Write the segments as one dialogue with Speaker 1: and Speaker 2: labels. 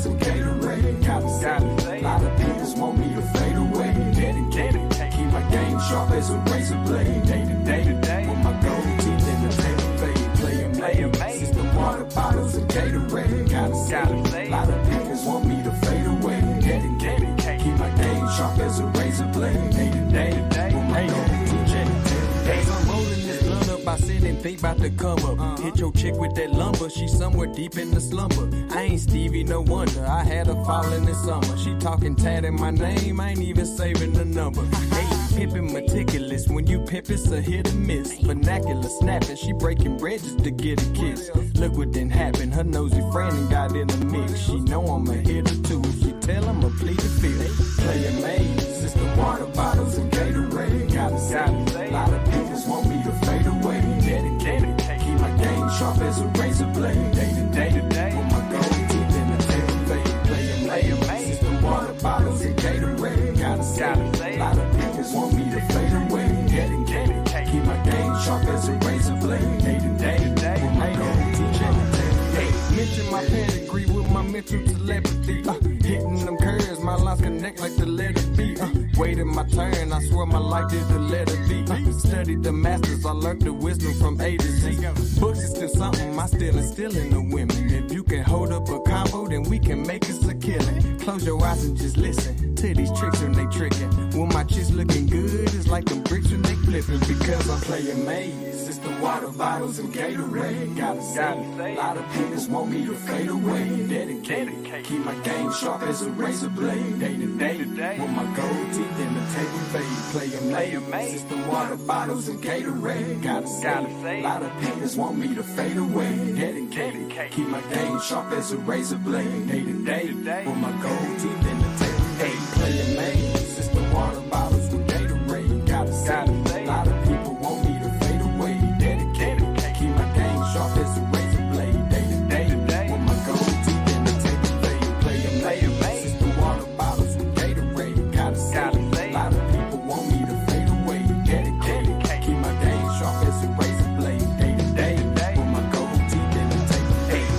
Speaker 1: bottles of Gatorade. Gotta say, a lot of niggas want me to fade away. Dedicated, keep my game sharp as a razor blade. Day to day, with my gold teeth in the paper fade. Play 'em made. System water bottles of Gatorade. Gotta say, a lot of niggas want me to fade away. Dedicated, keep my game sharp as a razor blade. Day to day, with my gold teeth in the paper fade.
Speaker 2: I'm rolling this blunt up, I sit and think about the come up. Hit your chick with that lumber, she somewhere deep in the slumber. I ain't Stevie, no wonder, I had her falling in summer. She talking tatting my name, I ain't even saving the number. Hey, pimpin' meticulous, when you pimp it's a hit or miss. Vernacular snapping, she breaking bridges to get a kiss. Look what done happened, her nosy friend and got in the mix. She know I'm a hitter too, she tell him I plead the fifth.
Speaker 1: Play a maze, system water bottles and Gatorade. Gotta say, a lot of niggas want me to fade away. Dedicated, keep my game sharp as a razor blade. Day to day, with my gold teeth in the paper fade. Play a maze, system water bottles and Gatorade. Gotta say, a lot of niggas want me to fade away. Dedicated, keep my game sharp as a razor blade. Day to day, with my gold teeth in the paper fade.
Speaker 2: Mention my pedigree with my mental telepathy. Hitting them curves, my lines connect like the letter B. Waiting my turn, I swear my life is the letter B. Studied the masters, I learned the wisdom from A to Z. Books is still something, I still instill in the women. If you can hold up a combo, then we can make us a killing. Close your eyes and just listen to these tricks when they tricking. When my chicks looking good, it's like them bricks when they flipping. Because I'm
Speaker 1: playing maze, system water bottles and Gatorade. Gotta say, a lot of niggas want me to fade away. Dedicated, keep my game sharp as a razor blade. Day to day, with my gold teeth in the table fade. Play a maze, system water bottles and Gatorade. Gotta say, a lot of niggas want me to fade away. Dedicated, keep my game sharp as a razor blade. Day to day, with my gold teeth in the table fade. Play a maze, system water bottles with Gatorade. Gotta say, a lot of people want me to fade away. Dedicated, keep my game sharp as a razor blade. Day to day, with my gold teeth in the table fade. Play a maze, system water bottles with Gatorade. Gotta say, a lot of people want me to fade away. Dedicated, keep my game sharp as a razor blade. Day to day, with my gold teeth in the table fade.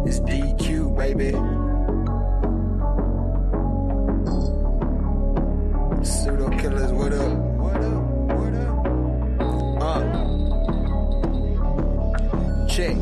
Speaker 3: It's DQ, baby. Pseudo killers, what up? Check.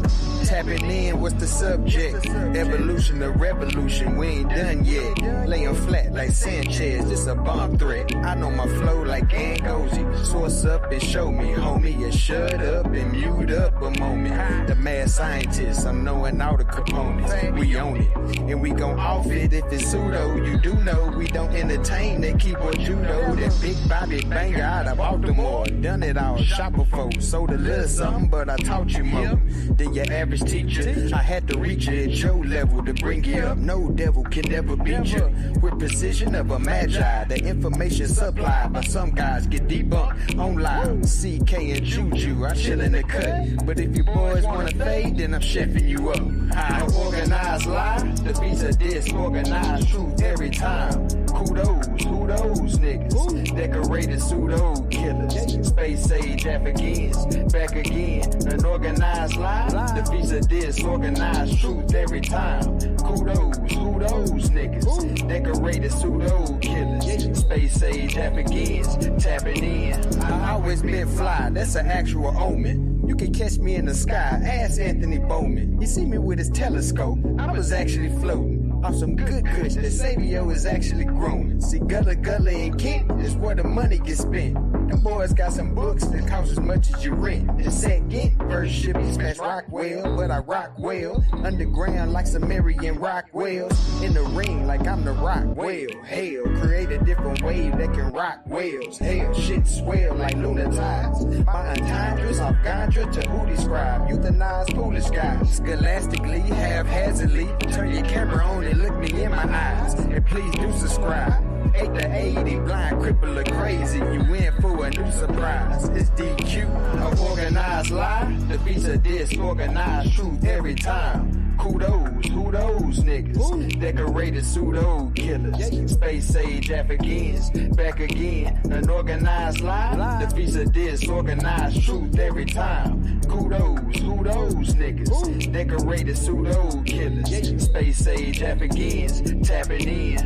Speaker 3: Tapping in, what's the subject? Evolution or revolution, we ain't done yet. Laying flat like Sanchez, this a bomb threat. I know my flow like Angozi. Source up and show me, homie. You shut up and mute up a moment. The mad scientist, I'm knowing all the components. We own it, and we gon' off it if it's pseudo. You do know we don't entertain that keyboard judo. That big Bobby banger out of Baltimore. Done it all, shop before. Sold a little something, but I taught you more than your average teacher. I had to reach you at your level to bring you up. No devil can ever beat you. With precision of a magi, the information supplied by some guys get debunked on live. CK and Juju, I chill in the cut. But if you boys wanna fade, then I'm chefing you up. I organized lie, the beats are disorganized truth every time. Kudos, who those niggas? Decorated pseudo killers, space age Africans, back again. An organized lie, the beats are disorganized truth every time. Kudos, who those niggas? Decorated pseudo killers, space age Africans, tapping in. I always been fly, that's an actual omen. You can catch me in the sky, ask Anthony Bowman. He see me with his telescope, I was actually floating off some good kush. The Sabio is actually growing. See, Gullah and Kent is where the money gets spent. Them boys got some books that cost as much as your rent. The second verse should be smashed Rockwell, but I rock well. Underground like some Marion Rockwells. In the ring like I'm the Rockwell. Hell, create a different wave that can rock whales. Hell, shit swell like lunatides. My entendres off Gandra to who describe. Euthanize foolish guys. Scholastically, haphazardly. Turn your camera on and look me in my eyes. And please do subscribe. 8 to 80, blind, cripple, or crazy. You in for a new surprise. It's DQ, a organized lie. Defeats a disorganized truth every time. Kudos, who those niggas? Decorated pseudo killers. Space sage Africans, back again. An organized lie. Defeats a disorganized truth every time. Kudos, who those niggas? Decorated pseudo killers. Space sage Africans, tapping in.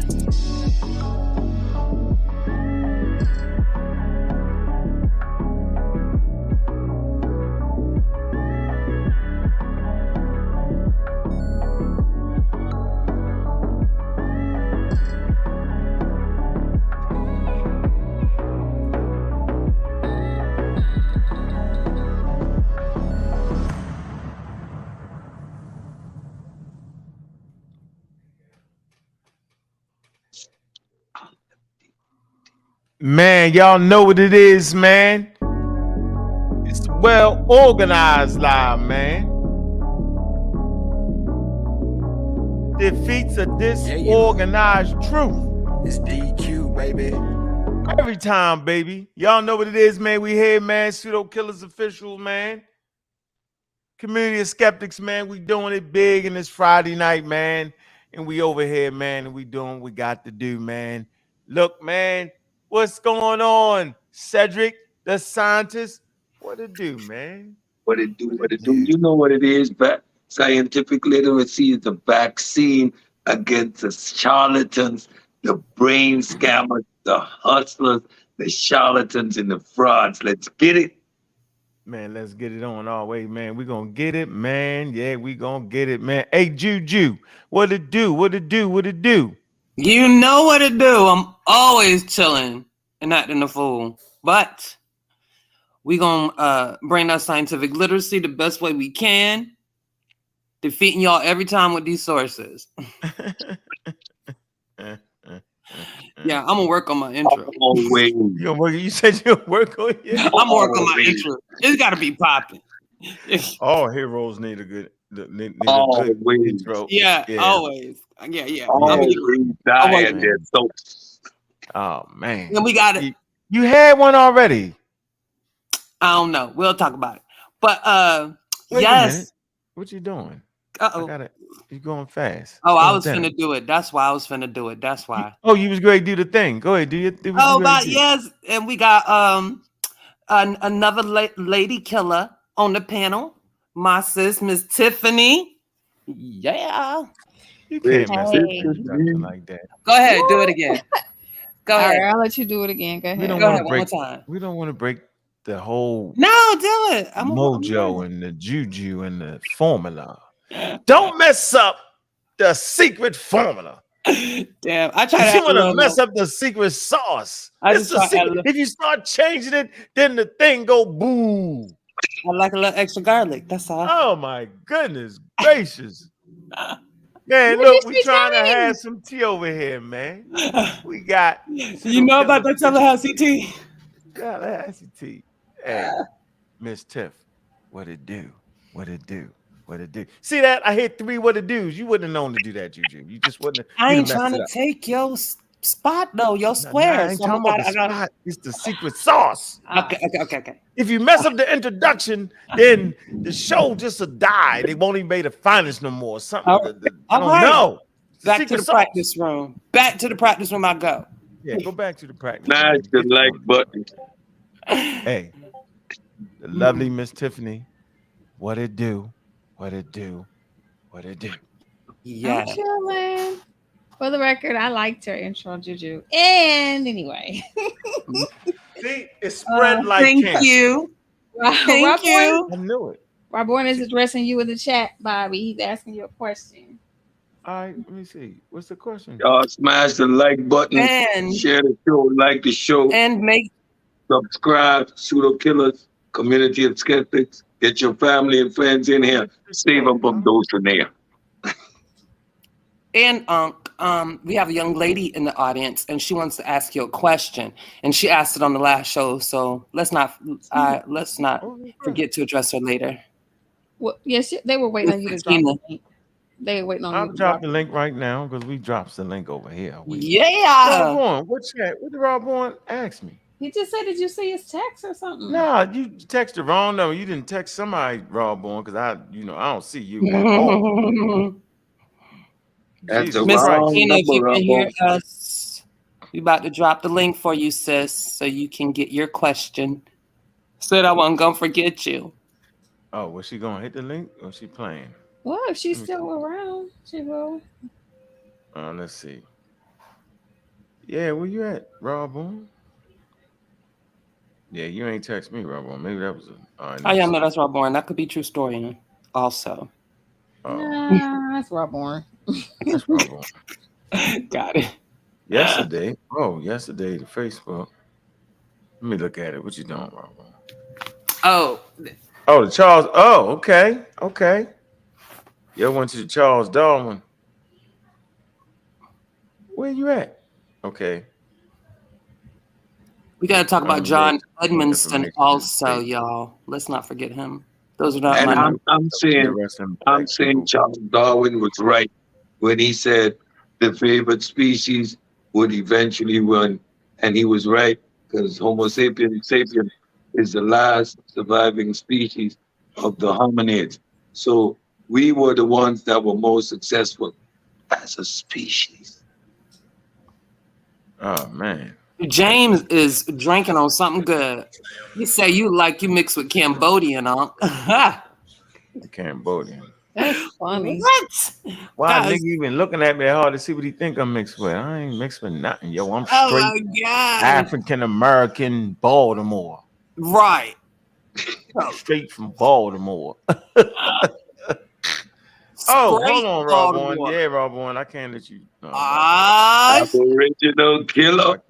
Speaker 4: Man, y'all know what it is, man. It's well organized live, man. Defeats a disorganized truth.
Speaker 3: It's DQ, baby.
Speaker 4: Every time, baby. Y'all know what it is, man. We here, man. Pseudo Killers Official, man. Community of Skeptics, man. We doing it big in this Friday night, man. And we over here, man. And we doing what we got to do, man. Look, man. What's going on, Cedric, the scientist? What it do, man?
Speaker 5: What it do? You know what it is, but scientific literacy is the vaccine against the charlatans, the brain scammers, the hustlers, the charlatans, and the frauds. Let's get it.
Speaker 4: Man, let's get it on our way, man. We're going to get it, man. Yeah, we going to get it, man. Hey, Juju, what it do? What it do? What it do?
Speaker 6: You know what to do. I'm always chilling and acting a fool. But we gonna bring that scientific literacy the best way we can, defeating y'all every time with these sources. Yeah, I'm gonna work on my intro.
Speaker 5: Always.
Speaker 4: You said you'll work on it?
Speaker 6: I'm gonna work on my intro. It's gotta be popping.
Speaker 4: All heroes need a good intro.
Speaker 6: Yeah, always. Yeah.
Speaker 5: Always dying there. So,
Speaker 4: oh man.
Speaker 6: And we got it.
Speaker 4: You had one already.
Speaker 6: I don't know. We'll talk about it. But
Speaker 4: Wait
Speaker 6: yes.
Speaker 4: What you doing?
Speaker 6: Uh-oh.
Speaker 4: You going fast.
Speaker 6: Oh, I was finna do it. That's why I was finna do it. That's why.
Speaker 4: You was going to do the thing. Go ahead, do your thing.
Speaker 6: Yes. And we got another lady killer on the panel. My sis, Miss Tiffany. Yeah.
Speaker 4: You can't mess with something like that.
Speaker 6: Go ahead, do it again. Go ahead.
Speaker 7: All right, I'll let you do it again. Go ahead.
Speaker 4: We don't
Speaker 6: Go
Speaker 4: want
Speaker 6: ahead,
Speaker 4: to break.
Speaker 6: one more time.
Speaker 4: We don't want to break the whole
Speaker 6: No, do it. I'm
Speaker 4: mojo and the juju and the formula. Don't mess up the secret formula.
Speaker 6: Damn, I try
Speaker 4: You want to mess up the secret sauce. It's the secret. If you start changing it, then the thing go boo.
Speaker 6: I like a little extra garlic. That's all.
Speaker 4: Oh my goodness gracious. Man, look, we trying to have some tea over here, man. We got
Speaker 6: you know about that Tallahassee tea?
Speaker 4: Tallahassee tea. Hey, Miss Tiff, what it do? What it do? What it do? See that? I hit 3 what it do's. You wouldn't have known to do that, Juju. You just wouldn't.
Speaker 6: I ain't trying to take your spot though, your square.
Speaker 4: I ain't talking about the spot. It's the secret sauce.
Speaker 6: Okay.
Speaker 4: If you mess up the introduction, then the show just will die. They won't even be the finals no more. Something. I don't know.
Speaker 6: Back to the practice room. Back to the practice room I go.
Speaker 4: Yeah, go back to the practice.
Speaker 5: Smash the like button.
Speaker 4: Hey, the lovely Miss Tiffany, what it do? What it do? What it do?
Speaker 6: Yeah.
Speaker 7: I'm chilling. For the record, I liked her intro, Juju. And anyway.
Speaker 4: See, it's spread like
Speaker 6: thank
Speaker 4: cancer.
Speaker 6: You. Thank you.
Speaker 4: I knew it.
Speaker 7: Roborn is addressing you in the chat, Bobby. He's asking you a question.
Speaker 4: All right, let me see. What's the question?
Speaker 5: Y'all smash the like button.
Speaker 6: And
Speaker 5: share the show, like the show.
Speaker 6: And make
Speaker 5: Subscribe, Pseudo Killers, Community of Skeptics. Get your family and friends in here. Save them from those in there.
Speaker 6: And we have a young lady in the audience, and she wants to ask you a question, and she asked it on the last show. So let's not forget to address her later.
Speaker 7: Well, yes, they were waiting on you to drop the link. They were waiting on you
Speaker 4: I'll
Speaker 7: to
Speaker 4: drop the link right now because we drops the link over here.
Speaker 6: Yeah.
Speaker 4: Rob Bourne, what did Rob Bourne ask me?
Speaker 7: He just said, did you see his text or something?
Speaker 4: Nah, you texted the wrong number. You didn't text somebody, Rob Bourne, because I don't see you at all.
Speaker 5: That's a
Speaker 6: Miss
Speaker 5: wrong
Speaker 6: Tina, if you
Speaker 5: number,
Speaker 6: can hear
Speaker 5: Rob.
Speaker 6: us, we about to drop the link for you, sis, so you can get your question. Said I wasn't gonna forget you.
Speaker 4: Oh, was she gonna hit the link or she playing?
Speaker 7: Well, if she's still around, she will.
Speaker 4: Let's see. Yeah, where you at, Rob Bourne? Yeah, you ain't text me, Rob Bourne. Maybe that was
Speaker 6: Oh yeah, no, that's Rob Bourne. That could be true story also.
Speaker 7: Nah, that's Rob Bourne.
Speaker 4: That's Rob Bourne.
Speaker 6: Got it.
Speaker 4: Yesterday, the Facebook. Let me look at it. What you doing, Rob Bourne?
Speaker 6: Oh,
Speaker 4: the Charles. Oh, okay. You went to the Charles Darwin. Where you at? Okay.
Speaker 6: We got to talk about John Edmondson also, y'all. Let's not forget him. Those are not my.
Speaker 5: I'm saying Charles Darwin was right when he said the favorite species would eventually win, and he was right because Homo sapiens is the last surviving species of the hominids. So we were the ones that were most successful as a species.
Speaker 4: Oh man.
Speaker 6: James is drinking on something good. You say you mix with Cambodian, huh?
Speaker 4: Cambodian.
Speaker 7: That's funny.
Speaker 6: What?
Speaker 4: Why nigga even looking at me hard to see what he think I'm mixed with? I ain't mixed with nothing, yo. I'm straight African American Baltimore.
Speaker 6: Right.
Speaker 4: Straight from Baltimore. Oh, hold on, Rob Bourne. Yeah, Rob Bourne. I can't let you.
Speaker 5: Aboriginal killer.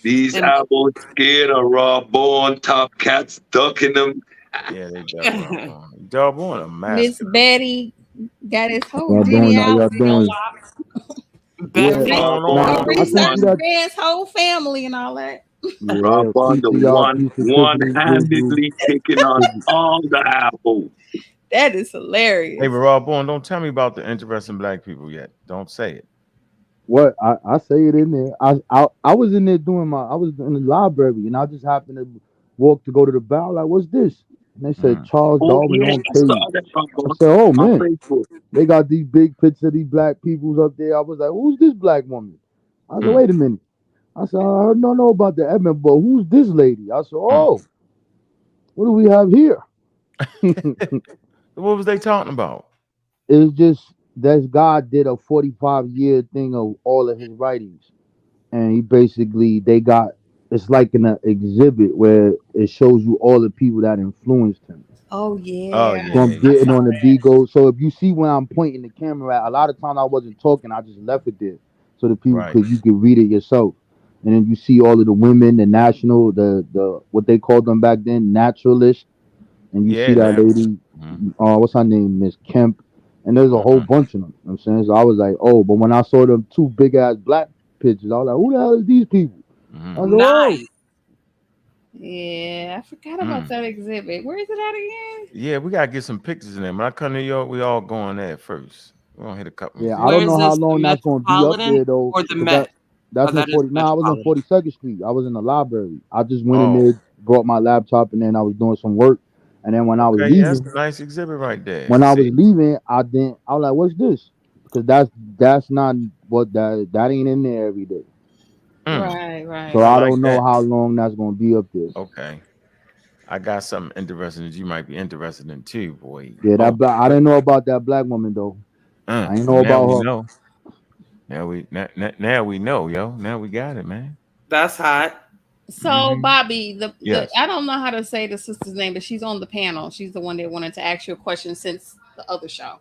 Speaker 5: These apples scared of Rob Bourne. Top cats ducking them.
Speaker 4: Yeah, they definitely Rob Bourne a master.
Speaker 7: Miss Betty got his whole genealogy on locks. His whole family and all that.
Speaker 5: Rob Bourne, one-handedly taking on all the apples.
Speaker 7: That is hilarious.
Speaker 4: Hey, but Rob Bourne, don't tell me about the interesting black people yet. Don't say it.
Speaker 8: What? I say it in there. I was in there I was in the library and I just happened to walk to go to the bar. Like, what's this? And they said Charles Darwin on page. I said, oh man, they got these big pictures of these black peoples up there. I was like, who's this black woman? I said, wait a minute. I said, I don't know about the Edmund, but who's this lady? I said, oh, what do we have here?
Speaker 4: What was they talking about?
Speaker 8: It's just that God did a 45-year thing of all of his writings. And it's like an exhibit where it shows you all the people that influenced him.
Speaker 7: Oh, yeah.
Speaker 8: From getting on the Beagle. So if you see when I'm pointing the camera at, a lot of times I wasn't talking, I just left it there. So the people, you could read it yourself. And then you see all of the women, the national, the what they called them back then, naturalists. And you see that lady, what's her name, Miss Kemp. And there's a whole bunch of them. You know what I'm saying? So I was like, oh, but when I saw them two big ass black pictures, I was like, who the hell is these people? I was like,
Speaker 6: nice.
Speaker 7: Yeah, I forgot about that exhibit. Where is it at again?
Speaker 4: Yeah, we gotta get some pictures in there. When I come to New York, we all going there first. We're gonna hit a couple.
Speaker 8: Yeah, I don't know how long that's gonna be up there though.
Speaker 6: Or the Met.
Speaker 8: That's in 40. No, I was on 42nd Street. I was in the library. I just went in there, brought my laptop, and then I was doing some work. And then when I was leaving,
Speaker 4: that's a nice exhibit right there.
Speaker 8: When I was leaving, I was like, "What's this?" Because that's not what that ain't in there every day.
Speaker 7: Right.
Speaker 8: So I don't know how long that's gonna be up there.
Speaker 4: Okay. I got something interesting that you might be interested in too, boy.
Speaker 8: Yeah, I didn't know about that black woman though. I didn't know about her.
Speaker 4: Know. Now we know, yo. Now we got it, man.
Speaker 6: That's hot.
Speaker 7: So Bobby, I don't know how to say the sister's name, but she's on the panel. She's the one that wanted to ask you a question since the other show.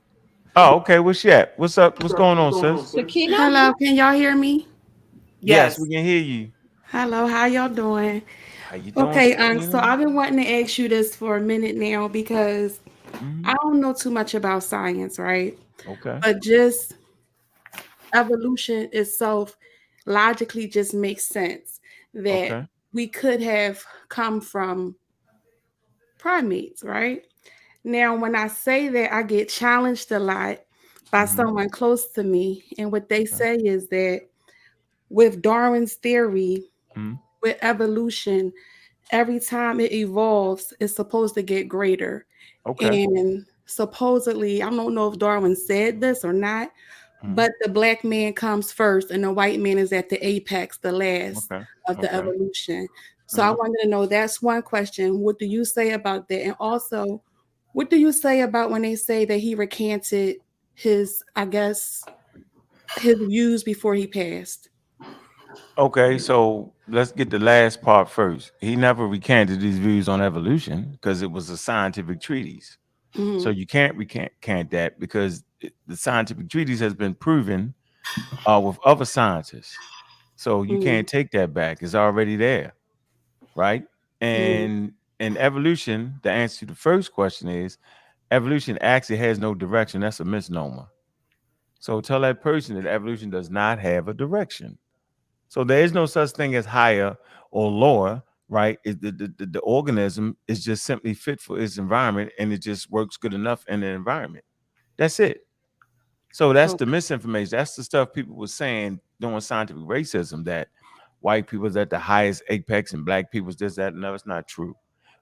Speaker 4: Oh, okay. What's she at? What's up? What's going on, sis?
Speaker 7: Shakina?
Speaker 9: Hello, can y'all hear me?
Speaker 4: Yes,
Speaker 9: Yes.
Speaker 4: we can hear you.
Speaker 9: Hello, how y'all doing?
Speaker 4: How you doing,
Speaker 9: Okay, so
Speaker 4: Selena?
Speaker 9: I've been wanting to ask you this for a minute now because
Speaker 4: Mm-hmm.
Speaker 9: I don't know too much about science, right?
Speaker 4: Okay.
Speaker 9: But just evolution itself logically just makes sense that
Speaker 4: Okay.
Speaker 9: we could have come from primates, right? Now, when I say that, I get challenged a lot by
Speaker 4: Mm-hmm.
Speaker 9: someone close to me, and what they
Speaker 4: Okay.
Speaker 9: say is that with Darwin's theory,
Speaker 4: Mm-hmm.
Speaker 9: with evolution, every time it evolves, it's supposed to get greater.
Speaker 4: Okay.
Speaker 9: And supposedly, I don't know if Darwin said this or not,
Speaker 4: Mm-hmm.
Speaker 9: but the black man comes first and the white man is at the apex, the last
Speaker 4: Okay.
Speaker 9: of the
Speaker 4: Okay.
Speaker 9: evolution. So I
Speaker 4: Mm-hmm.
Speaker 9: wanted to know, that's one question. What do you say about that? And also, what do you say about when they say that he recanted his, I guess, his views before he passed?
Speaker 4: Okay, so let's get the last part first. He never recanted his views on evolution because it was a scientific treatise. So
Speaker 9: Mm-hmm.
Speaker 4: you can't recant that because the scientific treatise has been proven with other scientists. So you
Speaker 9: Mm-hmm.
Speaker 4: can't take that back. It's already there, right?
Speaker 9: Mm-hmm.
Speaker 4: And in evolution, the answer to the first question is evolution actually has no direction. That's a misnomer. So tell that person that evolution does not have a direction. So there is no such thing as higher or lower, right? The organism is just simply fit for its environment and it just works good enough in the environment. That's it. So that's the misinformation. That's the stuff people were saying during scientific racism, that white people's at the highest apex and black people's this, that. No, it's not true.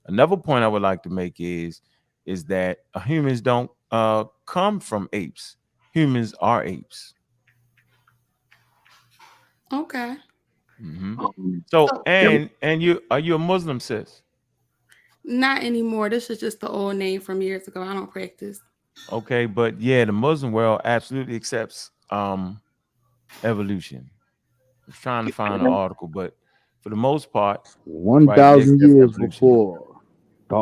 Speaker 4: Another point I would like to make is that humans don't come from apes. Humans are apes.
Speaker 9: Okay.
Speaker 4: Hmm.
Speaker 5: Um,
Speaker 4: So
Speaker 9: So
Speaker 5: yeah,
Speaker 4: and you are you a Muslim, sis?
Speaker 9: not anymore. This is just the old name from years ago. I don't practice.
Speaker 4: Okay, but yeah, the Muslim world absolutely accepts evolution. I was trying to find an article, but for the most part, right, they
Speaker 8: 1,000
Speaker 4: accept
Speaker 8: years
Speaker 4: evolution.
Speaker 8: before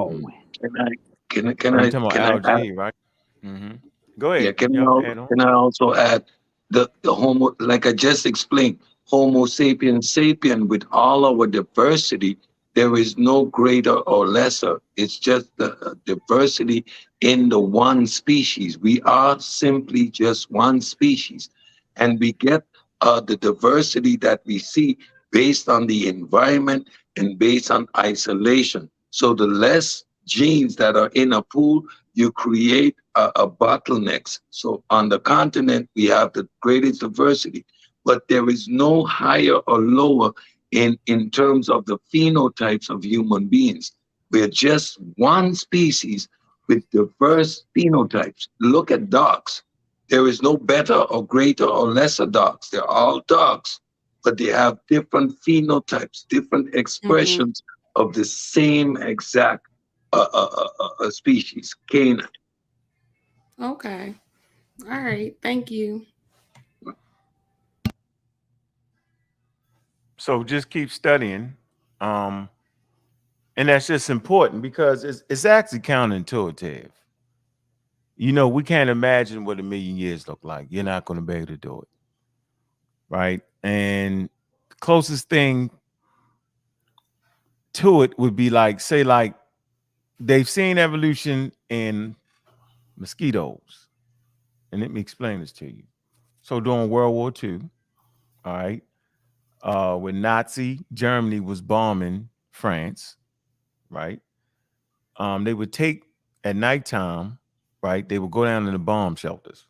Speaker 4: Mm.
Speaker 8: Darwin.
Speaker 5: can I can I can
Speaker 4: Oh, you
Speaker 5: I
Speaker 4: talking about
Speaker 5: can I
Speaker 4: Al
Speaker 5: add?
Speaker 4: G, right? Hmm. Go
Speaker 5: Yeah,
Speaker 4: ahead. Yep, add on.
Speaker 5: can I also add the Homo, like I just explained, Homo sapiens sapien, with all our diversity, there is no greater or lesser. It's just the diversity in the one species. We are simply just one species, and we get the diversity that we see based on the environment and based on isolation. So the less genes that are in a pool, you create a bottlenecks. So on the continent, we have the greatest diversity, but there is no higher or lower in terms of the phenotypes of human beings. We're just one species with diverse phenotypes. Look at dogs. There is no better or greater or lesser dogs. They're all dogs, but they have different phenotypes, different
Speaker 9: Mm-hmm.
Speaker 5: expressions of the same exact species, canine.
Speaker 9: Okay. All right. Thank you.
Speaker 4: So just keep studying. Um, and that's just important because it's actually counterintuitive. You know, we can't imagine what a million years look like. You're not going to be able to do it, right? And the closest thing to it would be like, say, like they've seen evolution in mosquitoes. And let me explain this to you. So during World War II, all right, when Nazi Germany was bombing France, right? They would take at nighttime, right? They would go down in the bomb shelters,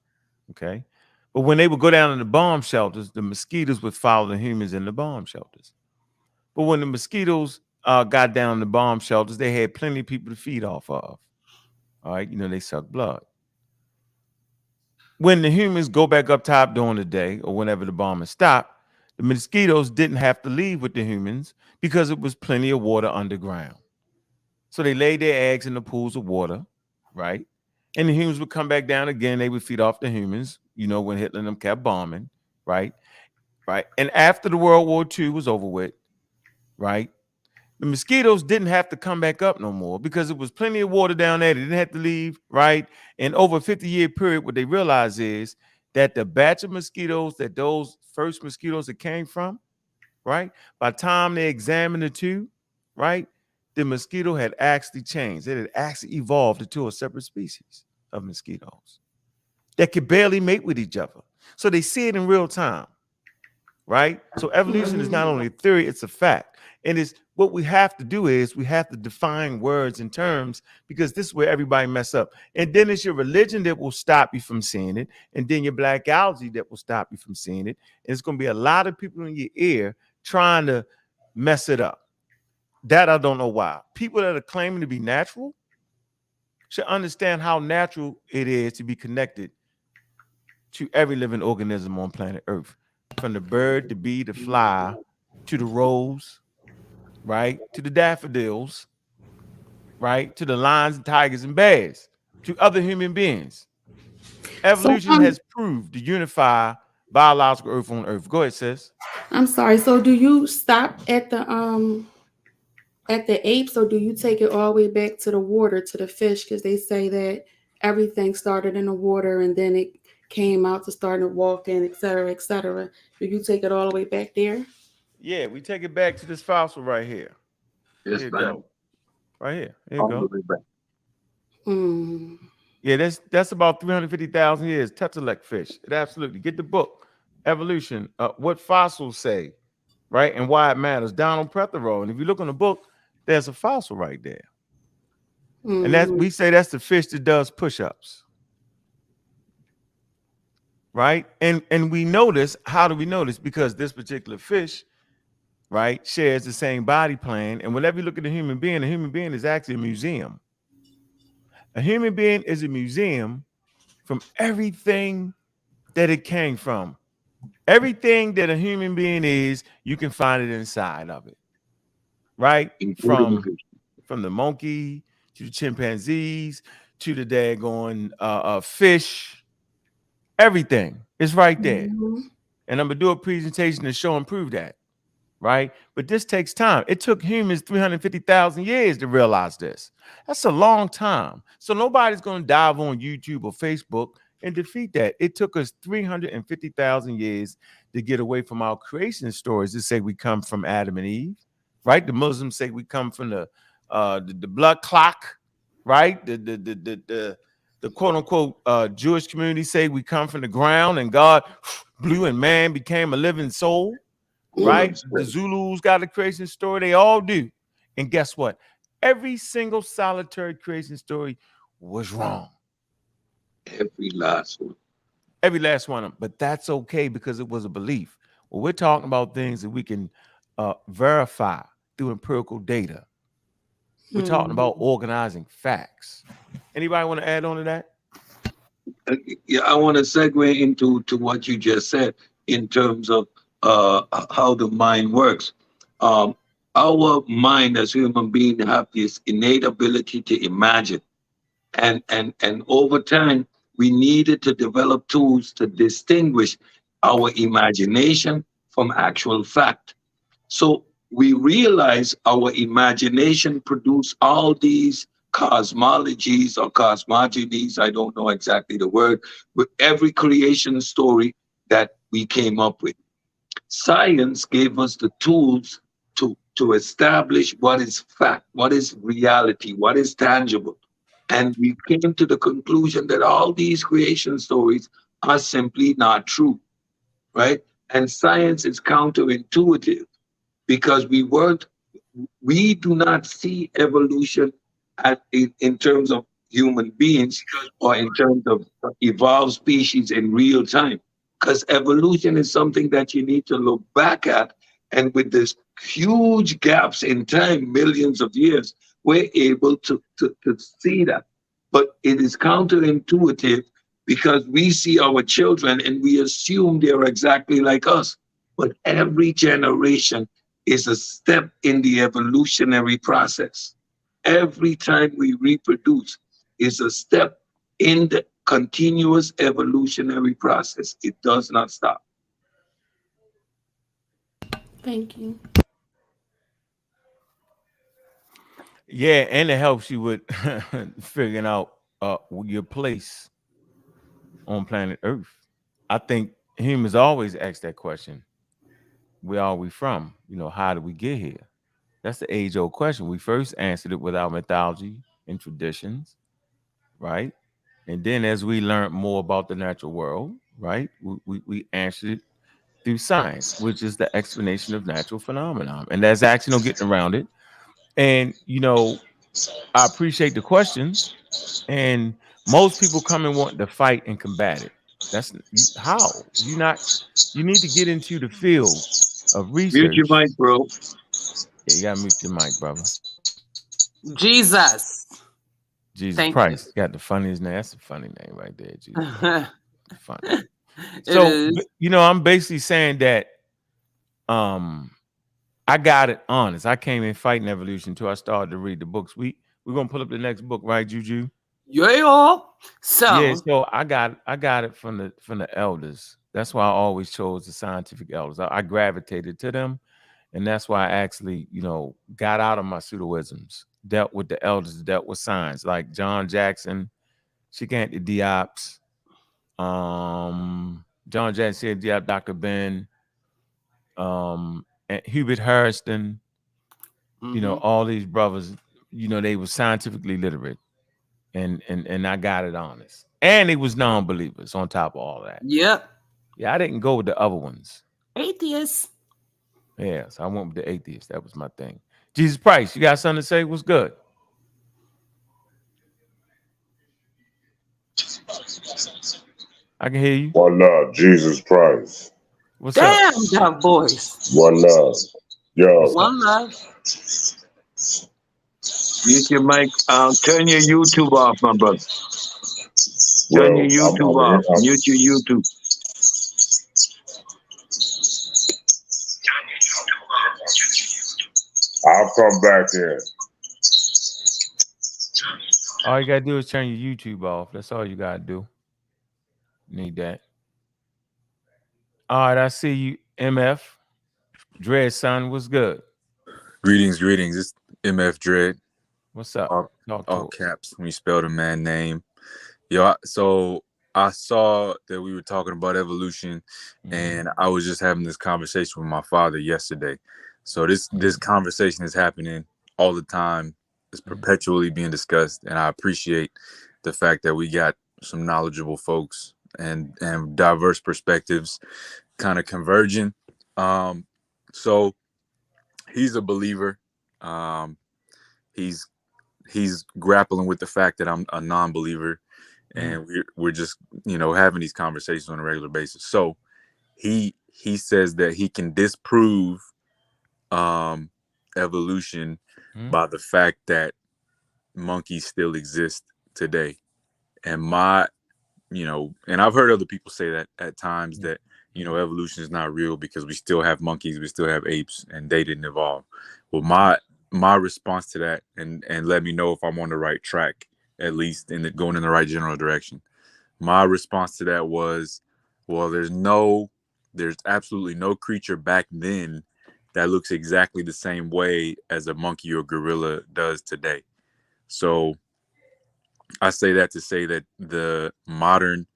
Speaker 4: okay? But when they would go down in the bomb shelters, the mosquitoes would follow the humans in the bomb shelters. But when the mosquitoes got down in the bomb shelters, they had plenty of people to feed off of. All right, you know, they suck blood. When the humans go back up top during the day or whenever the bombing stopped, the mosquitoes didn't have to leave with the humans because it was plenty of water underground. So they laid their eggs in the pools of water, right? And the humans would come back down again. They would feed off the humans, you know, when Hitler and them kept bombing, right? Right. And after the World War II was over with, right? The mosquitoes didn't have to come back up no more because it was plenty of water down there. They didn't have to leave, right? And over a 50-year period, what they realized is that the batch of mosquitoes, that those first mosquitoes that came from, right? By the time they examined the two, right, the mosquito had actually changed. It had actually evolved into a separate species of mosquitoes that could barely mate with each other. So they see it in real time, right? So evolution is not only a theory, it's a fact. And it's what we have to do is we have to define words and terms, because this is where everybody mess up. And then it's your religion that will stop you from seeing it. And then your black algae that will stop you from seeing it. And it's going to be a lot of people in your ear trying to mess it up. That I don't know why. People that are claiming to be natural should understand how natural it is to be connected to every living organism on planet Earth. From the bird, the bee, the fly, to the rose, right? To the daffodils, right? To the lions and tigers and bears, to other human beings. Evolution has proved to unify biological Earth on Earth. Go ahead, sis.
Speaker 9: I'm sorry. So do you stop at the apes, or do you take it all the way back to the water, to the fish? Because they say that everything started in the water and then it came out to start walking, et cetera, et cetera. Do you take it all the way back there?
Speaker 4: Yeah, we take it back to this fossil right here.
Speaker 5: Yes,
Speaker 4: Here you
Speaker 5: ma'am.
Speaker 4: go. Right here. Here you
Speaker 5: All
Speaker 4: go.
Speaker 5: the way back.
Speaker 4: Yeah, that's about 350,000 years. Tetralek fish. It absolutely. Get the book, Evolution. What fossils say, right, and why it matters. Donald Prothero. And if you look on the book, there's a fossil right there. And that's, we say that's the fish that does push-ups. Right? And we know this. How do we know this? Because this particular fish, right, shares the same body plan. And whenever you look at a human being is actually a museum. A human being is a museum from everything that it came from. Everything that a human being is, you can find it inside of it. Right? From the monkey to the chimpanzees to the daggone fish. Everything is right there. And I'm going to do a presentation to show and prove that. Right? But this takes time. It took humans 350,000 years to realize this. That's a long time. So nobody's going to dive on YouTube or Facebook and defeat that. It took us 350,000 years to get away from our creation stories to say we come from Adam and Eve. Right? The Muslims say we come from the blood clock. Right? The quote unquote Jewish community say we come from the ground and God blew and man became a living soul. Right? The Zulus got a creation story. They all do. And guess what? Every single solitary creation story was wrong.
Speaker 5: Every last one.
Speaker 4: Every last one of them. But that's okay because it was a belief. Well, we're talking about things that we can verify through empirical data. We're talking about organizing facts. Anybody want to add on to that?
Speaker 5: Yeah, I want to segue into what you just said in terms of how the mind works. Our mind as human beings have this innate ability to imagine. And over time, we needed to develop tools to distinguish our imagination from actual fact. So we realize our imagination produce all these cosmologies or cosmogonies, I don't know exactly the word, with every creation story that we came up with. Science gave us the tools to establish what is fact, what is reality, what is tangible. And we came to the conclusion that all these creation stories are simply not true, right? And science is counterintuitive because we do not see evolution in terms of human beings or in terms of evolved species in real time. Because evolution is something that you need to look back at. And with this huge gaps in time, millions of years, we're able to see that. But it is counterintuitive because we see our children and we assume they're exactly like us. But every generation is a step in the evolutionary process. Every time we reproduce is a step in the continuous evolutionary process. It does not stop.
Speaker 9: Thank you.
Speaker 4: Yeah, and it helps you with figuring out your place on planet Earth. I think humans always ask that question. where are we from? You know, how did we get here? That's the age-old question. We first answered it with our mythology and traditions, right? And then as we learned more about the natural world, right, we answered it through science, which is the explanation of natural phenomenon. And there's actually no getting around it. And, you know, I appreciate the questions. And most people come and want to fight and combat it. That's how you need to get into the field of
Speaker 5: Mute your
Speaker 4: research.
Speaker 5: mic, bro.
Speaker 4: Yeah, you gotta mute your mic, brother.
Speaker 6: Jesus.
Speaker 4: Jesus
Speaker 6: Thank
Speaker 4: Christ.
Speaker 6: you.
Speaker 4: Got the funniest name. That's a funny name right there. Jesus Christ. Funny.
Speaker 6: It
Speaker 4: So
Speaker 6: is.
Speaker 4: you know, I'm basically saying that I got it honest. I came in fighting evolution until I started to read the books. We're gonna pull up the next book, right, Juju?
Speaker 6: Yeah. So
Speaker 4: I got it from the elders. That's why I always chose the scientific elders. I gravitated to them, and that's why I actually, you know, got out of my pseudoisms, dealt with the elders, dealt with science, like John Jackson, Shigante Diops, John Jackson Diop, Dr. Ben, and Hubert Harrison, you know, all these brothers, you know, they were scientifically literate, and I got it honest. And they was non-believers on top of all that.
Speaker 6: Yep.
Speaker 4: Yeah, I didn't go with the other ones.
Speaker 6: Atheists.
Speaker 4: Yeah, so I went with the atheists. That was my thing. Jesus Price, you got something to say? What's good? I can hear you.
Speaker 10: One love, Jesus Christ.
Speaker 4: What's up?
Speaker 6: Damn, that voice.
Speaker 10: One love. Yo.
Speaker 6: One love.
Speaker 5: Mute your mic. Turn your YouTube off, my brother. Turn your YouTube off. Mute your YouTube.
Speaker 10: I'll come back in.
Speaker 4: All you gotta do is turn your YouTube off. That's all you gotta do. Need that. All right, I see you, MF. Dread son, what's good?
Speaker 11: Greetings. It's MF Dread.
Speaker 4: What's up?
Speaker 11: All caps when you spell the man name. Yo, so I saw that we were talking about evolution, and I was just having this conversation with my father yesterday. So this conversation is happening all the time. It's perpetually being discussed, and I appreciate the fact that we got some knowledgeable folks and diverse perspectives kind of converging. So he's a believer. He's grappling with the fact that I'm a non-believer, and we're just, you know, having these conversations on a regular basis. So he says that he can disprove evolution by the fact that monkeys still exist today. And and I've heard other people say that at times that, you know, evolution is not real because we still have monkeys, we still have apes, and they didn't evolve. Well, my response to that, and let me know if I'm on the right track, at least going in the right general direction. My response to that was, well, there's absolutely no creature back then that looks exactly the same way as a monkey or gorilla does today. So I say that to say that the modern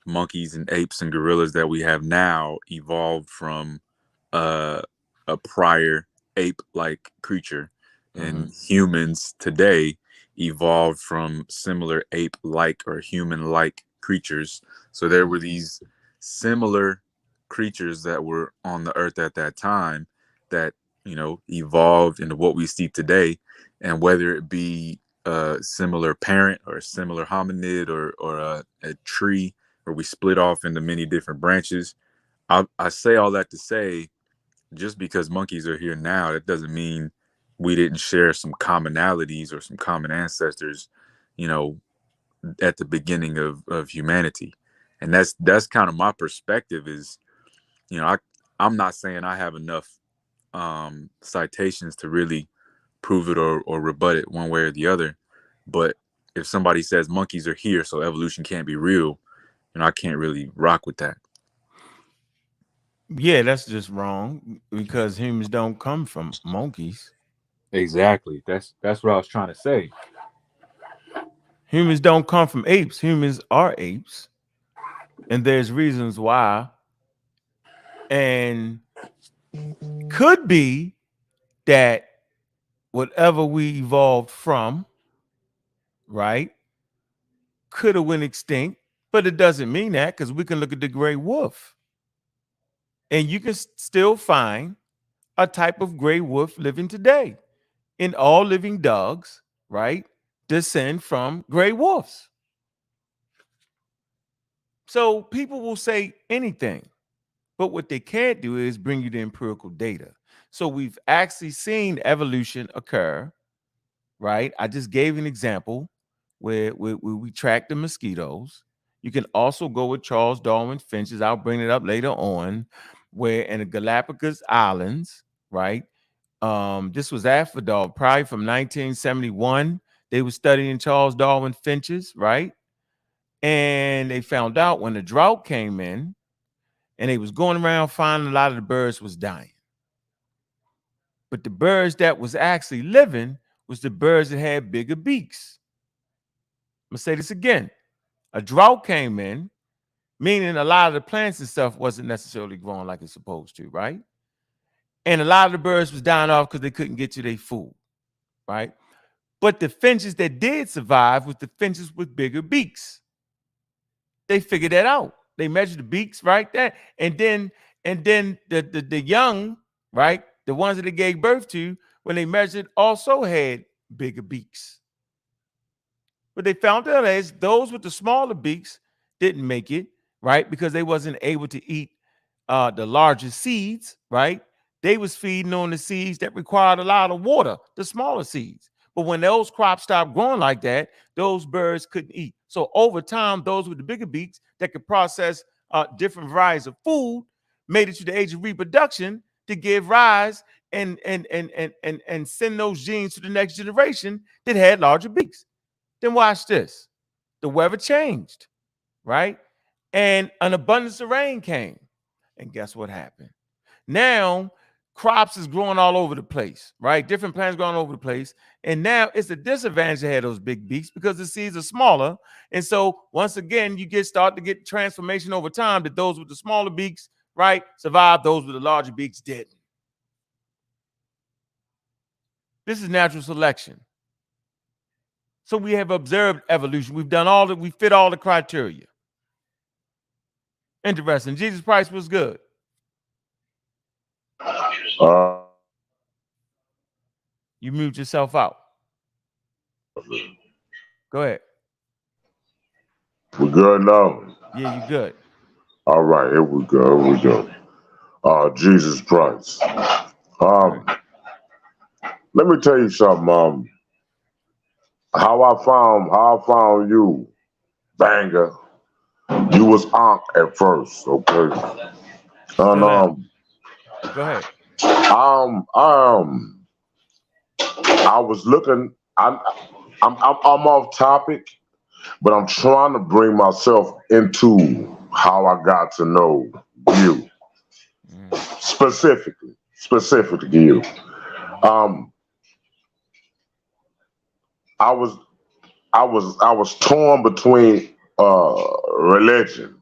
Speaker 11: monkeys and apes and gorillas that we have now evolved from a prior ape-like creature, and humans today evolved from similar ape-like or human-like creatures. So there were these similar creatures that were on the earth at that time that, you know, evolved into what we see today. And whether it be a similar parent or a similar hominid or a tree where we split off into many different branches, I say all that to say, just because monkeys are here now, that doesn't mean we didn't share some commonalities or some common ancestors, you know, at the beginning of humanity. And that's kind of my perspective is, you know, I'm not saying I have enough citations to really prove it or rebut it one way or the other. But if somebody says monkeys are here, so evolution can't be real, you know, I can't really rock with that.
Speaker 4: Yeah, that's just wrong because humans don't come from monkeys.
Speaker 11: Exactly. That's what I was trying to say.
Speaker 4: Humans don't come from apes. Humans are apes. And there's reasons why. And Could be that whatever we evolved from, right, could have went extinct, but it doesn't mean that, because we can look at the gray wolf and you can still find a type of gray wolf living today. And all living dogs, right, descend from gray wolves. So people will say anything, but what they can't do is bring you the empirical data. So we've actually seen evolution occur, right? I just gave an example where we track the mosquitoes. You can also go with Charles Darwin finches. I'll bring it up later on, where in the Galapagos Islands, right? This was after Darwin, probably from 1971. They were studying Charles Darwin finches, right? And they found out when the drought came in, and they was going around finding a lot of the birds was dying. But the birds that was actually living was the birds that had bigger beaks. I'm gonna say this again. A drought came in, meaning a lot of the plants and stuff wasn't necessarily growing like it's supposed to, right? And a lot of the birds was dying off because they couldn't get to their food, right? But the finches that did survive was the finches with bigger beaks. They figured that out. They measured the beaks right there. And then the young, right, the ones that they gave birth to, when they measured, also had bigger beaks. But they found out as those with the smaller beaks didn't make it, right, because they wasn't able to eat the larger seeds, right? They was feeding on the seeds that required a lot of water, the smaller seeds. But when those crops stopped growing like that, those birds couldn't eat. So over time, those with the bigger beaks that could process different varieties of food made it to the age of reproduction to give rise and send those genes to the next generation that had larger beaks. Then watch this. The weather changed, right? And an abundance of rain came. And guess what happened? Now, crops is growing all over the place, right? Different plants growing all over the place. And now it's a disadvantage to have those big beaks because the seeds are smaller. And so once again, you start to get transformation over time that those with the smaller beaks, right, survive, those with the larger beaks didn't. This is natural selection. So we have observed evolution. We've done all that. We fit all the criteria. Interesting. Jesus Christ was good. You mute yourself out. Go ahead.
Speaker 10: We good now?
Speaker 4: Yeah, you good.
Speaker 10: All right, here we go. Here we go. Jesus Christ. Let me tell you something. How I found you, Banger. You was Ankh at first, okay? And
Speaker 4: go ahead.
Speaker 10: I was looking. I'm off topic, but I'm trying to bring myself into how I got to know you, specifically you. I was torn between religion.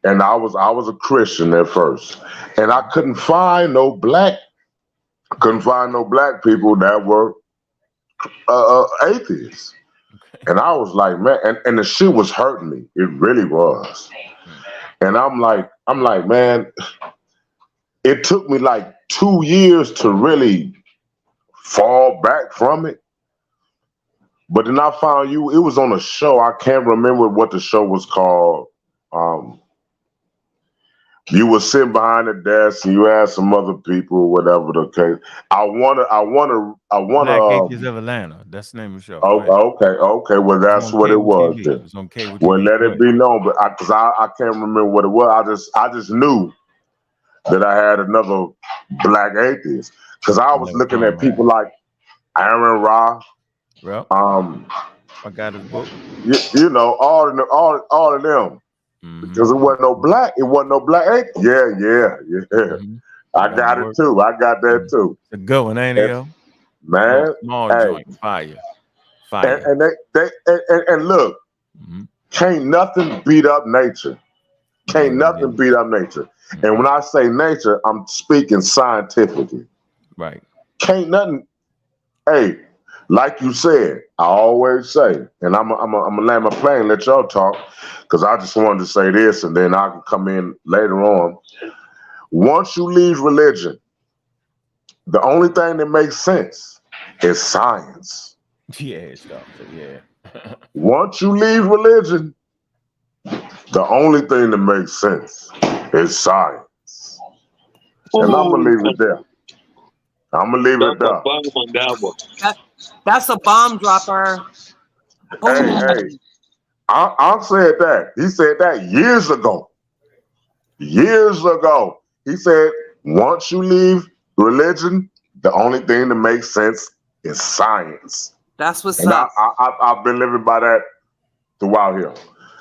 Speaker 10: And I was a Christian at first, and I couldn't find no black people that were atheists. And I was like, man, and the shit was hurting me. It really was. And I'm like, man, it took me like 2 years to really fall back from it. But then I found you. It was on a show. I can't remember what the show was called. You were sitting behind the desk and you asked some other people, whatever the case. I wanna.
Speaker 4: Black Atheists of Atlanta. That's the name of the show.
Speaker 10: Okay. Well, that's what it was.
Speaker 4: It was on cable TV.
Speaker 10: Well, let it be known, but because I can't remember what it was. I just knew that I had another black atheist because I was looking at people like Aaron Ra.
Speaker 4: Well, I got his book.
Speaker 10: You know, all of them. Because it wasn't no black. It wasn't no black. Yeah. I got it too. I got that too.
Speaker 4: It's a good one, ain't it, yo?
Speaker 10: Man,
Speaker 4: small joint, fire.
Speaker 10: And they look, can't nothing beat up nature. Can't nothing beat up nature. And when I say nature, I'm speaking scientifically.
Speaker 4: Right.
Speaker 10: Can't nothing. Hey, like you said, I always say, and I'm gonna land my plane, let y'all talk, because I just wanted to say this, and then I can come in later on. Once you leave religion, the only thing that makes sense is science.
Speaker 4: Yeah, stuff. Yeah.
Speaker 10: Once you leave religion, the only thing that makes sense is science. And I'm gonna leave it there. I'm gonna leave it there.
Speaker 5: On that one.
Speaker 6: That's a bomb dropper.
Speaker 10: Hey, I said that. He said that years ago. Years ago. He said, once you leave religion, the only thing that makes sense is science.
Speaker 6: That's what's
Speaker 10: and
Speaker 6: up.
Speaker 10: I've been living by that throughout here.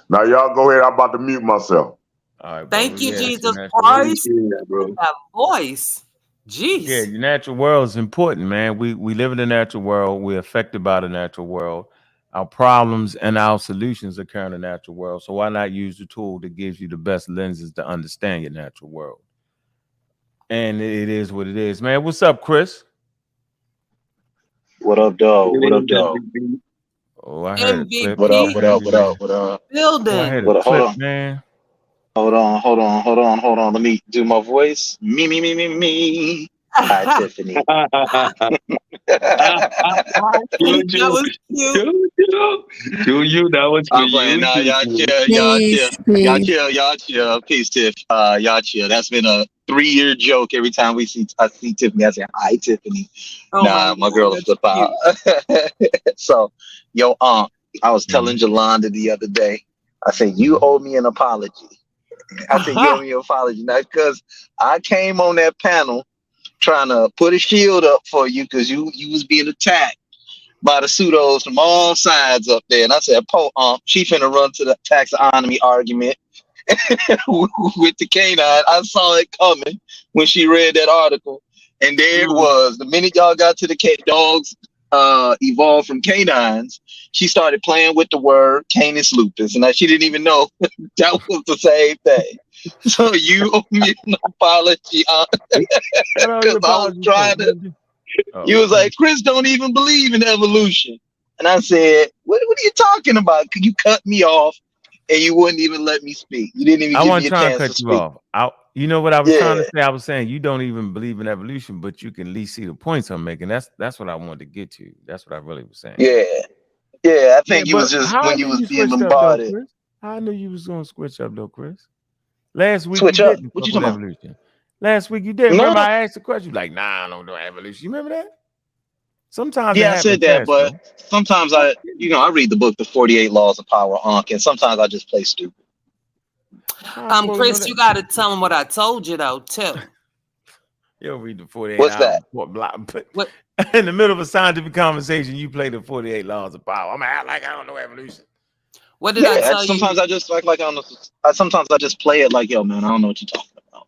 Speaker 10: Now y'all go ahead. I'm about to mute myself.
Speaker 4: All right,
Speaker 6: thank you, Jesus Christ. That voice. Jeez.
Speaker 4: Yeah, the natural world is important, man. We live in the natural world. We're affected by the natural world. Our problems and our solutions occur in the natural world. So why not use the tool that gives you the best lenses to understand your natural world? And it is what it is, man. What's up, Chris?
Speaker 12: What up, dog? What up, dog?
Speaker 4: Oh, I heard
Speaker 6: MVP.
Speaker 4: a clip.
Speaker 12: What up?
Speaker 6: Building.
Speaker 4: Oh, I heard a clip, man.
Speaker 12: Hold on. Let me do my voice. Me. Hi, Tiffany.
Speaker 6: That was cute.
Speaker 5: Do you? That was for you.
Speaker 12: Nah, y'all chill. Peace, Tiff. Y'all chill. That's been a 3-year joke. Every time I see Tiffany, I say, hi, Tiffany.
Speaker 6: Oh
Speaker 12: my girl will flip out. So, yo, I was telling Jolanda the other day, I said, you owe me an apology. I said, you owe me an apology. Now, because I came on that panel trying to put a shield up for you because you was being attacked by the pseudos from all sides up there. And I said, she finna run to the taxonomy argument with the canine. I saw it coming when she read that article. And there it was. The minute y'all got to the dogs evolved from canines, she started playing with the word canis lupus. And she didn't even know that was the same thing. So you owe me an apology. Because I was trying to... You was like, Chris don't even believe in evolution. And I said, what are you talking about? You cut me off and you wouldn't even let me speak. You didn't even give me a chance to speak.
Speaker 4: Off. You know what I was trying to say? I was saying you don't even believe in evolution, but you can at least see the points I'm making. That's what I wanted to get to. That's what I really was saying.
Speaker 12: Yeah, I think you was just when you was being bombarded.
Speaker 4: I knew you was going to switch up, though, Chris. Last week
Speaker 12: switch
Speaker 4: you
Speaker 12: up.
Speaker 4: didn't.
Speaker 12: What you talking about?
Speaker 4: Evolution. Last week you did.
Speaker 12: No,
Speaker 4: remember, I asked the question. You're like, nah, I don't do evolution. You remember that? Sometimes,
Speaker 12: I said that, but sometimes I read the book, The 48 Laws of Power, and sometimes I just play stupid.
Speaker 6: Chris, you got to tell him what I told you, though, too.
Speaker 4: You'll read the 48.
Speaker 12: What's that?
Speaker 4: What? In the middle of a scientific conversation, you play the 48 Laws of Power. I'm act like I don't know evolution.
Speaker 6: What did I tell
Speaker 12: sometimes
Speaker 6: you?
Speaker 12: I just act like I don't know. Sometimes I just play it like, yo, man, I don't know what you're talking about.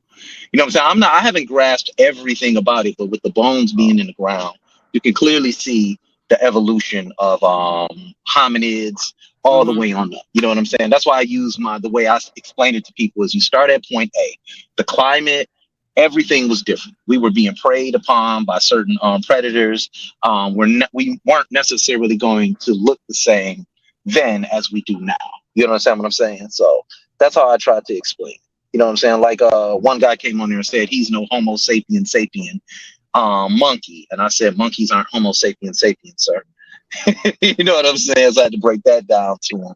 Speaker 12: You know what I'm saying? I haven't grasped everything about it, but with the bones being in the ground, you can clearly see the evolution of hominids all the way on up. You know what I'm saying? That's why I use the way I explain it to people is you start at point A. The climate, everything was different. We were being preyed upon by certain predators. We weren't necessarily going to look the same then as we do now. You understand what I'm saying? So that's how I tried to explain. You know what I'm saying? Like one guy came on there and said he's no Homo sapien monkey. And I said, monkeys aren't Homo sapien sapiens, sir. You know what I'm saying? So I had to break that down to him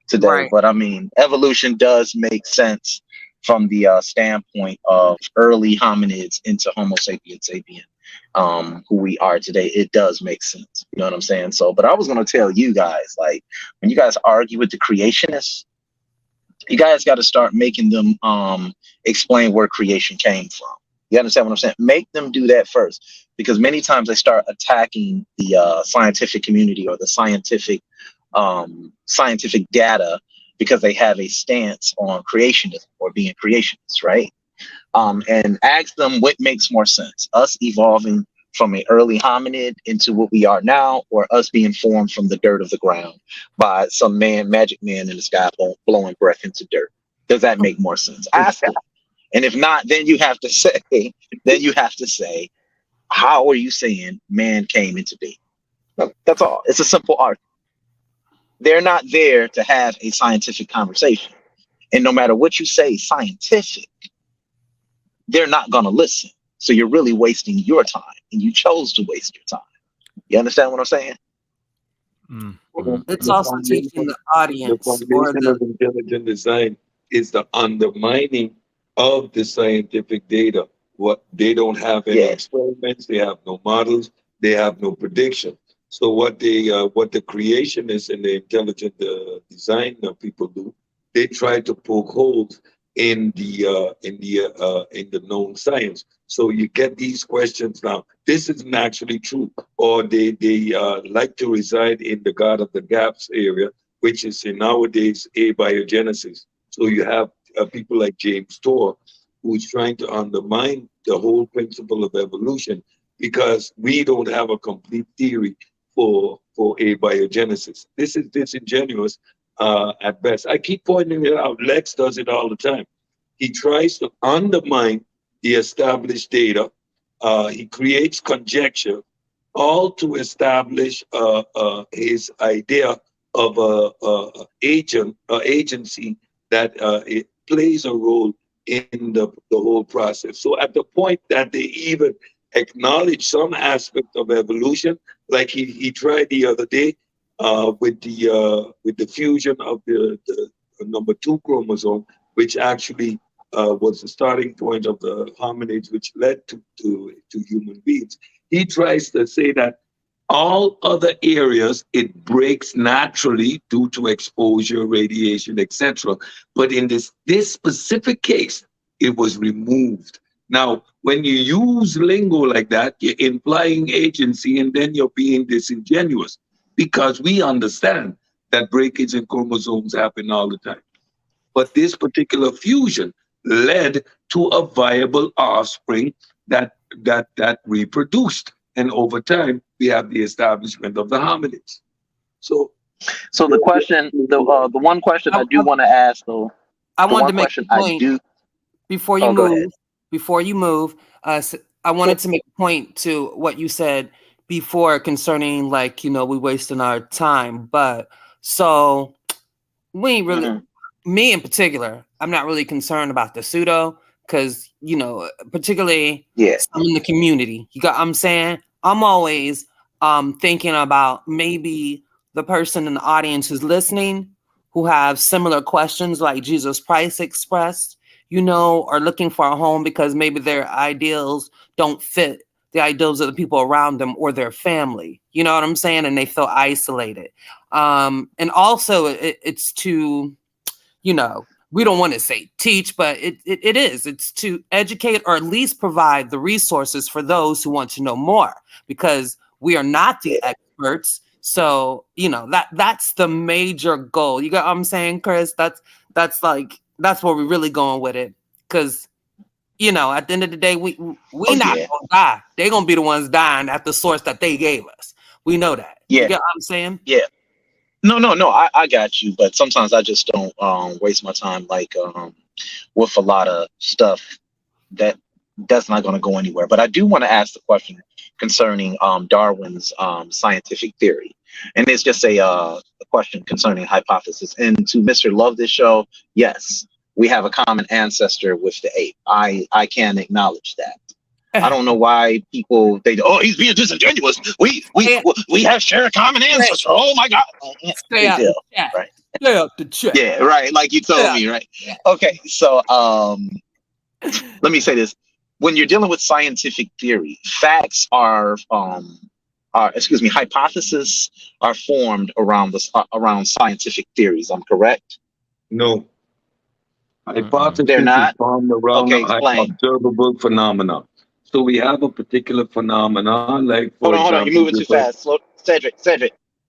Speaker 12: today. Right. But I mean, evolution does make sense from the standpoint of early hominids into Homo sapien, who we are today. It does make sense. You know what I'm saying? So, but I was going to tell you guys, like, when you guys argue with the creationists, you guys got to start making them explain where creation came from. You understand what I'm saying? Make them do that first, because many times they start attacking the scientific community or the scientific data because they have a stance on creationism or being creationists, right? And ask them what makes more sense, us evolving from an early hominid into what we are now, or us being formed from the dirt of the ground by some magic man in the sky blowing breath into dirt. Does that make more sense? Ask them. And if not, then you have to say, how are you saying man came into being? That's all. It's a simple argument. They're not there to have a scientific conversation. And no matter what you say scientific, they're not going to listen. So you're really wasting your time, and you chose to waste your time. You understand what I'm saying?
Speaker 6: It's also teaching the audience.
Speaker 5: The foundation of intelligent design is the undermining of the scientific data. What they don't have any experiments, they have no models, they have no prediction. So what the creationists and the intelligent design people do, they try to poke holes in the known science. So you get these questions now. This isn't actually true, or they like to reside in the God of the Gaps area, which is in nowadays abiogenesis. So you have people like James Tour, who's trying to undermine the whole principle of evolution, because we don't have a complete theory for abiogenesis. This is disingenuous at best. I keep pointing it out. Lex does it all the time. He tries to undermine the established data. He creates conjecture, all to establish his idea of a agency that it plays a role in the whole process. So at the point that they even acknowledge some aspect of evolution, like he tried the other day with the fusion of the number 2 chromosome, which actually was the starting point of the hominids, which led to human beings. He tries to say that all other areas it breaks naturally due to exposure, radiation, etc. But in this specific case, it was removed. Now, when you use lingo like that, you're implying agency, and then you're being disingenuous, because we understand that breakage in chromosomes happen all the time. But this particular fusion led to a viable offspring that reproduced. And over time, we have the establishment of the hominids. So
Speaker 12: the question, the one question I do want to ask, though,
Speaker 6: I wanted to make a point before you move. Before you move, I wanted to make a point to what you said before concerning, like, we wasting our time. But so we ain't really, me in particular, I'm not really concerned about the pseudo, because, particularly some in the community, you got, I'm saying, I'm always thinking about maybe the person in the audience who's listening, who have similar questions like Jesus Christ expressed, are looking for a home because maybe their ideals don't fit the ideals of the people around them or their family. You know what I'm saying? And they feel isolated. And also it's to, we don't want to say teach, but it is. It's to educate, or at least provide the resources for those who want to know more, because we are not the experts. So, that's the major goal. You got what I'm saying, Chris? That's where we're really going with it. Because, at the end of the day, we not gonna die. They're gonna be the ones dying at the source that they gave us. We know that.
Speaker 12: Yeah.
Speaker 6: You get what I'm saying?
Speaker 12: Yeah. No, I got you. But sometimes I just don't waste my time with a lot of stuff that's not going to go anywhere. But I do want to ask the question concerning Darwin's scientific theory. And it's just a question concerning hypothesis. And to Mr. Love This Show, yes, we have a common ancestor with the ape. I can acknowledge that. I don't know why people he's being disingenuous. We have shared a common ancestor. Oh my God.
Speaker 6: Stay out the chat.
Speaker 12: Right.
Speaker 6: Stay out the chat.
Speaker 12: Yeah, right. Like you told me, right? Okay, so let me say this. When you're dealing with scientific theory, facts hypotheses are formed around scientific theories. I'm correct?
Speaker 5: No. Hypotheses
Speaker 12: They're not
Speaker 5: formed around observable phenomena. So we have a particular phenomenon, like
Speaker 12: hold on, you're moving too fast. Slow, Cedric,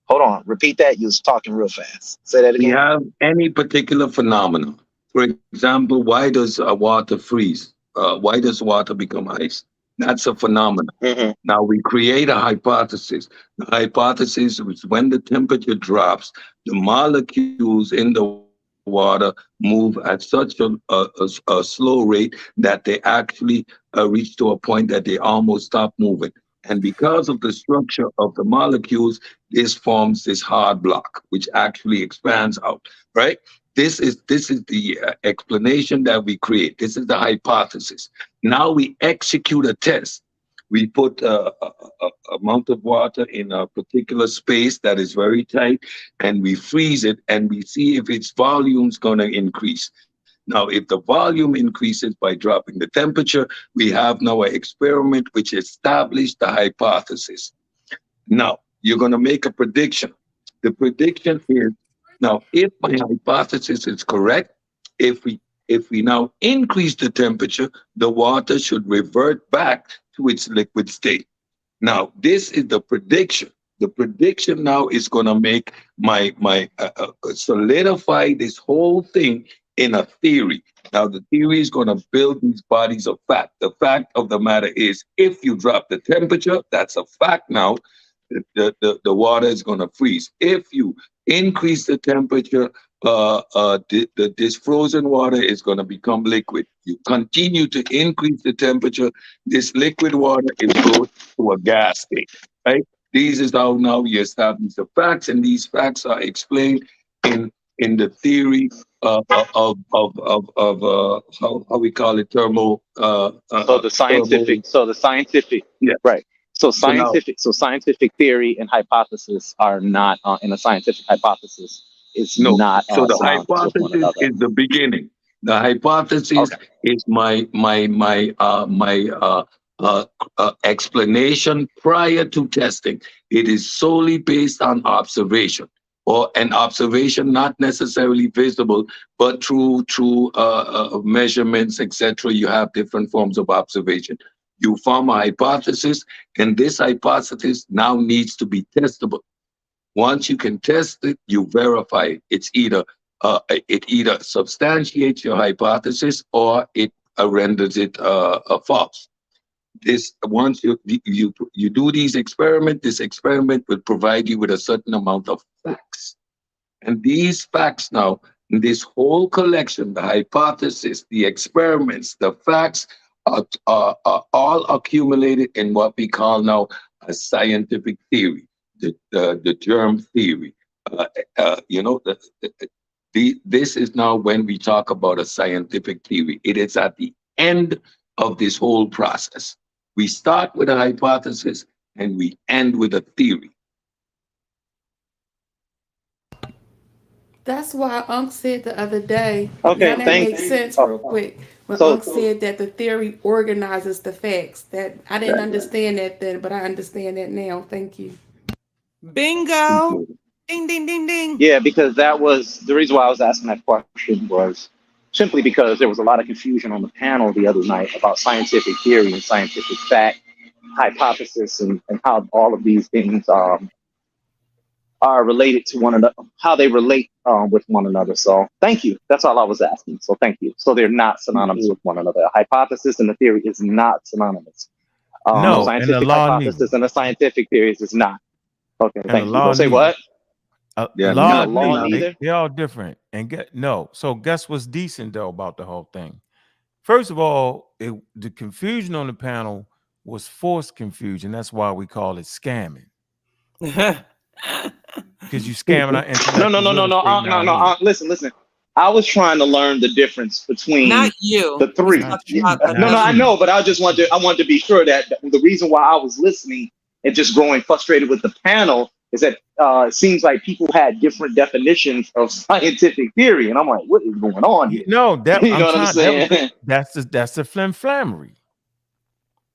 Speaker 12: hold on. Repeat that. You was talking real fast. Say that again.
Speaker 5: We have any particular phenomenon. For example, why does water freeze? Why does water become ice? That's a phenomenon.
Speaker 12: Mm-hmm.
Speaker 5: Now we create a hypothesis. The hypothesis is when the temperature drops, the molecules in the water move at such a slow rate that they actually reach to a point that they almost stop moving. And because of the structure of the molecules, this forms this hard block, which actually expands out, right? This is the explanation that we create. This is the hypothesis. Now we execute a test. We put a amount of water in a particular space that is very tight, and we freeze it, and we see if its volume is going to increase. Now, if the volume increases by dropping the temperature, we have now an experiment which established the hypothesis. Now, you're going to make a prediction. The prediction is, now, if my hypothesis is correct, if we now increase the temperature, the water should revert back to its liquid state. Now, this is the prediction. The prediction now is going to make my solidify this whole thing in a theory. Now, the theory is going to build these bodies of fact. The fact of the matter is, if you drop the temperature, that's a fact now, the water is going to freeze. If you increase the temperature, this frozen water is going to become liquid. You continue to increase the temperature, this liquid water is brought to a gas state, right? These is how now we establish the facts, and these facts are explained in the theory of how we call it thermal.
Speaker 12: So the scientific,
Speaker 5: yeah,
Speaker 12: right. So
Speaker 5: now,
Speaker 12: scientific theory and hypothesis are not in a scientific hypothesis is
Speaker 5: no.
Speaker 12: not
Speaker 5: So the
Speaker 12: synonymous with one
Speaker 5: hypothesis
Speaker 12: another.
Speaker 5: is the beginning. The hypothesis
Speaker 12: Okay.
Speaker 5: is my explanation prior to testing. It is solely based on observation, or an observation not necessarily visible, but through measurements, etc. You have different forms of observation. You form a hypothesis, and this hypothesis now needs to be testable. Once you can test it, you verify it. It either substantiates your hypothesis or it renders it false. This once you do these experiments, this experiment will provide you with a certain amount of facts, and these facts now, in this whole collection, the hypothesis, the experiments, the facts are all accumulated in what we call now a scientific theory, the germ theory. You know, this is now when we talk about a scientific theory. It is at the end of this whole process. We start with a hypothesis and we end with a theory.
Speaker 9: That's why Unc said the other day.
Speaker 12: Okay,
Speaker 9: Now that makes sense real quick. When
Speaker 12: So
Speaker 9: Unc said that the theory organizes the facts. That I didn't understand that then, but I understand that now. Thank you.
Speaker 6: Bingo. Ding, ding, ding, ding.
Speaker 12: yeah, because that was the reason why I was asking that question was simply because there was a lot of confusion on the panel the other night about scientific theory and scientific fact, hypothesis, and how all of these things are related to one another, how they relate with one another. So thank you. That's all I was asking. So thank you. So they're not synonymous with one another. A hypothesis and a theory is not synonymous.
Speaker 4: No, and the
Speaker 12: Scientific
Speaker 4: law
Speaker 12: hypothesis
Speaker 4: neither.
Speaker 12: and a scientific theory is not. Okay,
Speaker 4: And the
Speaker 12: thank you.
Speaker 4: law
Speaker 12: Don't say
Speaker 4: neither.
Speaker 12: what?
Speaker 5: Yeah,
Speaker 4: Law
Speaker 12: And the law
Speaker 4: neither.
Speaker 12: neither.
Speaker 4: They're all different. And so guess what's decent though about the whole thing? First of all, the confusion on the panel was forced confusion. That's why we call it scamming. Because you scamming our intellectual
Speaker 12: No. Listen. I was trying to learn the difference between
Speaker 6: Not you.
Speaker 12: the three.
Speaker 6: He's talking about
Speaker 12: No, I
Speaker 6: another-
Speaker 12: know, but I wanted to be sure that the reason why I was listening and just growing frustrated with the panel is that it seems like people had different definitions of scientific theory, and I'm like, what is going on here?
Speaker 4: No, that
Speaker 12: You know what I'm saying?
Speaker 4: that's the flammery,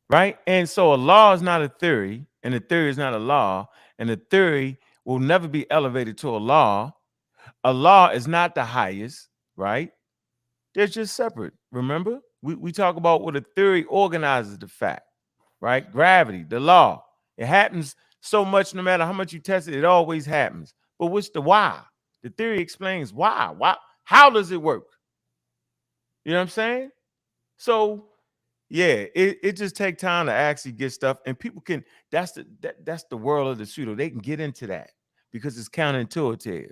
Speaker 4: right? And so a law is not a theory, and a theory is not a law, and a theory will never be elevated to a law. A law is not the highest, right? They're just separate. Remember, we talk about what a theory organizes the fact, right? Gravity, the law. It happens so much, no matter how much you test it, it always happens. But what's the why? The theory explains why. Why? How does it work? You know what I'm saying? So yeah, it just takes time to actually get stuff, and people can. That's the world of the pseudo. They can get into that because it's counterintuitive,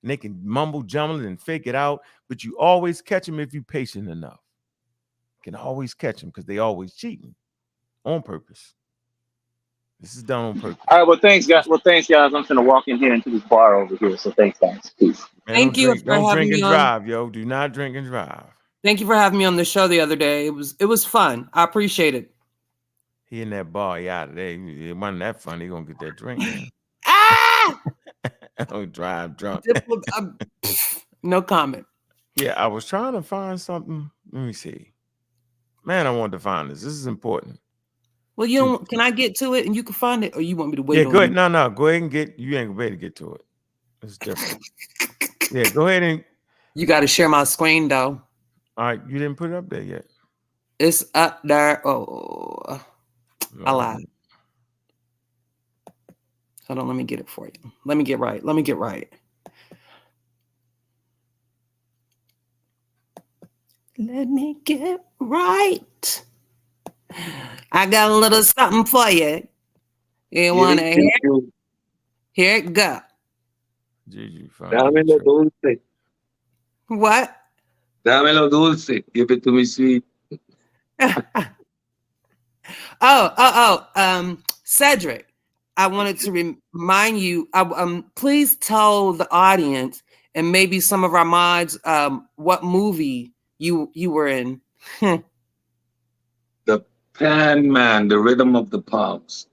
Speaker 4: and they can mumble jumble and fake it out, but you always catch them if you're patient enough. You can always catch them because they always cheating on purpose. This is done on purpose.
Speaker 12: All right, well, thanks, guys. I'm gonna walk in here into this bar over here. So thanks, guys. Peace.
Speaker 4: Man,
Speaker 6: Thank you for
Speaker 4: don't
Speaker 6: having
Speaker 4: drink
Speaker 6: me
Speaker 4: and
Speaker 6: on.
Speaker 4: drive, yo. Do not drink and drive.
Speaker 6: Thank you for having me on the show the other day. It was fun. I appreciate it.
Speaker 4: He in that bar, he out of there. It wasn't that funny. He gonna get that drink in. Don't drive drunk.
Speaker 6: No comment.
Speaker 4: Yeah, I was trying to find something. Let me see. Man, I wanted to find this. This is important.
Speaker 6: Well, you don't. Can I get to it and you can find it, or you want me to wait?
Speaker 4: Yeah, go ahead. No, go ahead and get. You ain't gonna be able to get to it. It's different. Yeah, go ahead and.
Speaker 6: You got to share my screen though.
Speaker 4: All right, you didn't put it up there yet.
Speaker 6: It's up there. Oh, I lied. Hold on, let me get it for you. Let me get right. Let me get right. Let me get right. I got a little something for you. You want to hear? Here it go.
Speaker 5: Dámelo dulce.
Speaker 6: What?
Speaker 5: Dámelo dulce. Give it to me sweet.
Speaker 6: Cedric, I wanted to remind you, please tell the audience and maybe some of our mods what movie you were in.
Speaker 5: The Pan Man, the Rhythm of the Palms.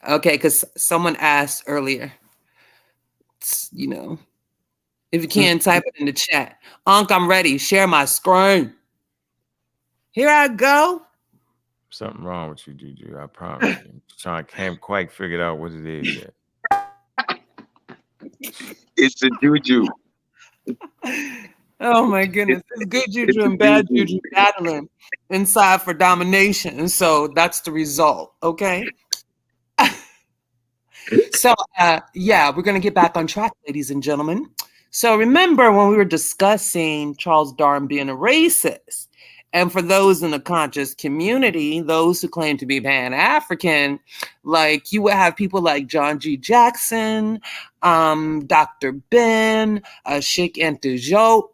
Speaker 6: Okay, because someone asked earlier, you know, if you can type it in the chat. Unc, I'm ready. Share my screen. Here I go.
Speaker 4: Something wrong with you, Juju. I promise you. I can't quite figure out what it is yet.
Speaker 5: It's the Juju.
Speaker 6: Oh my goodness. It's good Juju and bad Juju battling inside for domination. And so that's the result. Okay. So yeah, we're gonna get back on track, ladies and gentlemen. So remember when we were discussing Charles Darwin being a racist, and for those in the conscious community, those who claim to be Pan-African, like you would have people like John G. Jackson, Dr. Ben, Sheikh Anta Diop,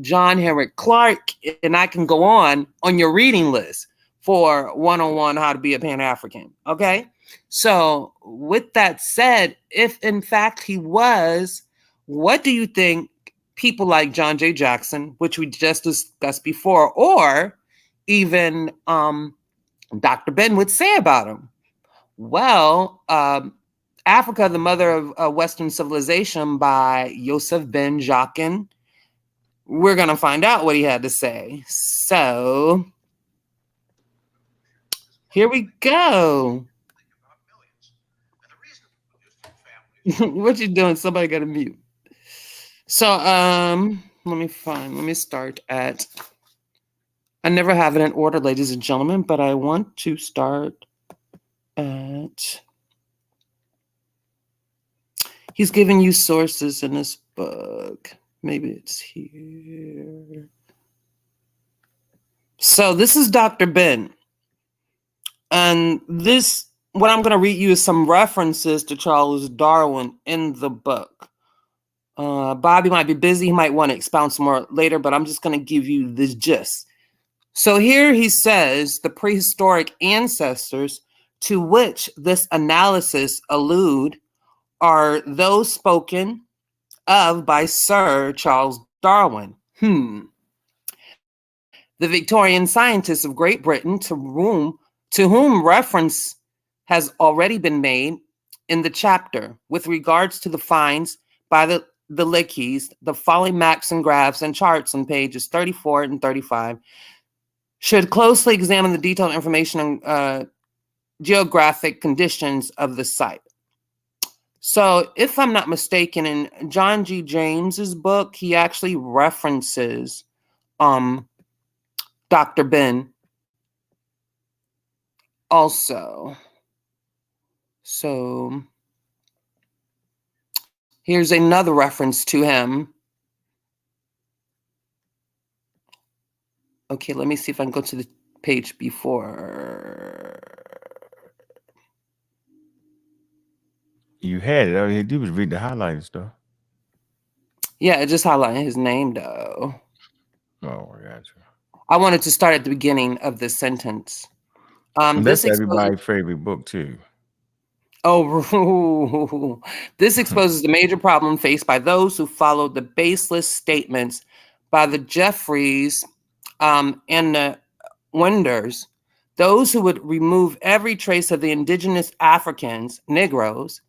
Speaker 6: John Henrik Clark, and I can go on your reading list for 101 how to be a Pan-African. Okay. So with that said, if in fact he was, what do you think people like John J. Jackson, which we just discussed before, or even Dr. Ben would say about him? Well, Africa, the Mother of Western Civilization by Yosef Ben Jachin. We're going to find out what he had to say. So here we go. What you doing? Somebody got to mute. So let me start at, I never have it in order, ladies and gentlemen, but I want to start at, he's giving you sources in this book. Maybe it's here. So this is Dr. Ben. And this, what I'm going to read you is some references to Charles Darwin in the book. Bobby might be busy. He might want to expound some more later, but I'm just going to give you the gist. So here he says the prehistoric ancestors to which this analysis allude are those spoken of by Sir Charles Darwin. The Victorian scientists of Great Britain to whom reference has already been made in the chapter with regards to the finds by the Lickeys, the following maps and graphs and charts on pages 34 and 35 should closely examine the detailed information and geographic conditions of the site. So if I'm not mistaken, in John G. James's book, he actually references Dr. Ben also. So here's another reference to him. Okay, let me see if I can go to the page before.
Speaker 4: You had it. I mean, you was reading the highlighted stuff.
Speaker 6: Yeah, it just highlighting his name though.
Speaker 4: Oh, I got you.
Speaker 6: I wanted to start at the beginning of this sentence.
Speaker 4: That's everybody's favorite book too.
Speaker 6: Oh, this exposes the major problem faced by those who followed the baseless statements by the Jeffreys and the Wenders, those who would remove every trace of the indigenous Africans, Negroes,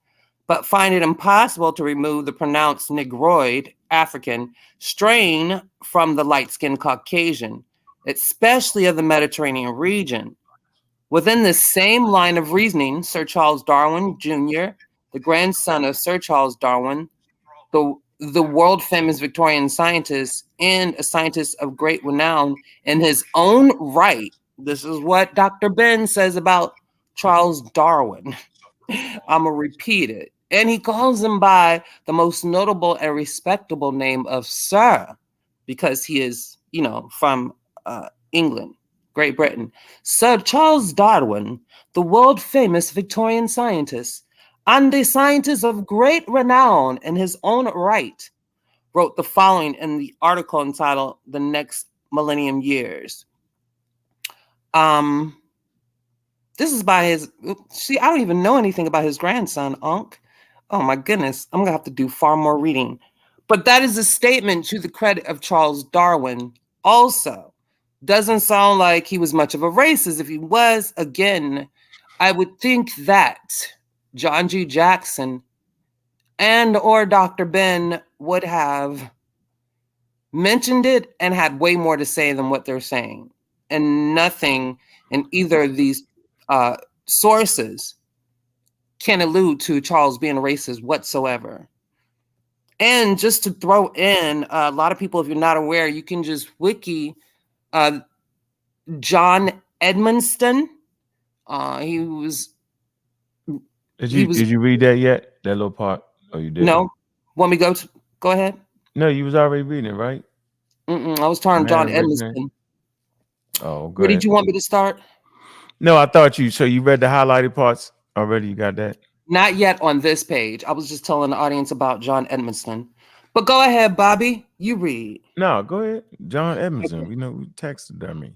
Speaker 6: but find it impossible to remove the pronounced Negroid African strain from the light-skinned Caucasian, especially of the Mediterranean region. Within this same line of reasoning, Sir Charles Darwin Jr., the grandson of Sir Charles Darwin, the world-famous Victorian scientist and a scientist of great renown in his own right. This is what Dr. Ben says about Charles Darwin. I'm going to repeat it. And he calls him by the most notable and respectable name of Sir, because he is, from England, Great Britain. Sir Charles Darwin, the world-famous Victorian scientist, and a scientist of great renown in his own right, wrote the following in the article entitled "The Next Millennium Years." This is by his. See, I don't even know anything about his grandson, Unc. Oh my goodness, I'm gonna have to do far more reading. But that is a statement to the credit of Charles Darwin. Also, doesn't sound like he was much of a racist. If he was, again, I would think that John G. Jackson and or Dr. Ben would have mentioned it and had way more to say than what they're saying. And nothing in either of these sources can allude to Charles being a racist whatsoever. And just to throw in, a lot of people, if you're not aware, you can just wiki John Edmonston. He was.
Speaker 4: Did you read that yet? That little part? Oh, you did.
Speaker 6: No. Want me to go ahead?
Speaker 4: No, you was already reading it, right?
Speaker 6: I was talking John Edmonston.
Speaker 4: Oh,
Speaker 6: where did you want me to start?
Speaker 4: No, I thought you. So you read the highlighted parts already? You got that?
Speaker 6: Not yet on this page. I was just telling the audience about John Edmonston. But go ahead, Bobby. You read.
Speaker 4: No, go ahead. John Edmondson. Okay. We know taxidermy.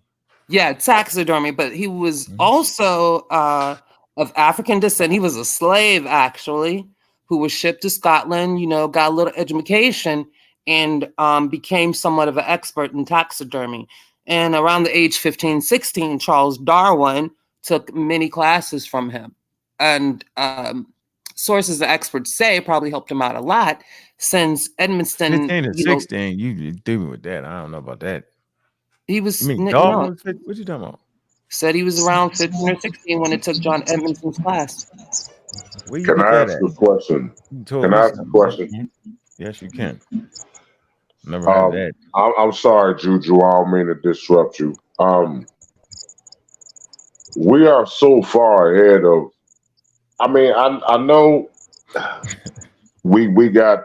Speaker 6: Yeah, taxidermy. But he was also of African descent. He was a slave, actually, who was shipped to Scotland, got a little education and became somewhat of an expert in taxidermy. And around the age 15, 16, Charles Darwin took many classes from him. And sources and experts say probably helped him out a lot since Edmonston.
Speaker 4: 15 and 16, you do with that. I don't know about that.
Speaker 6: He was.
Speaker 4: What you talking about?
Speaker 6: Said he was around 15 or 16 when it took John Edmondson's class.
Speaker 10: Can I ask a question? Can I ask a question?
Speaker 4: Yes, you can. Never heard that.
Speaker 10: I'm sorry, Juju. I don't mean to disrupt you. We are so far ahead of. I mean, I know we got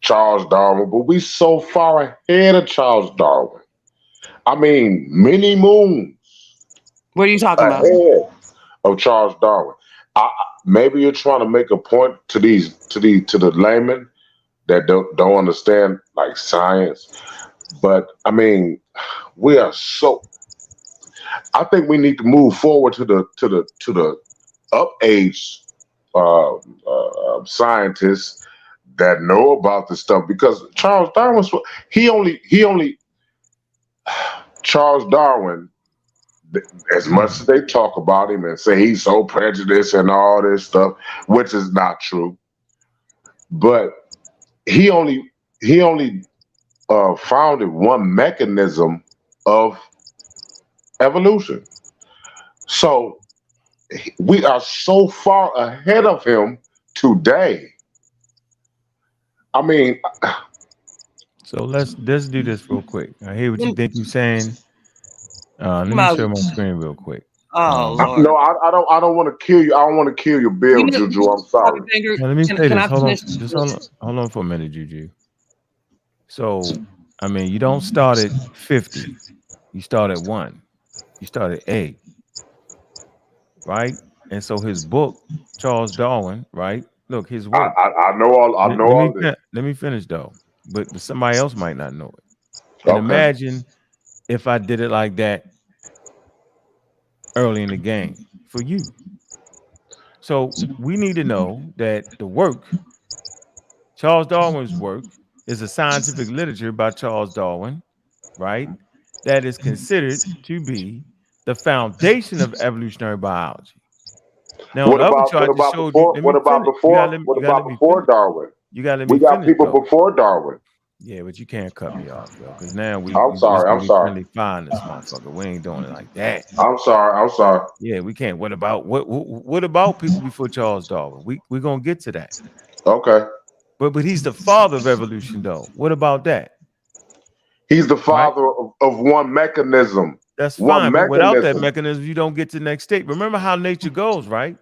Speaker 10: Charles Darwin, but we so far ahead of Charles Darwin. I mean, many moons.
Speaker 6: What are you talking about?
Speaker 10: Of Charles Darwin. Maybe you're trying to make a point to the layman that don't understand like science, but I mean, we are so. I think we need to move forward to the up age scientists that know about this stuff, because Charles Darwin Charles Darwin, as much as they talk about him and say he's so prejudiced and all this stuff, which is not true, but he only founded one mechanism of evolution. So we are so far ahead of him today. I mean,
Speaker 4: so let's do this real quick. I hear what you think you're saying. Let me share my screen real quick.
Speaker 6: Oh, Lord.
Speaker 10: No, I don't want to kill you. I don't want to kill your bill, Juju. I'm sorry.
Speaker 4: Let me say this. Hold on for a minute, Juju. So, I mean, you don't start at 50. You start at 1. You start at A. Right? And so his book, Charles Darwin, right? Look, his work.
Speaker 10: I know all this.
Speaker 4: Let me finish though. But somebody else might not know it. And imagine if I did it like that early in the game for you. So we need to know that the work, Charles Darwin's work, is a scientific literature by Charles Darwin, right? That is considered to be the foundation of evolutionary biology. Now,
Speaker 10: what about before Darwin?
Speaker 4: You gotta let me
Speaker 10: We got
Speaker 4: finish,
Speaker 10: people
Speaker 4: though.
Speaker 10: before Darwin.
Speaker 4: Yeah, but you can't cut me off, yo. Because now
Speaker 10: I'm sorry.
Speaker 4: Friendly fire in this motherfucker. We ain't doing it like that.
Speaker 10: I'm sorry.
Speaker 4: Yeah, we can't. What about people before Charles Darwin? We're gonna get to that.
Speaker 10: Okay.
Speaker 4: But he's the father of evolution, though. What about that?
Speaker 10: He's the father of one mechanism.
Speaker 4: That's fine, but without that mechanism, you don't get to the next state. Remember how nature goes, right?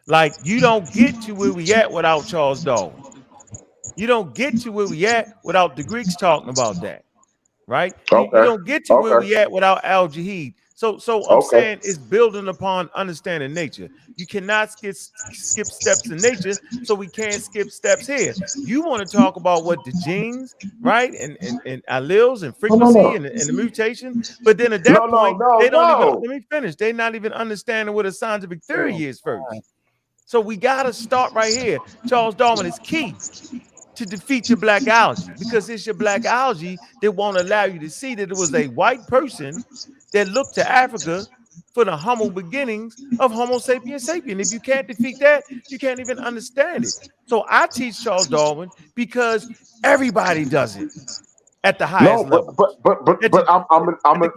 Speaker 4: Like, you don't get to where we at without Charles Darwin. You don't get to where we at without the Greeks talking about that, right? You don't get to where we at without Al-Jahid. So I'm saying it's building upon understanding nature. You cannot skip steps in nature, so we can't skip steps here. You want to talk about what the genes, right, and alleles and frequency and the mutation, but then at that point, they don't even, let me finish. They're not even understanding what a scientific theory is first. So we got to start right here. Charles Darwin is key to defeat your black algae, because it's your black algae that won't allow you to see that it was a white person that looked to Africa for the humble beginnings of Homo sapiens sapien. If you can't defeat that, you can't even understand it. So I teach Charles Darwin because everybody does it at the highest level.
Speaker 10: But I'm in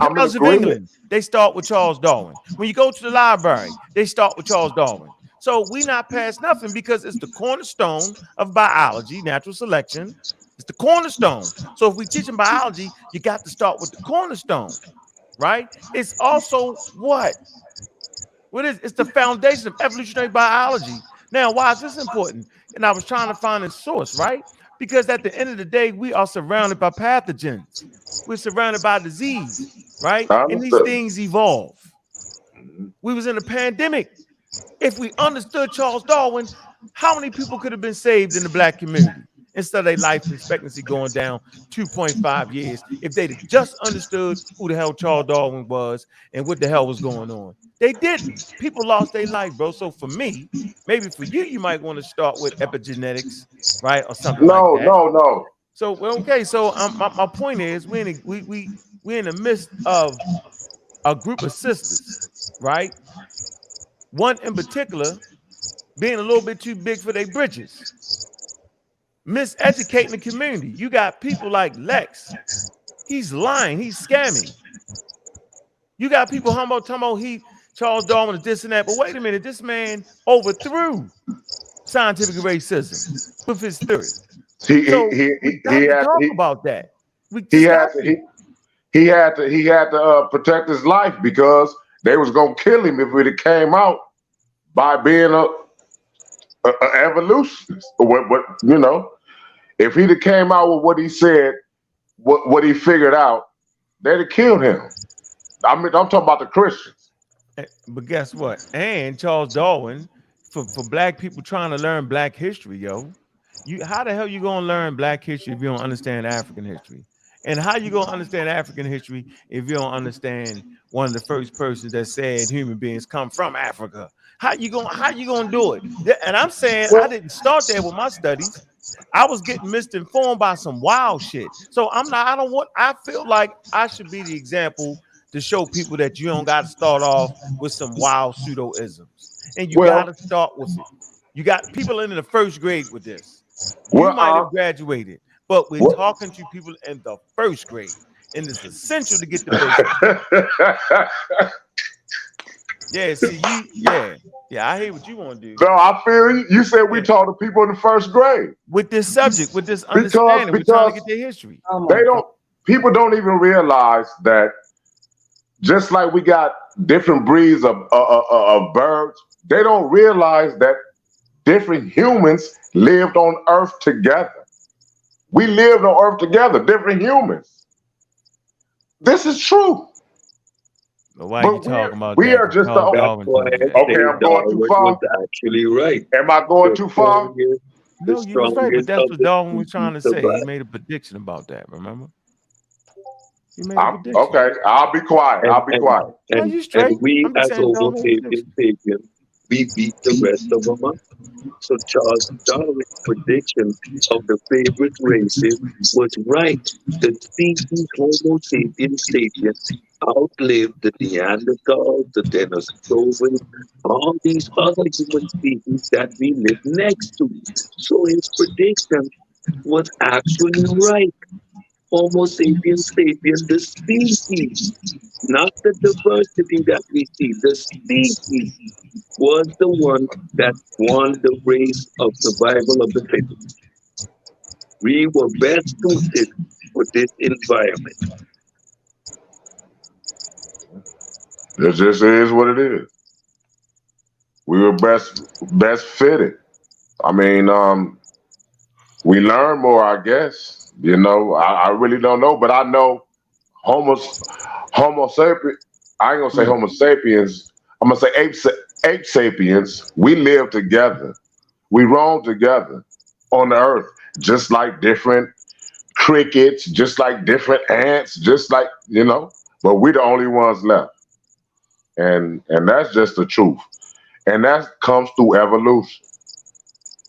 Speaker 4: England, they start with Charles Darwin. When you go to the library, they start with Charles Darwin. So we not past nothing, because it's the cornerstone of biology, natural selection. It's the cornerstone. So if we teach them biology, you got to start with the cornerstone, right? It's also what is it's the foundation of evolutionary biology. Now, why is this important? And I was trying to find a source, right? Because at the end of the day, we are surrounded by pathogens. We're surrounded by disease, right? And these things evolve. We was in a pandemic. If we understood Charles Darwin, how many people could have been saved in the black community instead of their life expectancy going down 2.5 years if they'd just understood who the hell Charles Darwin was and what the hell was going on? They didn't. People lost their life, bro. So for me, maybe for you, you might want to start with epigenetics, right, or something like that.
Speaker 10: No.
Speaker 4: So okay. So my point is, we're in the midst of a group of sisters, right? One in particular being a little bit too big for their britches, miseducating the community. You got people like Lex. He's lying. He's scamming. You got people talking about Charles Darwin is this and that. But wait a minute, this man overthrew scientific racism with his theory. We got to talk about that.
Speaker 10: He had to protect his life, because they was gonna kill him if it came out by being a evolutionist. If he'd have came out with what he said, what he figured out, they'd have killed him. I mean, I'm talking about the Christians.
Speaker 4: But guess what? And Charles Darwin, for black people trying to learn black history, how the hell you gonna learn black history if you don't understand African history? And how you gonna understand African history if you don't understand one of the first persons that said human beings come from Africa? How you gonna do it? And I'm saying, I didn't start there with my studies. I was getting misinformed by some wild shit. So I feel like I should be the example to show people that you don't got to start off with some wild pseudo-isms. And you got to start with it. You got people in the first grade with this. You might have graduated, but we're talking to people in the first grade. And it's essential to get the basics. Yeah, I hear what you want to do.
Speaker 10: No, I feel you. You said we taught the people in the first grade.
Speaker 4: With this subject, with this understanding, we're trying to get their history.
Speaker 10: People don't even realize that just like we got different breeds of birds, they don't realize that different humans lived on Earth together. We lived on Earth together, different humans. This is true.
Speaker 4: Why you talking about
Speaker 10: we
Speaker 4: that?
Speaker 10: are just the
Speaker 4: Darwin told you that.
Speaker 10: okay. I'm going too far.
Speaker 5: Was actually right.
Speaker 10: Am I going too far?
Speaker 4: No, you was right, but that's what Darwin was trying to say. He made a prediction about that. Remember? He made a prediction.
Speaker 10: Okay, I'll be quiet. I'll be quiet.
Speaker 5: And we, as Homo sapiens, we beat the rest of them up. So Charles Darwin's prediction of the favorite races was right. The species Homo sapiens sapiens outlived the Neanderthals, the Denisovans, all these other human species that we live next to. So his prediction was actually right. Homo sapiens sapiens, the species, not the diversity that we see, the species was the one that won the race of survival of the fittest. We were best suited for this environment.
Speaker 10: This just is what it is. We were best fitted. I mean, we learn more, I guess. You know, I really don't know, but I know Homo sapiens. I ain't gonna say Homo sapiens. I'm gonna say ape sapiens. We live together. We roam together on the earth, just like different crickets, just like different ants, just like, you know. But we're the only ones left, and that's just the truth, and that comes through evolution.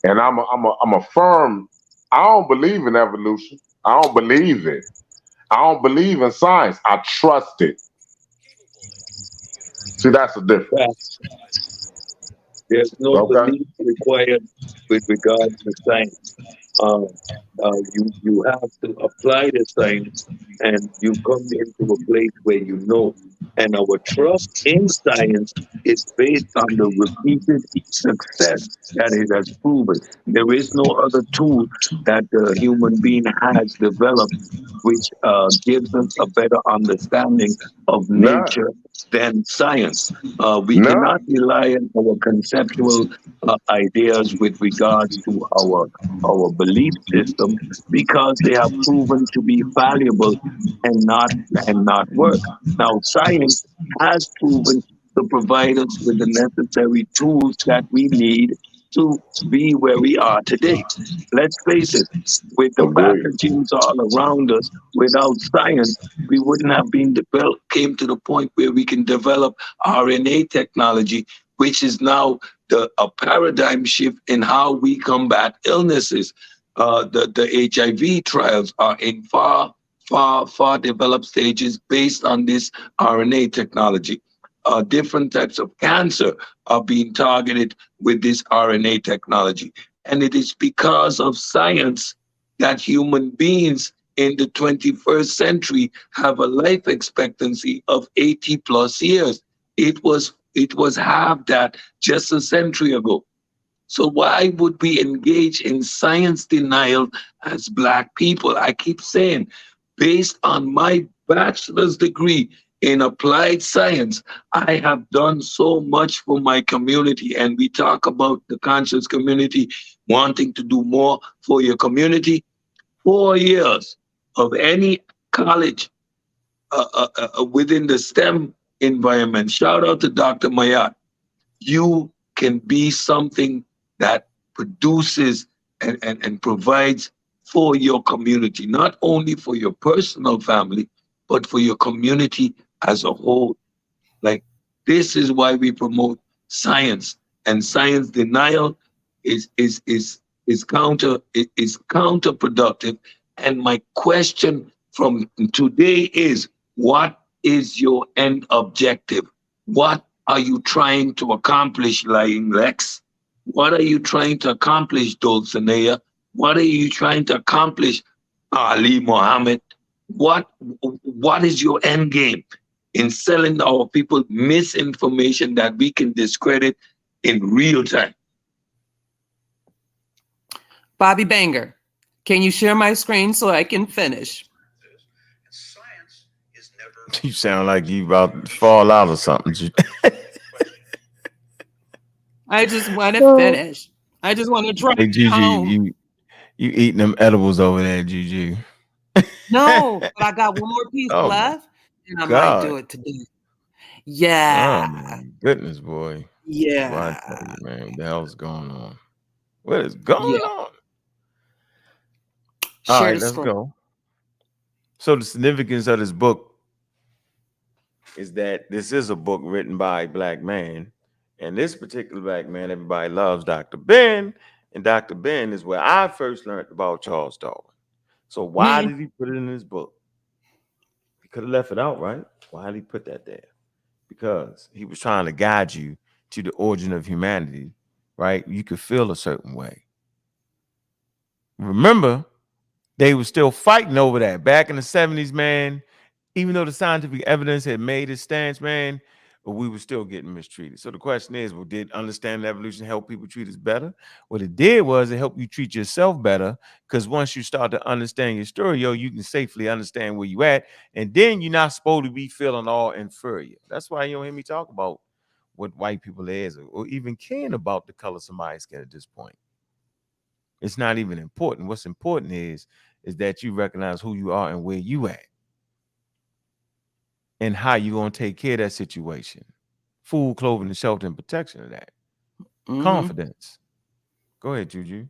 Speaker 10: And I'm a firm. I don't believe in evolution. I don't believe it. I don't believe in science. I trust it. See, that's the difference.
Speaker 5: There's no belief required with regard to science. You have to apply the science, and you come into a place where you know. And our trust in science is based on the repeated success that it has proven. There is no other tool that the human being has developed which gives us a better understanding of nature than science. We cannot rely on our conceptual ideas with regards to our belief system because they have proven to be valuable and not work. Now, science has proven to provide us with the necessary tools that we need to be where we are today. Let's face it, with the pathogens all around us, without science, we wouldn't have came to the point where we can develop RNA technology, which is now a paradigm shift in how we combat illnesses. The HIV trials are in far developed stages based on this RNA technology. Different types of cancer are being targeted with this RNA technology. And it is because of science that human beings in the 21st century have a life expectancy of 80 plus years. It was half that just a century ago. So why would we engage in science denial as Black people? I keep saying, based on my bachelor's degree in applied science, I have done so much for my community. And we talk about the conscious community wanting to do more for your community. 4 years of any college within the STEM environment. Shout out to Dr. Mayat. You can be something that produces and provides for your community, not only for your personal family, but for your community as a whole. Like, this is why we promote science, and science denial is counterproductive. And my question from today is, what is your end objective? What are you trying to accomplish, Lying Lex? What are you trying to accomplish, Dulcinea? What are you trying to accomplish, Ali Mohammed? What is your end game in selling our people misinformation that we can discredit in real time?
Speaker 6: Bobby Banger, can you share my screen so I can finish?
Speaker 4: You sound like you about to fall out or something.
Speaker 6: I just want to finish. I just want to drive home.
Speaker 4: You eating them edibles over there, Juju.
Speaker 6: No, but I got one more piece left, and I might do it today. Yeah.
Speaker 4: Oh my goodness, boy. Well, I tell
Speaker 6: Yeah.
Speaker 4: you, man, what the hell's going on? What is going
Speaker 6: Yeah.
Speaker 4: on? All
Speaker 6: Share
Speaker 4: right,
Speaker 6: the
Speaker 4: let's
Speaker 6: screen.
Speaker 4: go. So the significance of this book is that this is a book written by a black man. And this particular black man, everybody loves Dr. Ben. And Dr. Ben is where I first learned about Charles Darwin. So why did he put it in his book? He could have left it out, right? Why did he put that there? Because he was trying to guide you to the origin of humanity, right? You could feel a certain way. Remember, they were still fighting over that back in the 70s, man. Even though the scientific evidence had made its stance, man, but we were still getting mistreated. So the question is, well, did understanding evolution help people treat us better? What it did was it helped you treat yourself better, because once you start to understand your story, you can safely understand where you at, and then you're not supposed to be feeling all inferior. That's why you don't hear me talk about what white people is or even caring about the color of somebody's skin at this point. It's not even important. What's important is that you recognize who you are and where you at, and how you gonna take care of that situation. Food, clothing, and shelter, and protection of that. Confidence. Go ahead, Juju.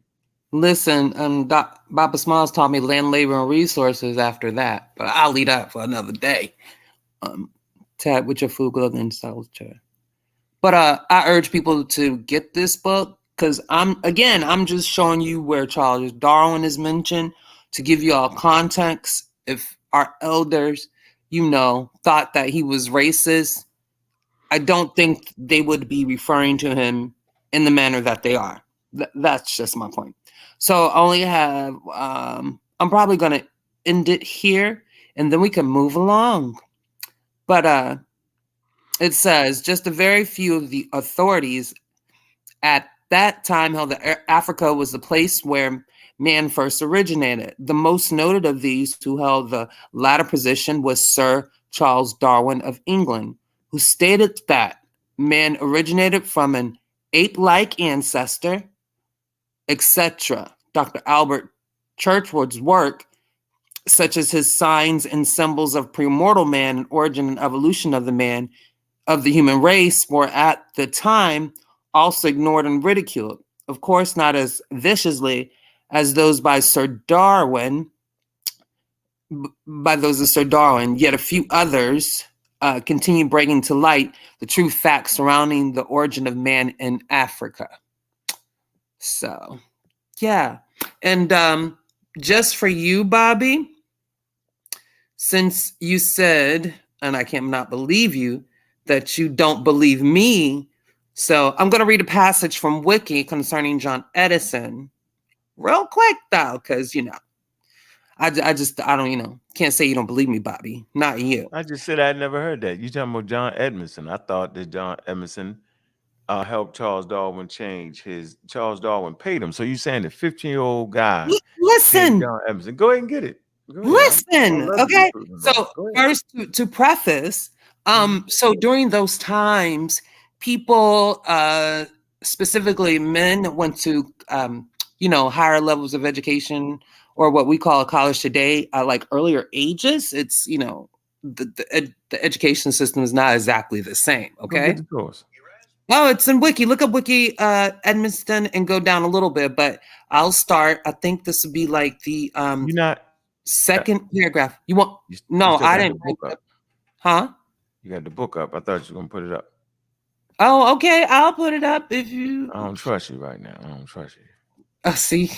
Speaker 6: Listen, Baba Smiles taught me land, labor, and resources after that, but I'll leave that for another day. Tab with your food, clothing, and shelter. But I urge people to get this book, because I'm just showing you where Charles Darwin is mentioned to give you all context. If our elders, thought that he was racist, I don't think they would be referring to him in the manner that they are. That's just my point. So I only have, I'm probably going to end it here, and then we can move along. But it says just a very few of the authorities at that time held that Africa was the place where man first originated. The most noted of these who held the latter position was Sir Charles Darwin of England, who stated that man originated from an ape-like ancestor, etc. Dr. Albert Churchward's work, such as his Signs and Symbols of Premortal Man and Origin and Evolution of the Human Race, were at the time also ignored and ridiculed. Of course, not as viciously as those by Sir Darwin, yet a few others continue bringing to light the true facts surrounding the origin of man in Africa. So, yeah. And just for you, Bobby, since you said, and I cannot believe you, that you don't believe me, so I'm going to read a passage from Wiki concerning John Edison real quick, though, because, I don't, can't say you don't believe me, Bobby. Not you.
Speaker 4: I just said I never heard that. You talking about John Edmondson. I thought that John Edmondson helped Charles Darwin Charles Darwin paid him. So you saying the 15-year-old guy paid
Speaker 6: Listen.
Speaker 4: John Edmondson. Go ahead and get it. Go ahead.
Speaker 6: Listen, okay? So first, to preface, so during those times, people, specifically men, went to, higher levels of education, or what we call a college today, like earlier ages. It's, the education system is not exactly the same, okay?
Speaker 4: Go get the course.
Speaker 6: Oh, it's in Wiki. Look up Wiki Edmonston and go down a little bit, but I'll start. I think this would be like the
Speaker 4: You're not
Speaker 6: second paragraph. You want? No, I didn't. Huh?
Speaker 4: You got the book up. I thought you were gonna put it up.
Speaker 6: Oh, okay. I'll put it up if you.
Speaker 4: I don't trust you right now. I don't trust you.
Speaker 6: See.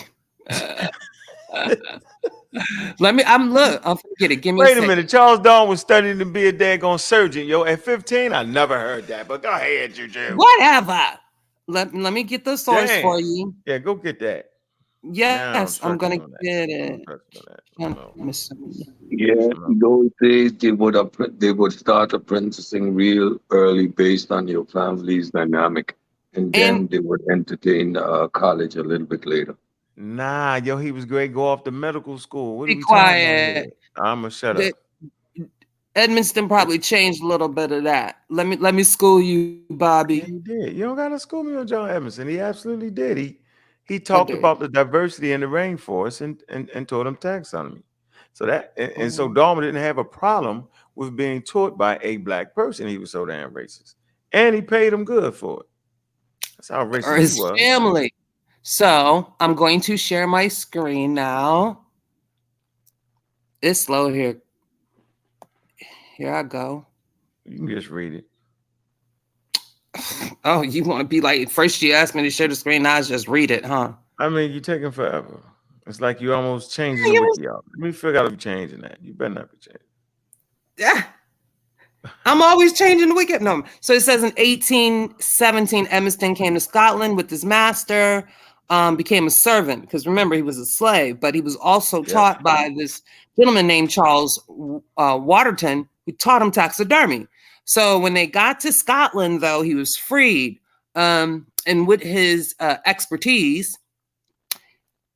Speaker 6: Let me. I'm forget it. Give me.
Speaker 4: Wait a minute. Charles Darwin was studying to be a daggone surgeon. Yo, at 15, I never heard that. But go ahead, Juju.
Speaker 6: Whatever. Let me get the source for you.
Speaker 4: Yeah, go get that.
Speaker 6: Yes, I'm gonna get it.
Speaker 5: Yeah, those days they would start apprenticing real early based on your family's dynamic, and then they would entertain college a little bit later.
Speaker 4: Nah, yo, he was great. Go off to medical school. What
Speaker 6: be
Speaker 4: are we
Speaker 6: quiet.
Speaker 4: Talking about? I'ma shut up.
Speaker 6: Edmonston probably changed a little bit of that. Let me school you, Bobby.
Speaker 4: Yeah, he did. You don't gotta school me on John Edmondson. He absolutely did. He talked about the diversity in the rainforest and taught him taxonomy. So that and so Darwin didn't have a problem with being taught by a black person. He was so damn racist, and he paid him good for it. That's how racist
Speaker 6: Or his
Speaker 4: he was.
Speaker 6: family. So I'm going to share my screen now. It's slow here. Here I go.
Speaker 4: You can just read it.
Speaker 6: Oh, you want to be like, first you asked me to share the screen, now it's just read it, huh?
Speaker 4: I mean, you're taking forever. It's like you almost changing the wiki out. Let me figure out if you're changing that. You better not be changing.
Speaker 6: Yeah. I'm always changing the wiki. No. So it says in 1817, Emerson came to Scotland with his master, became a servant, because remember, he was a slave, but he was also taught by this gentleman named Charles Waterton, who taught him taxidermy. So when they got to Scotland, though, he was freed. And with his expertise,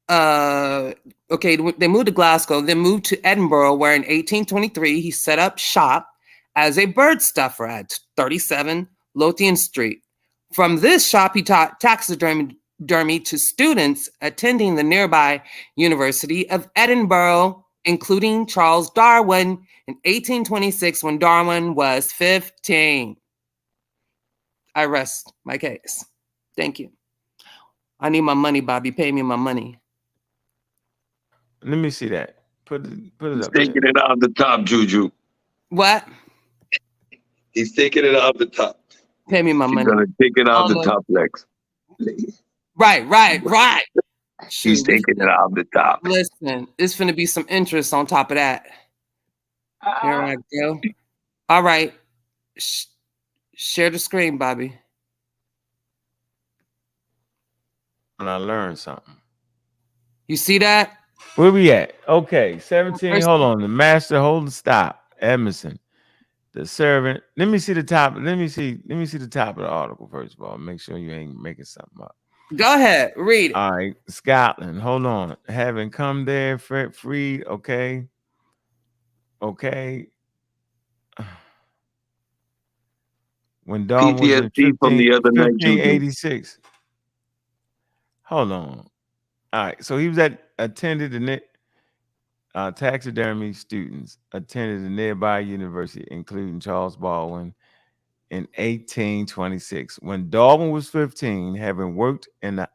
Speaker 6: they moved to Glasgow, then moved to Edinburgh, where in 1823, he set up shop as a bird stuffer at 37 Lothian Street. From this shop, he taught taxidermy to students attending the nearby University of Edinburgh, including Charles Darwin in 1826 when Darwin was 15. I rest my case. Thank you. I need my money, Bobby. Pay me my money.
Speaker 4: Let me see that. Put it
Speaker 5: He's
Speaker 4: up.
Speaker 5: Taking it off the top, Juju.
Speaker 6: What?
Speaker 5: He's taking it off the top.
Speaker 6: Pay me my money.
Speaker 5: He's gonna take it off the top, Lex.
Speaker 6: Right.
Speaker 5: He's taking it off the top.
Speaker 6: Listen, it's finna be some interest on top of that. Here I go. All right. Share the screen, Bobby.
Speaker 4: And I learned something.
Speaker 6: You see that?
Speaker 4: Where we at? Okay, 17. Hold on. The master, hold and stop. Emerson. The servant. Let me see the top. Let me see the top of the article first of all. Make sure you ain't making something up.
Speaker 6: Go ahead, read it.
Speaker 4: All right, Scotland. Hold on. Having come there, freed. Okay. When Darwin was in
Speaker 5: from the other
Speaker 4: 1586. Hold on. All right, so he was attended the taxidermy students attended the nearby university, including Charles Darwin, in 1826. When Darwin was 15, having worked in the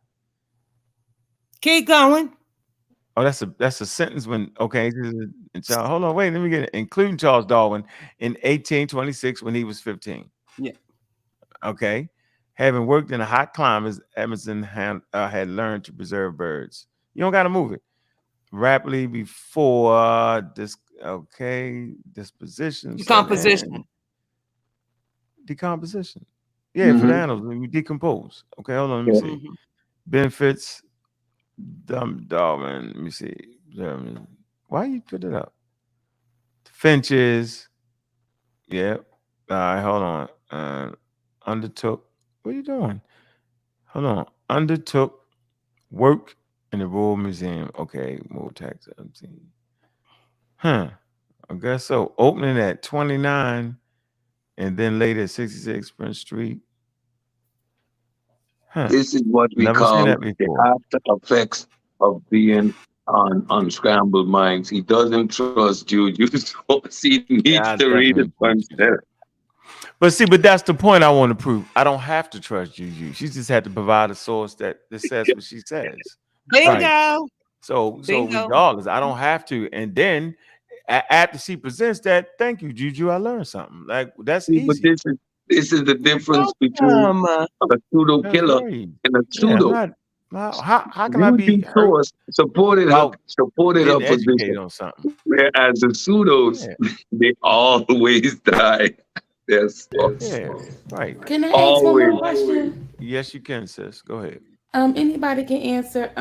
Speaker 6: keep going.
Speaker 4: Oh, that's a sentence when okay. Hold on, wait, let me get it. Including Charles Darwin in 1826 when he was 15.
Speaker 6: Yeah.
Speaker 4: Okay. Having worked in a hot climate, Emerson had learned to preserve birds. You don't got to move it rapidly before disposition. Decomposition. Yeah, for the animals, when we decompose. Okay, hold on, let me see. Benefits. Darwin. Let me see. Why you put it up? Finches. Yep. All right, hold on. Undertook. What are you doing? Hold on. Undertook work in the Royal Museum. Okay, more tax. I guess so. Opening at 29 and then later at 66 Prince Street.
Speaker 5: This is what we call the after effects of being on Scrambled Minds. He doesn't trust you. You he needs to read it for himself.
Speaker 4: But that's the point I want to prove. I don't have to trust Juju. She just had to provide a source that says what she says.
Speaker 6: Bingo.
Speaker 4: Right. So regardless, I don't have to. And then after she presents that, thank you, Juju. I learned something. Like that's easy.
Speaker 5: But this is the difference between a pseudo killer and a pseudo.
Speaker 4: How can I be
Speaker 5: supported her position?
Speaker 4: On something.
Speaker 5: Whereas the pseudos, they always die. Yes.
Speaker 4: Yeah, right.
Speaker 9: Can I ask one more question?
Speaker 4: Yes, you can, sis. Go ahead.
Speaker 9: Anybody can answer.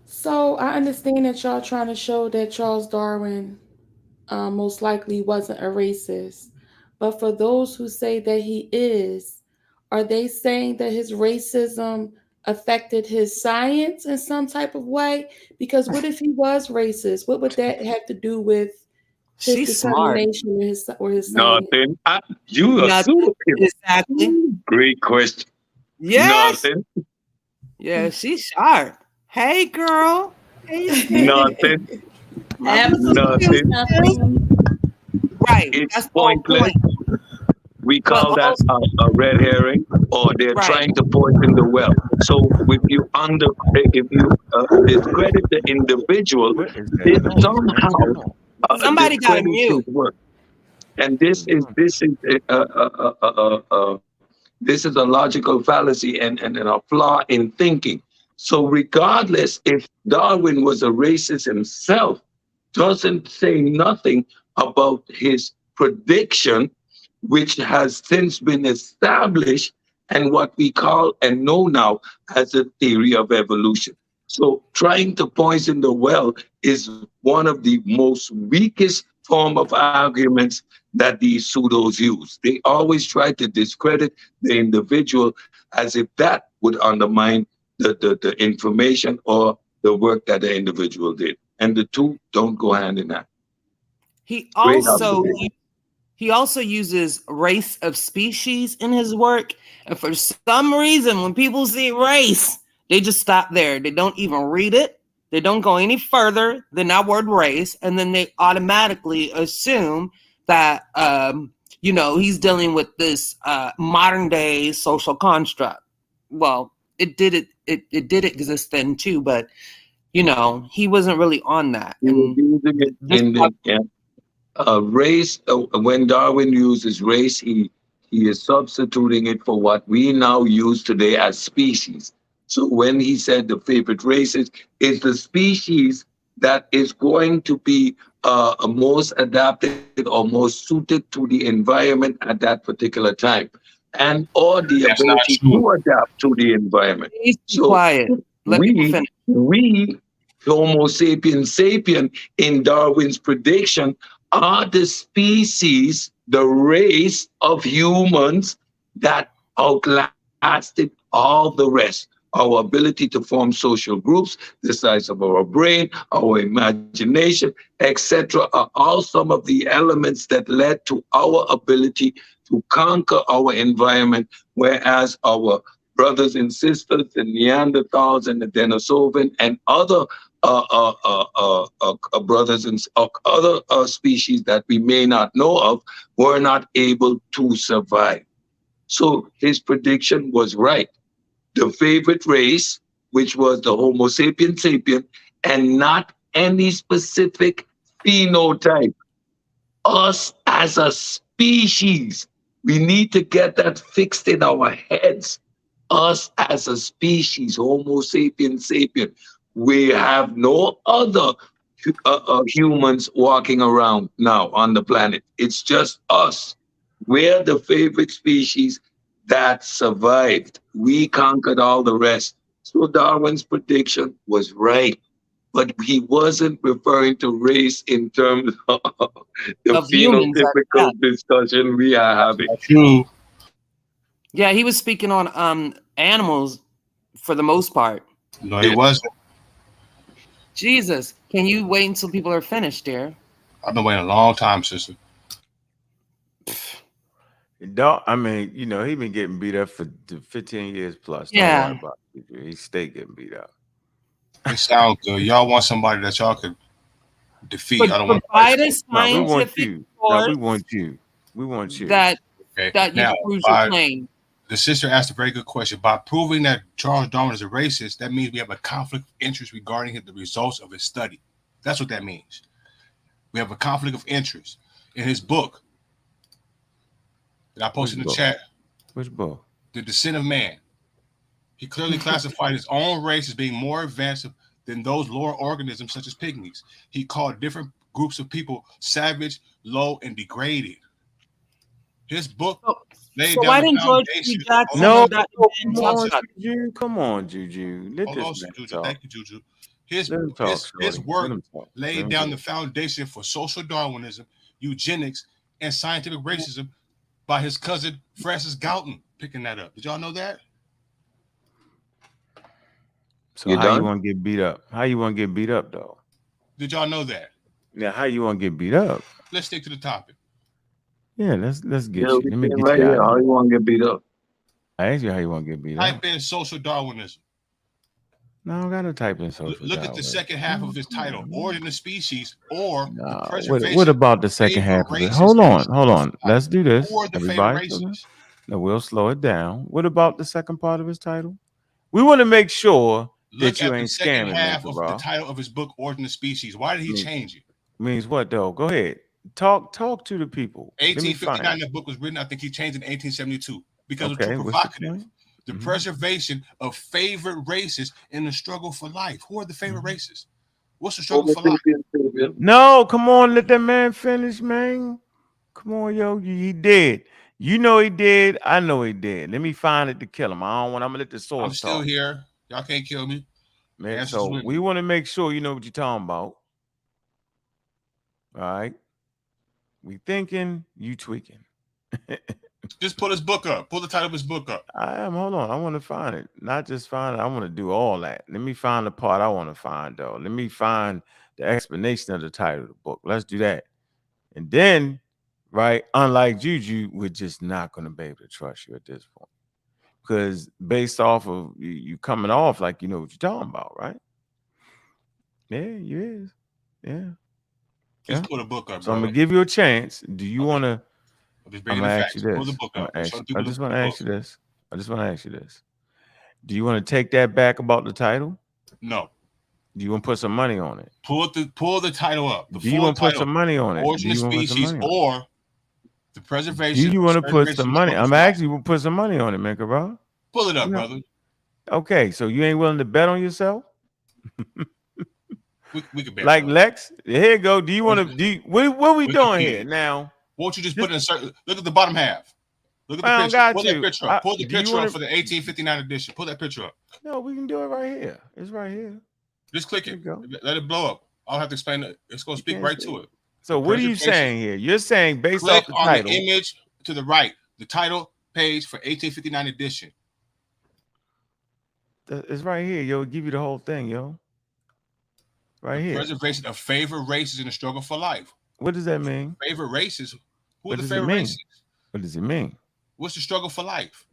Speaker 9: So I understand that y'all trying to show that Charles Darwin most likely wasn't a racist. But for those who say that he is, are they saying that his racism affected his science in some type of way? Because what if he was racist? What would that have to do with his determination or his science?
Speaker 5: Nothing. You are super
Speaker 6: exactly.
Speaker 5: Great question.
Speaker 6: Yes.
Speaker 5: Nothing.
Speaker 6: Yeah, she's sharp. Hey, girl. Hey,
Speaker 5: nothing. Nothing.
Speaker 6: Right.
Speaker 5: It's
Speaker 6: That's the whole
Speaker 5: pointless.
Speaker 6: point.
Speaker 5: We call that a red herring, or they're trying to poison the well. So if you discredit the individual, it somehow
Speaker 6: Somebody got a
Speaker 5: discredits his
Speaker 6: mute.
Speaker 5: work. And this is a logical fallacy and a flaw in thinking. So regardless if Darwin was a racist himself, doesn't say nothing about his prediction, which has since been established and what we call and know now as a theory of evolution. So trying to poison the well is one of the most weakest form of arguments that these pseudos use. They always try to discredit the individual as if that would undermine the information or the work that the individual did. And the two don't go hand in hand.
Speaker 6: He also uses race of species in his work. And for some reason, when people see race, they just stop there. They don't even read it. They don't go any further than that word race. And then they automatically assume that, he's dealing with this modern day social construct. Well, it did exist then too, but, he wasn't really on that.
Speaker 5: He was using it in the race. When Darwin uses race, he is substituting it for what we now use today as species. So when he said the favorite races is the species that is going to be most adapted or most suited to the environment at that particular time, and or the ability to adapt to the environment.
Speaker 6: So quiet.
Speaker 5: We Homo sapiens sapien in Darwin's prediction are the species, the race of humans that outlasted all the rest. Our ability to form social groups, the size of our brain, our imagination, etc., are all some of the elements that led to our ability to conquer our environment, whereas our brothers and sisters, the Neanderthals and the Denisovan and other brothers and other species that we may not know of were not able to survive. So his prediction was right. The favorite race, which was the Homo sapiens sapien, and not any specific phenotype. Us as a species, we need to get that fixed in our heads. Us as a species, Homo sapiens sapien, we have no other humans walking around now on the planet. It's just us. We're the favorite species that survived. We conquered all the rest. So Darwin's prediction was right, but he wasn't referring to race in terms of the phenotypical discussion we are having.
Speaker 6: Yeah, he was speaking on animals for the most part.
Speaker 13: No, he wasn't.
Speaker 6: Jesus, can you wait until people are finished, dear?
Speaker 13: I've been waiting a long time, sister.
Speaker 4: I mean, he been getting beat up for 15 years plus.
Speaker 6: Yeah.
Speaker 4: Don't worry about it. He's stay getting beat up.
Speaker 13: It sounds good. Y'all want somebody that y'all could defeat.
Speaker 6: But
Speaker 13: I don't want
Speaker 6: we want you.
Speaker 4: We want you. We want you.
Speaker 6: That you prove your claim.
Speaker 13: The sister asked a very good question. By proving that Charles Darwin is a racist, that means we have a conflict of interest regarding the results of his study. That's what that means. We have a conflict of interest. In his book that I posted in the chat.
Speaker 4: Which book?
Speaker 13: The Descent of Man. He clearly classified his own race as being more advanced than those lower organisms such as pygmies. He called different groups of people savage, low, and degraded. His book laid down
Speaker 6: why
Speaker 13: the
Speaker 6: didn't George
Speaker 13: foundation.
Speaker 6: P. Jackson
Speaker 4: Come on, Juju. Let this man talk.
Speaker 13: Thank you, Juju. His work laid down the foundation for social Darwinism, eugenics, and scientific racism by his cousin Francis Galton picking that up. Did y'all know that?
Speaker 4: So how you want to get beat up? How you want to get beat up, though?
Speaker 13: Did y'all know that?
Speaker 4: Yeah, how you want to get beat up?
Speaker 13: Let's stick to the topic.
Speaker 4: Yeah, let's get you. Let me get
Speaker 5: right
Speaker 4: you
Speaker 5: here.
Speaker 4: out.
Speaker 5: How you want to get beat up?
Speaker 4: I asked you how you want to get beat up.
Speaker 13: Type in social Darwinism.
Speaker 4: No, I gotta type in social.
Speaker 13: Look at the second half of his title: Origin of Species, or the preservation.
Speaker 4: What about the second half of it? Hold on. Let's do this.
Speaker 13: Or the
Speaker 4: Everybody,
Speaker 13: favorite races.
Speaker 4: No, we'll slow it down. What about the second part of his title? We want to make sure that you ain't scamming.
Speaker 13: Look at the second half of the title of his book, Origin of Species. Why did he change it?
Speaker 4: Means what though? Go ahead. Talk to the people.
Speaker 13: 1859, the book was written. I think he changed it in 1872 because it was too provocative. The preservation of favored races in the struggle for life. Who are the favorite races? What's the struggle for life?
Speaker 4: No, come on, let that man finish, man. Come on, yo, he did. You know he did. I know he did. Let me find it to kill him. I'm gonna let the source.
Speaker 13: I'm still here. Y'all can't kill me.
Speaker 4: Man, so we want to make sure you know what you're talking about. All right. We thinking, you tweaking.
Speaker 13: Just pull his book up. Pull the title of his book up.
Speaker 4: Hold on. I want to find it. Not just find it. I want to do all that. Let me find the part I want to find, though. Let me find the explanation of the title of the book. Let's do that. And then, right, unlike Juju, we're just not going to be able to trust you at this point. Because based off of you coming off like you know what you're talking about, right? Yeah, you is. Yeah.
Speaker 13: Just pull the book up.
Speaker 4: So I'm going to give you a chance. Do you want to? I'm gonna ask you this. I just want to ask you this. Do you want to take that back about the title?
Speaker 13: No.
Speaker 4: Do you want to put some money on it?
Speaker 13: Pull the title up.
Speaker 4: Do you want to put some money on it?
Speaker 13: Origin of Species or the preservation.
Speaker 4: Do you want to put some money? I'm asking you to put some money on it, man, bro.
Speaker 13: Pull it up, brother.
Speaker 4: Okay, so you ain't willing to bet on yourself?
Speaker 13: we could bet.
Speaker 4: Like Lex, here you go. Do you want to? What we doing here now?
Speaker 13: Won't you just put it in certain? Look at the bottom half. Look at the picture. Pull that picture up. Pull the picture up for the 1859 edition. Pull that picture up.
Speaker 4: No, we can do it right here. It's right here.
Speaker 13: Just click it. Let it blow up. I'll have to explain it. It's going to speak right to it.
Speaker 4: So what are you saying here? You're saying based off the title.
Speaker 13: The image to the right, the title page for 1859 edition.
Speaker 4: It's right here, yo. It'll give you the whole thing, yo. Right here.
Speaker 13: Preservation of favorite races in the struggle for life.
Speaker 4: What does that mean?
Speaker 13: Favorite races. Who are the favorite races?
Speaker 4: What does it mean?
Speaker 13: What's the struggle for life?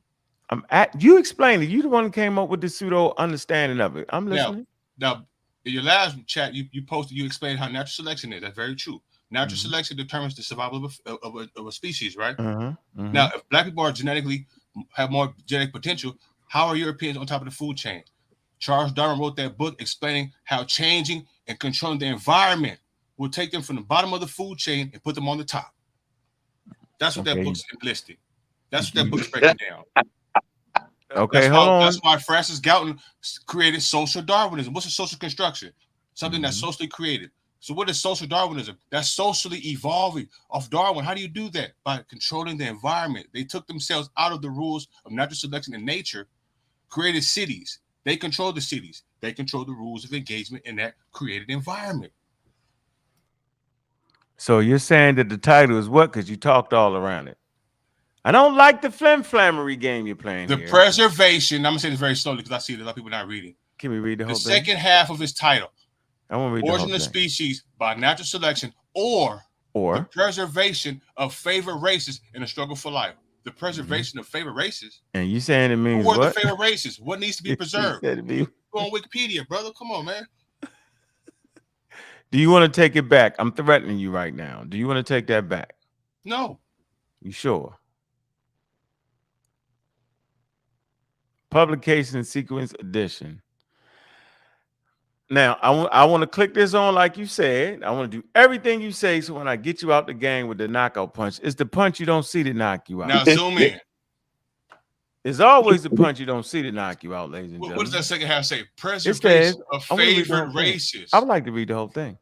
Speaker 4: You explain it. You the one who came up with the pseudo understanding of it. I'm listening.
Speaker 13: Now in your last chat, you posted, you explained how natural selection is. That's very true. Natural selection determines the survival of a species, right? Now, if black people are have more genetic potential, how are Europeans on top of the food chain? Charles Darwin wrote that book explaining how changing and controlling the environment will take them from the bottom of the food chain and put them on the top. That's what that book's enlisting. That's what that book's breaking down.
Speaker 4: Okay, hold on.
Speaker 13: That's why Francis Galton created social Darwinism. What's a social construction? Something that's socially created. So what is social Darwinism? That's socially evolving off Darwin. How do you do that? By controlling the environment. They took themselves out of the rules of natural selection in nature, created cities. They control the cities. They control the rules of engagement in that created environment.
Speaker 4: So you're saying that the title is what? Because you talked all around it. I don't like the flammery game you're playing.
Speaker 13: The preservation. I'm gonna say this very slowly because I see that a lot of people not reading.
Speaker 4: Can we read the whole thing?
Speaker 13: The second half of his title.
Speaker 4: I want to read
Speaker 13: Origin of Species by natural selection or the preservation of favorite races in a struggle for life. The preservation of favorite races.
Speaker 4: And you saying it means
Speaker 13: what?
Speaker 4: What
Speaker 13: The favorite races? What needs to be preserved? Go on Wikipedia, brother. Come on, man.
Speaker 4: Do you want to take it back? I'm threatening you right now. Do you want to take that back?
Speaker 13: No.
Speaker 4: You sure? Publication sequence edition. Now, I want to click this on like you said. I want to do everything you say so when I get you out the game with the knockout punch, it's the punch you don't see to knock you out.
Speaker 13: Now zoom in.
Speaker 4: It's always the punch you don't see to knock you out, ladies and gentlemen.
Speaker 13: What does that second half say? Preservation of favorite races.
Speaker 4: I would like to read the whole thing.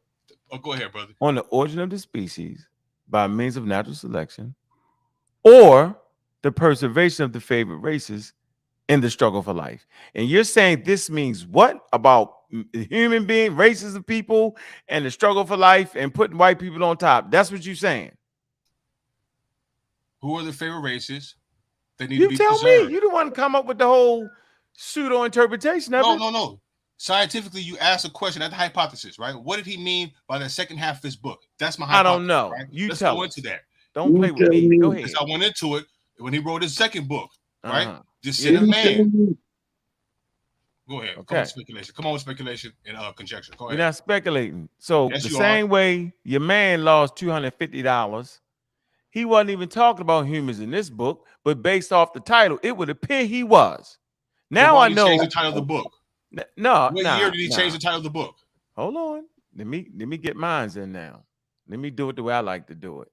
Speaker 13: Oh, go ahead, brother.
Speaker 4: On the origin of the species by means of natural selection or the preservation of the favorite races in the struggle for life. And you're saying this means what about human being, races of people, and the struggle for life and putting white people on top? That's what you're saying.
Speaker 13: Who are the favorite races? They need to be
Speaker 4: tell
Speaker 13: preserved.
Speaker 4: me. You the one come up with the whole pseudo interpretation of it.
Speaker 13: No. Scientifically, you ask a question at the hypothesis, right? What did he mean by the second half of his book? That's my hypothesis.
Speaker 4: I don't know.
Speaker 13: Right?
Speaker 4: You
Speaker 13: Let's
Speaker 4: tell
Speaker 13: go
Speaker 4: us.
Speaker 13: into that.
Speaker 4: Don't play with me. Go ahead.
Speaker 13: I went into it when he wrote his second book, right? Descent of Man. Go ahead.
Speaker 4: Okay.
Speaker 13: Come on with speculation. Come on with speculation and conjecture. Go ahead.
Speaker 4: We're not speculating. So
Speaker 13: Yes,
Speaker 4: the
Speaker 13: you
Speaker 4: same
Speaker 13: are.
Speaker 4: way your man lost $250, he wasn't even talking about humans in this book, but based off the title, it would appear he was. Now I know.
Speaker 13: Change the title of the book.
Speaker 4: No,
Speaker 13: what year did he change the title of the book?
Speaker 4: Hold on. Let me get mines in now. Let me do it the way I like to do it.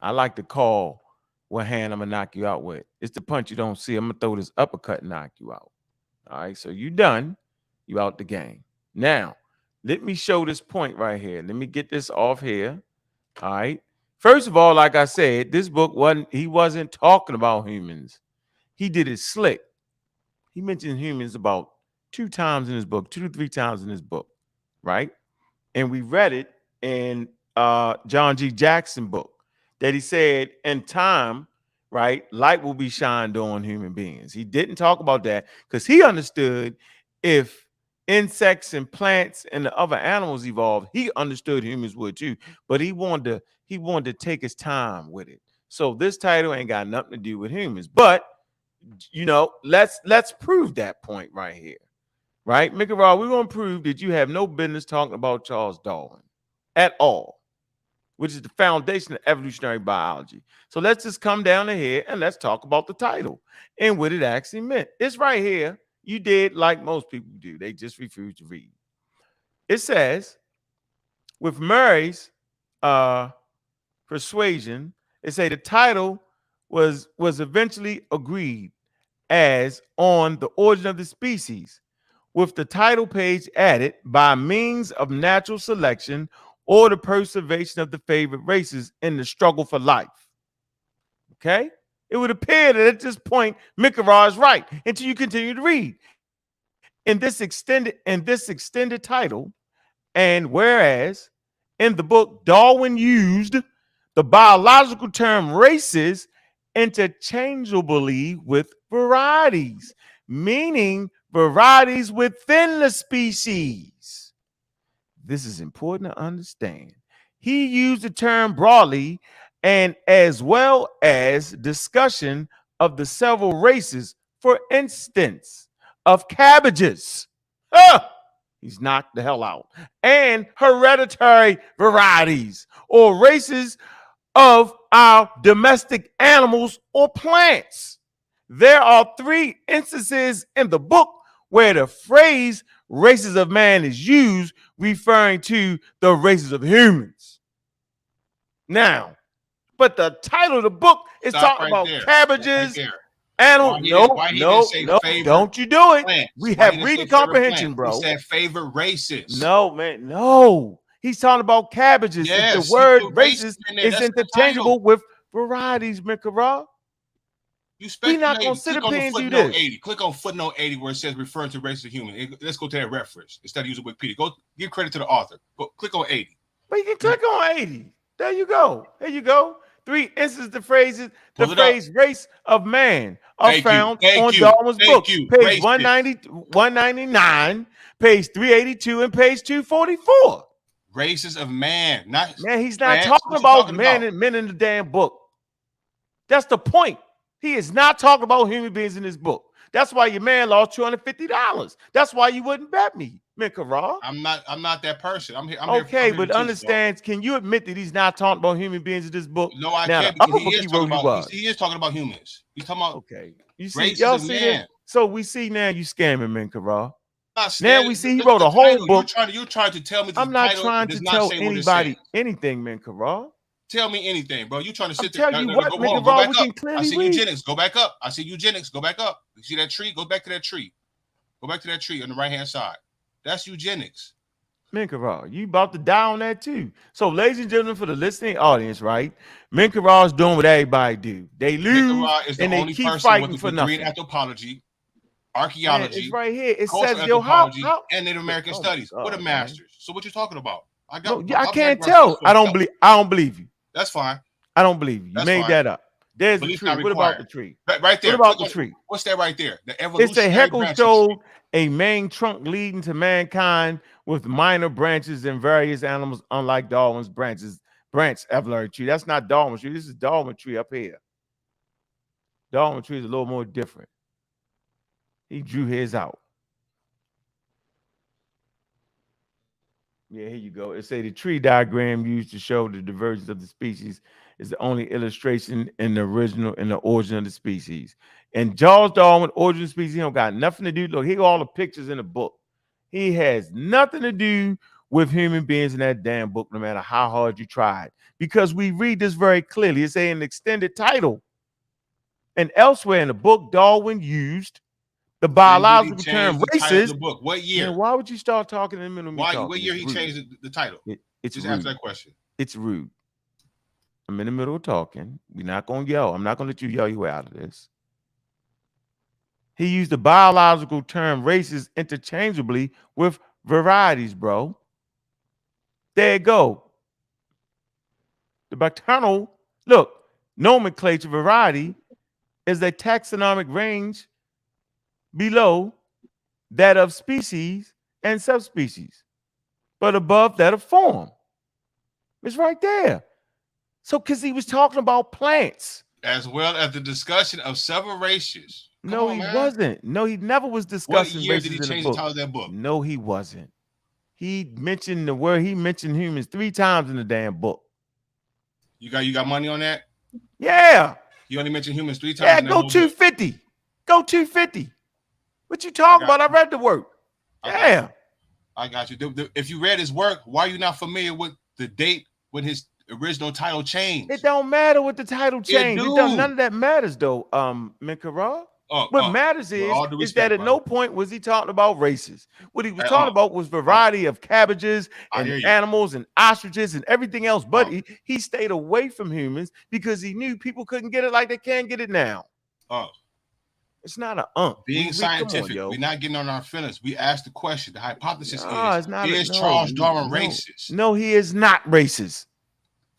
Speaker 4: I like to call what hand I'm gonna knock you out with. It's the punch you don't see. I'm gonna throw this uppercut and knock you out. All right, so you done. You out the game. Now, let me show this point right here. Let me get this off here. All right. First of all, like I said, this book he wasn't talking about humans. He did it slick. He mentioned humans about 2 times in his book, 2 to 3 times in his book, right? And we read it in John G. Jackson book that he said in time, right, light will be shined on human beings. He didn't talk about that because he understood if insects and plants and the other animals evolved, he understood humans would too, but he wanted to take his time with it. So this title ain't got nothing to do with humans, but let's prove that point right here, right? Mickey Raw, we're gonna prove that you have no business talking about Charles Darwin at all, which is the foundation of evolutionary biology. So let's just come down to here and let's talk about the title and what it actually meant. It's right here. You did like most people do. They just refuse to read. It says, with Murray's persuasion, it say the title was eventually agreed as on the origin of the species, with the title page added by means of natural selection or the preservation of the favorite races in the struggle for life. Okay? It would appear that at this point, Mikara is right until you continue to read. In this extended title, and whereas in the book, Darwin used the biological term races interchangeably with varieties, meaning varieties within the species. This is important to understand. He used the term broadly and as well as discussion of the several races, for instance, of cabbages. He's knocked the hell out. And hereditary varieties or races of our domestic animals or plants. There are 3 instances in the book where the phrase races of man is used, referring to the races of humans. Now, but the title of the book is talking about cabbages, animals. No, don't you do it.
Speaker 13: Plants.
Speaker 4: We have reading comprehension, bro.
Speaker 13: He said favorite races.
Speaker 4: No, man, no. He's talking about cabbages.
Speaker 13: Yes,
Speaker 4: the word races is interchangeable with varieties, Mikara. We're not going to sit up here and do this.
Speaker 13: 80. Click on footnote 80 where it says referring to races of human. Let's go to that reference instead of using Wikipedia. Go give credit to the author. Click on 80.
Speaker 4: But you can click on 80. There you go. There you go. 3 instances the phrases. The phrase race of man are found on Darwin's book. Page 199, page 382, and page 244.
Speaker 13: Races of man.
Speaker 4: Man, he's not talking about men in the damn book. That's the point. He is not talking about human beings in this book. That's why your man lost $250. That's why you wouldn't bet me, Mikara.
Speaker 13: I'm not that person. I'm here.
Speaker 4: Okay, but understand, can you admit that he's not talking about human beings in this book?
Speaker 13: No, I can't, because he is talking about humans. He's talking about
Speaker 4: You see, y'all see this? So we see now you scamming, Mikara.
Speaker 13: Now
Speaker 4: we see he wrote a whole book.
Speaker 13: You're trying to tell me
Speaker 4: I'm not trying to tell anybody anything, Mikara.
Speaker 13: Tell me anything, bro. You trying to sit
Speaker 4: there?
Speaker 13: Tell
Speaker 4: you what, Go back up.
Speaker 13: I see eugenics. Go back up. I see eugenics. Go back up. You see that tree? Go back to that tree. Go back to that tree on the right-hand side. That's eugenics.
Speaker 4: Minkara, you about to die on that too. So, ladies and gentlemen, for the listening audience, right? Minkara is doing what everybody do. They lose and they keep fighting for nothing.
Speaker 13: Anthropology, archaeology,
Speaker 4: it's right here. It says,
Speaker 13: "Yo, how?" And Native American studies. What a masters. So, what you talking about?
Speaker 4: I can't tell. I don't believe you.
Speaker 13: That's fine.
Speaker 4: I don't believe you. You made that up. There's the tree. What about the tree?
Speaker 13: Right there.
Speaker 4: What about the tree?
Speaker 13: What's that right there? The evolutionary
Speaker 4: It's a Heckle showed a main trunk leading to mankind with minor branches in various animals, unlike Darwin's branch evolutionary tree. That's not Darwin's tree. This is Darwin's tree up here. Darwin's tree is a little more different. He drew his out. Yeah, here you go. It say the tree diagram used to show the divergence of the species is the only illustration in the origin of the species. And Charles Darwin, Origin of Species, he don't got nothing to do. Look, here go all the pictures in the book. He has nothing to do with human beings in that damn book, no matter how hard you tried. Because we read this very clearly. It's an extended title. And elsewhere in the book, Darwin used the biological term racist.
Speaker 13: The book. What year?
Speaker 4: Man, why would you start talking in the middle of me talking?
Speaker 13: What year he changed the title?
Speaker 4: It's
Speaker 13: just
Speaker 4: rude.
Speaker 13: answer that question.
Speaker 4: It's rude. I'm in the middle of talking. We're not going to yell. I'm not going to let you yell your way out of this. He used the biological term racist interchangeably with varieties, bro. There you go. The botanical, look, nomenclature variety is a taxonomic range below that of species and subspecies, but above that of form. It's right there. So, because he was talking about plants.
Speaker 13: As well as the discussion of several races.
Speaker 4: No, he wasn't. No, he never was discussing
Speaker 13: what year
Speaker 4: races
Speaker 13: did he
Speaker 4: in
Speaker 13: change
Speaker 4: the
Speaker 13: the title of that book?
Speaker 4: No, he wasn't. He mentioned the word, he mentioned humans 3 times in the damn book.
Speaker 13: You got money on that?
Speaker 4: Yeah.
Speaker 13: You only mentioned humans 3 times.
Speaker 4: Yeah, go 250. Go 250. What you talking about? I read the work. Yeah.
Speaker 13: I got you. If you read his work, why are you not familiar with the date when his original title changed?
Speaker 4: It don't matter what the title changed. None of that matters though, Minkara. What matters is that at no point was he talking about races. What he was talking about was variety of cabbages and animals and ostriches and everything else. But he stayed away from humans because he knew people couldn't get it like they can get it now. It's not a
Speaker 13: being scientific. We're not getting on our feelings. We asked the question. The hypothesis is Charles Darwin racist?
Speaker 4: No, he is not racist.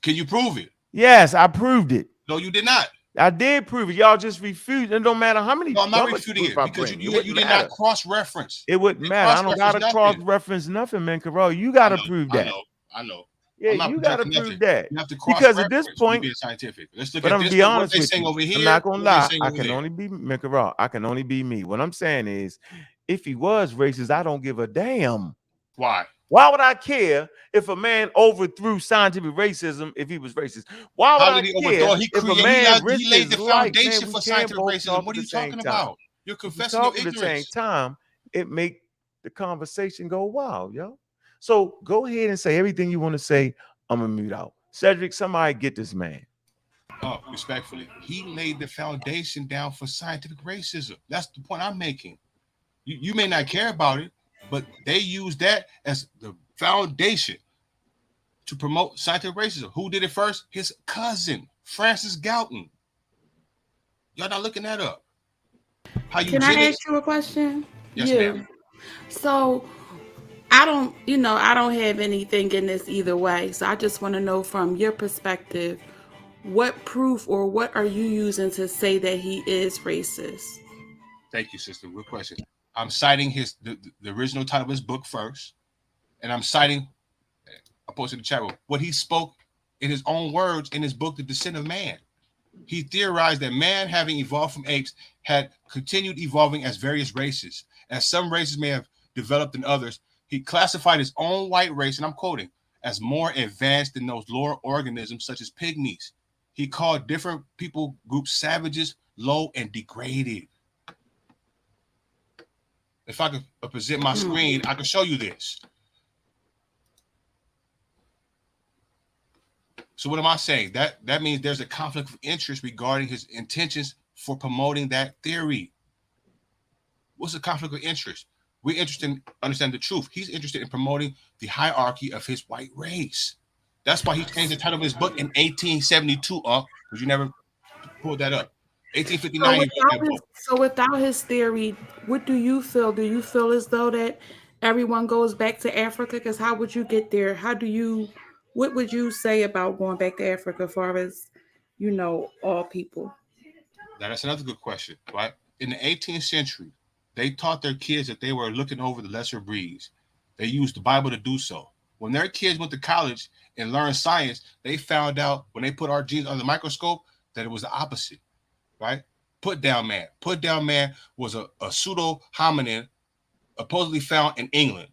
Speaker 13: Can you prove it?
Speaker 4: Yes, I proved it.
Speaker 13: No, you did not.
Speaker 4: I did prove it. Y'all just refused. It don't matter how many.
Speaker 13: No, I'm not refuting it because you did not cross-reference.
Speaker 4: It wouldn't matter. I don't got to cross-reference nothing, man. Carol, you got to prove that.
Speaker 13: I know.
Speaker 4: Yeah, you got to prove that.
Speaker 13: You have to
Speaker 4: because at this point,
Speaker 13: being scientific. Let's look
Speaker 4: but
Speaker 13: at
Speaker 4: I'm
Speaker 13: this.
Speaker 4: Be honest with you.
Speaker 13: Over here,
Speaker 4: I'm not gonna lie. I can only be Carol. I can only be me. What I'm saying is, if he was racist, I don't give a damn.
Speaker 13: Why?
Speaker 4: Why would I care if a man overthrew scientific racism if he was racist? Why would I care if a man
Speaker 13: he laid the foundation for scientific racism? What are you talking about? You're confessing your ignorance.
Speaker 4: At the same time, it make the conversation go wild, yo. So go ahead and say everything you want to say. I'm gonna mute out. Cedric, somebody get this man.
Speaker 13: Respectfully, he laid the foundation down for scientific racism. That's the point I'm making. You may not care about it, but they use that as the foundation to promote scientific racism. Who did it first? His cousin, Francis Galton. Y'all not looking that up.
Speaker 9: Can I ask you a question?
Speaker 13: Yes, ma'am.
Speaker 9: So I don't have anything in this either way. So I just want to know from your perspective, what proof or what are you using to say that he is racist?
Speaker 13: Thank you, sister. Good question. I'm citing the original title of his book first, and I'm citing, I posted in the chat room, what he spoke in his own words in his book, The Descent of Man. He theorized that man, having evolved from apes, had continued evolving as various races. As some races may have developed than others, he classified his own white race, and I'm quoting, as more advanced than those lower organisms such as pygmies. He called different people groups savages, low, and degraded. If I could present my screen, I could show you this. So what am I saying? That means there's a conflict of interest regarding his intentions for promoting that theory. What's the conflict of interest? We're interested in understanding the truth. He's interested in promoting the hierarchy of his white race. That's why he changed the title of his book in 1872 up, because you never pulled that up. 1859.
Speaker 9: So without his theory, what do you feel? Do you feel as though that everyone goes back to Africa? Because how would you get there? What would you say about going back to Africa as far as, all people?
Speaker 13: That's another good question, right? In the 18th century, they taught their kids that they were looking over the lesser breeds. They used the Bible to do so. When their kids went to college and learned science, they found out when they put our genes under the microscope that it was the opposite, right? Put down man. Put down man was a pseudo hominin supposedly found in England.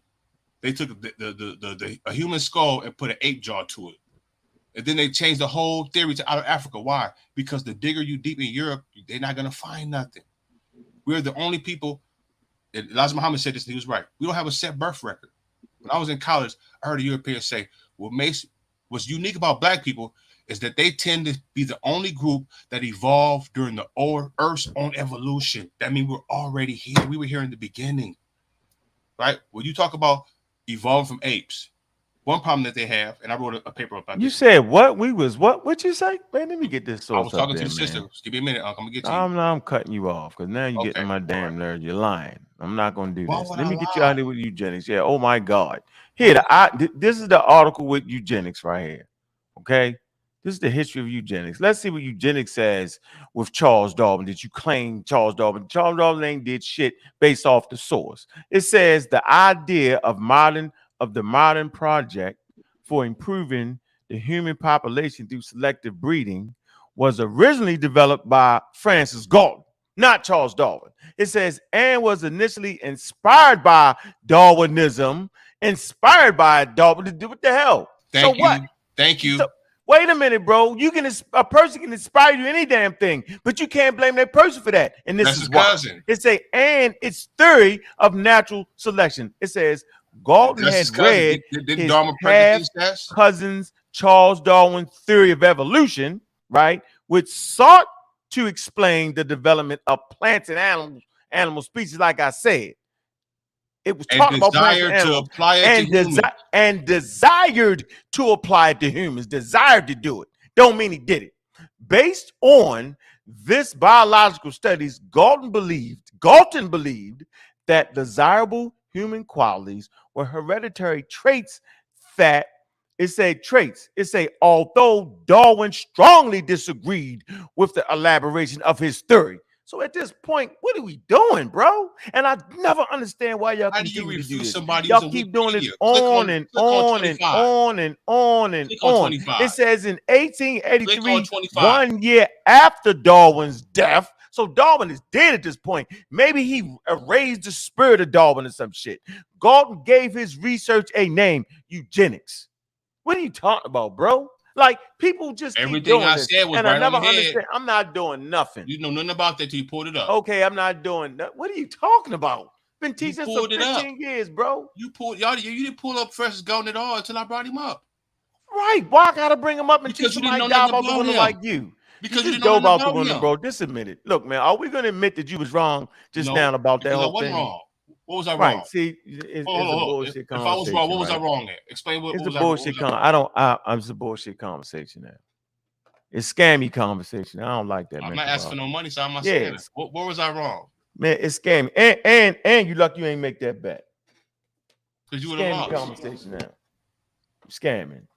Speaker 13: They took a human skull and put an ape jaw to it. And then they changed the whole theory to out of Africa. Why? Because the digger you deep in Europe, they're not going to find nothing. We're the only people, and Elijah Muhammad said this, and he was right. We don't have a set birth record. When I was in college, I heard a European say, what's unique about black people is that they tend to be the only group that evolved during the Earth's own evolution. That means we're already here. We were here in the beginning, right? When you talk about evolving from apes, one problem that they have, and I wrote a paper about
Speaker 4: you
Speaker 13: this.
Speaker 4: said what? We was what? What you say? Man, let me get this source.
Speaker 13: I was talking
Speaker 4: to
Speaker 13: your sister. Give me a minute, Uncle. I'm gonna get to you.
Speaker 4: I'm cutting you off because now you're getting my damn nerves. You're lying. I'm not gonna do this. Let me get you out here with eugenics. Yeah. Oh my God. Here, this is the article with eugenics right here. Okay. This is the history of eugenics. Let's see what eugenics says with Charles Darwin. Did you claim Charles Darwin? Charles Darwin ain't did shit based off the source. It says the idea of the modern project for improving the human population through selective breeding was originally developed by Francis Galton, not Charles Darwin. It says, and was initially inspired by Darwinism, inspired by Darwin to do what the hell?
Speaker 13: Thank you.
Speaker 4: So, wait a minute, bro. A person can inspire you any damn thing, but you can't blame that person for that. And this is why. It say, and its theory of natural selection. It says Galton had read his half-cousin's Charles Darwin's theory of evolution, right, which sought to explain the development of plants and animal species. Like I said, it was talking about plants and animals, and desired to apply it to humans. Desired to do it. Don't mean he did it. Based on this biological studies, Galton believed that desirable human qualities were hereditary traits that although Darwin strongly disagreed with the elaboration of his theory. So at this point, what are we doing, bro? And I never understand why y'all continue to do this. Y'all keep doing this on and on and on and on and on. It says in 1883, 1 year after Darwin's death. So Darwin is dead at this point. Maybe he erased the spirit of Darwin or some shit. Galton gave his research a name, eugenics. What are you talking about, bro? Like, people just
Speaker 13: everything I said was
Speaker 4: and
Speaker 13: right
Speaker 4: I never
Speaker 13: on your head.
Speaker 4: understand. I'm not doing nothing.
Speaker 13: You know nothing about that till you pulled it up.
Speaker 4: Okay, I'm not doing that. What are you talking about? Been teaching for 15 years, bro.
Speaker 13: You didn't pull up Francis Galton at all until I brought him up.
Speaker 4: Right. Why I gotta bring him up and teach somebody about the woman like you? Because you didn't know about the woman, bro. Just admit it. Look, man, are we gonna admit that you was wrong now about that whole thing?
Speaker 13: Wrong. What was I wrong?
Speaker 4: Right. See, it's a bullshit conversation. If I was wrong,
Speaker 13: what was I wrong at? Explain what
Speaker 4: it's
Speaker 13: was
Speaker 4: a bullshit it's a bullshit conversation now. It's scammy conversation. I don't like that.
Speaker 13: I'm not asking for no money, so I'm not
Speaker 4: saying
Speaker 13: it. What was I wrong?
Speaker 4: Man, it's scammy. And you lucky you ain't make that bet.
Speaker 13: Because you would have lost.
Speaker 4: Conversation now. Scamming.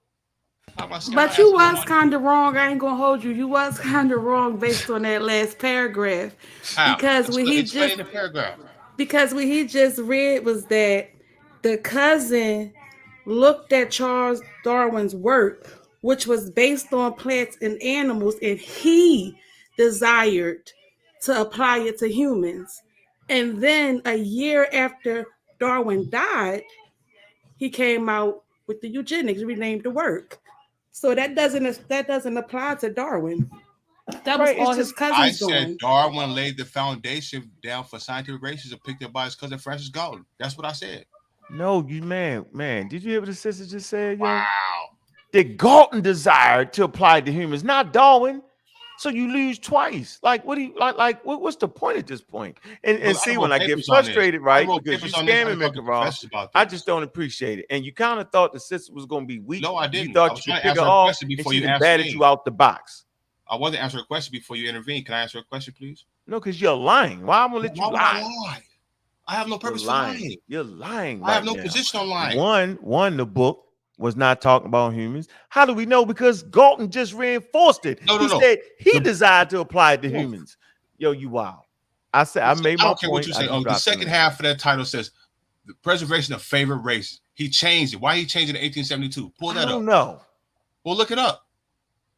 Speaker 9: But you was kind of wrong. I ain't gonna hold you. You was kind of wrong based on that last paragraph.
Speaker 13: How?
Speaker 9: Because what he just read was that the cousin looked at Charles Darwin's work, which was based on plants and animals, and he desired to apply it to humans. And then a year after Darwin died, he came out with the eugenics, renamed the work. So that doesn't apply to Darwin. That was all his cousins doing.
Speaker 13: I said Darwin laid the foundation down for scientific racism picked up by his cousin Francis Galton. That's what I said.
Speaker 4: No, you man. Did you hear what the sister just said? Yo?
Speaker 13: Wow.
Speaker 4: That Galton desired to apply to humans, not Darwin. So you lose twice. Like, what do you like? What's the point at this point? And see, when I get frustrated, right? Because you scamming me, wrong. I just don't appreciate it. And you kind of thought the sister was going to be weak.
Speaker 13: No, I didn't.
Speaker 4: You thought you could pick her off, and she batted you out the box.
Speaker 13: I wasn't answering a question before you intervened. Can I answer a question, please?
Speaker 4: No, because you're lying. Why am I gonna let you lie?
Speaker 13: I have no purpose for lying.
Speaker 4: You're lying.
Speaker 13: I have no position on lying.
Speaker 4: One, the book was not talking about humans. How do we know? Because Galton just reinforced it. He said he desired to apply it to humans. Yo, you wild. I said I made my point. I don't care what you say.
Speaker 13: The second half of that title says the preservation of favorite race. He changed it. Why he changed it in 1872? Pull that up.
Speaker 4: I don't know.
Speaker 13: Well, look it up.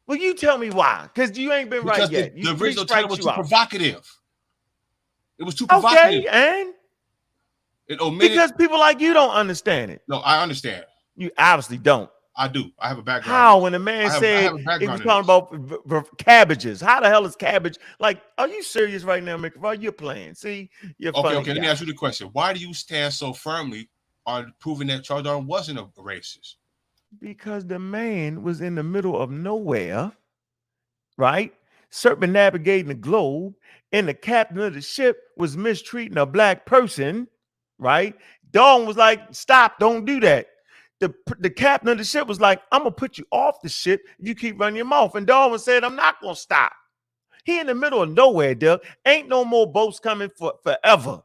Speaker 4: Well, you tell me why. Because you ain't been right yet.
Speaker 13: The original title was too provocative. It was too provocative.
Speaker 4: Okay, and
Speaker 13: It omitted
Speaker 4: because people like you don't understand it.
Speaker 13: No, I understand.
Speaker 4: You obviously don't.
Speaker 13: I do. I have a background.
Speaker 4: How when a man said he was talking about cabbages? How the hell is cabbage? Like, are you serious right now, McFarland? You're playing. See, you're funny.
Speaker 13: Okay. Let me ask you the question: why do you stand so firmly on proving that Charles Darwin wasn't a racist?
Speaker 4: Because the man was in the middle of nowhere, right? Circumnavigating the globe, and the captain of the ship was mistreating a black person, right? Darwin was like, "Stop! Don't do that." The captain of the ship was like, "I'm gonna put you off the ship if you keep running your mouth." And Darwin said, "I'm not gonna stop." He in the middle of nowhere, Doug. Ain't no more boats coming forever.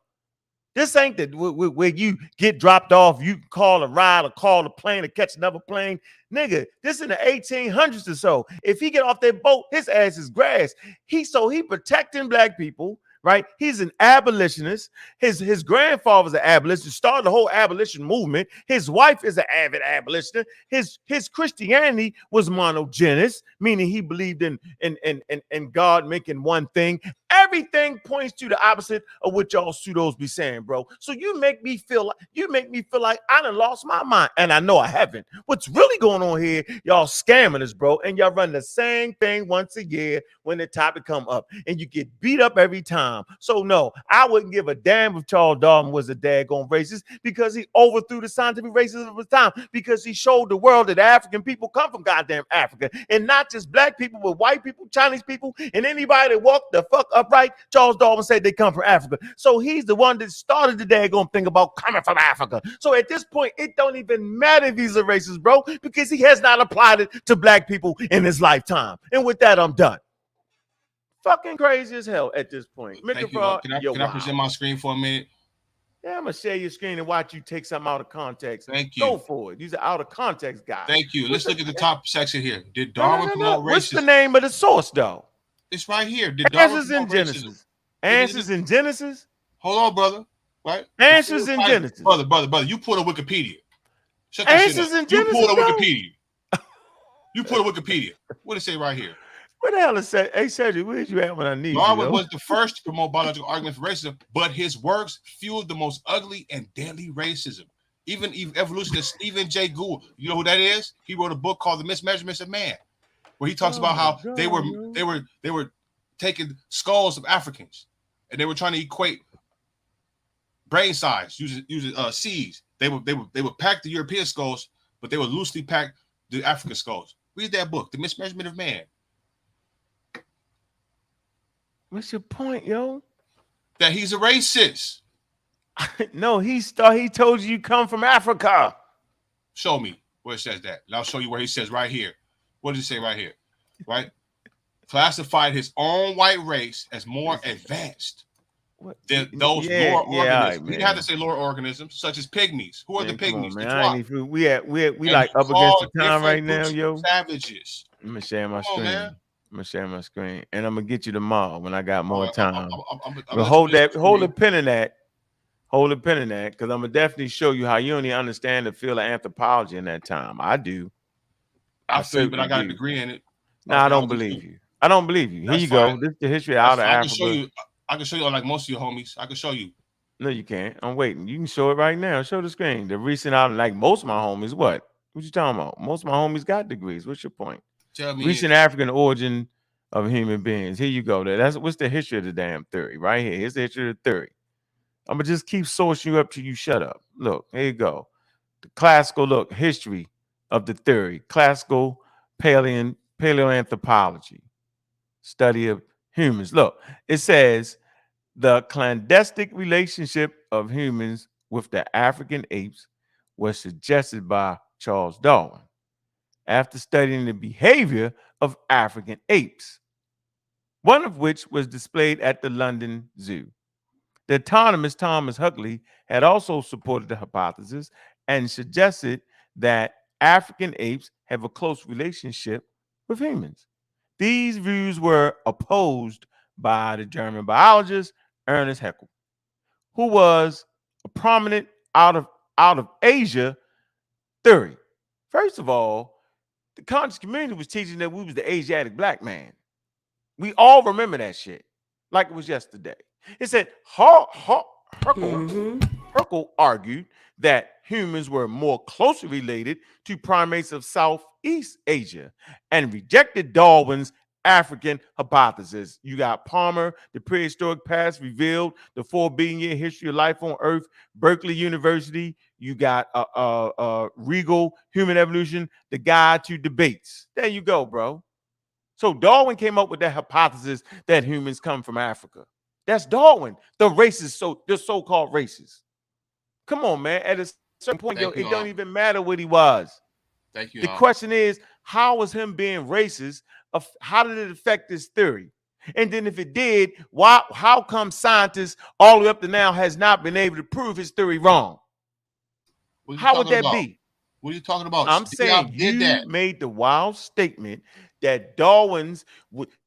Speaker 4: This ain't the where you get dropped off. You can call a ride or call a plane or catch another plane. Nigga, this in the 1800s or so. If he get off that boat, his ass is grass. He protecting black people, right? He's an abolitionist. His grandfather's an abolitionist, started the whole abolition movement. His wife is an avid abolitionist. His Christianity was monogenous, meaning he believed in God making one thing. Everything points to the opposite of what y'all pseudos be saying, bro. So you make me feel like I done lost my mind, and I know I haven't. What's really going on here? Y'all scamming us, bro, and y'all run the same thing once a year when the topic come up, and you get beat up every time. So no, I wouldn't give a damn if Charles Darwin was a daggone racist because he overthrew the scientific racism of his time, because he showed the world that African people come from goddamn Africa, and not just black people, but white people, Chinese people, and anybody that walked the fuck upright. Charles Darwin said they come from Africa. So he's the one that started the daggone thing about coming from Africa. So at this point, it don't even matter if he's a racist, bro, because he has not applied it to black people in his lifetime. And with that, I'm done. Fucking crazy as hell at this point.
Speaker 13: Thank you. Can I present my screen for a minute?
Speaker 4: Yeah, I'm gonna share your screen and watch you take something out of context.
Speaker 13: Thank you.
Speaker 4: Go for it. These are out of context guys.
Speaker 13: Thank you. Let's look at the top section here. Did Darwin promote racism?
Speaker 4: What's the name of the source, though?
Speaker 13: It's right here. Did Darwin
Speaker 4: Answers in Genesis.
Speaker 13: Racism?
Speaker 4: Answers in Genesis.
Speaker 13: Hold on, brother. Right?
Speaker 4: Answers in Genesis.
Speaker 13: Brother. You pulled a Wikipedia.
Speaker 4: Shut that Answers shit up. In Genesis.
Speaker 13: You pulled a Wikipedia. You pulled a Wikipedia. What did it say right here?
Speaker 4: What the hell is that? Hey, Cedric, where's you at when I need
Speaker 13: Darwin
Speaker 4: you?
Speaker 13: was the first to promote biological arguments for racism, but his works fueled the most ugly and deadly racism. Even evolutionist Stephen Jay Gould, you know who that is? He wrote a book called The Mismeasurements of Man, where he talks about how they were taking skulls of Africans and they were trying to equate brain size using C's. They would pack the European skulls, but they would loosely pack the African skulls. Read that book, The Mismeasurement of Man.
Speaker 4: What's your point, yo?
Speaker 13: That he's a racist.
Speaker 4: No, he told you come from Africa.
Speaker 13: Show me where it says that. And I'll show you where he says right here. What does it say right here? Right? Classified his own white race as more advanced than those lower organisms. We have to say lower organisms, such as pygmies. Who are the pygmies?
Speaker 4: We like up against the time right now, yo.
Speaker 13: Savages.
Speaker 4: Let me share my screen. I'm gonna share my screen, and I'm gonna get you tomorrow when I got more time. But hold a pin in that. Hold a pin in that, because I'm gonna definitely show you how you only understand the field of anthropology in that time. I do.
Speaker 13: I feel, but I got a degree in it.
Speaker 4: No, I don't believe you. I don't believe you. Here you go. This is the history of Africa.
Speaker 13: I can show you, like most of your homies. I can show you.
Speaker 4: No, you can't. I'm waiting. You can show it right now. Show the screen. The recent out, like most of my homies. What you talking about? Most of my homies got degrees. What's your point?
Speaker 13: Tell me.
Speaker 4: Recent African origin of human beings. Here you go. That's what's the history of the damn theory right here. Here's the history of the theory. I'm gonna just keep sourcing you up till you shut up. Look, here you go. The classical history of the theory. Classical paleoanthropology, study of humans. Look, it says the clandestine relationship of humans with the African apes was suggested by Charles Darwin after studying the behavior of African apes, one of which was displayed at the London Zoo. The economist Thomas Huxley had also supported the hypothesis and suggested that African apes have a close relationship with humans. These views were opposed by the German biologist Ernest Haeckel, who was a prominent out of Asia theory. First of all, the conscious community was teaching that we was the Asiatic black man. We all remember that shit like it was yesterday. It said Haeckel Urkel argued that humans were more closely related to primates of Southeast Asia and rejected Darwin's African hypothesis. You got Palmer, The Prehistoric Past Revealed, The 4 Billion Year History of Life on Earth, Berkeley University. You got Regal, Human Evolution, The Guide to Debates. There you go, bro. So Darwin came up with that hypothesis that humans come from Africa. That's Darwin. The so-called racists. Come on, man. At a certain point, it don't even matter what he was.
Speaker 13: Thank you.
Speaker 4: The question is, how was him being racist? How did it affect this theory? And then if it did, how come scientists all the way up to now has not been able to prove his theory wrong? How would that be?
Speaker 13: What are you talking about?
Speaker 4: I'm saying you made the wild statement that Darwin's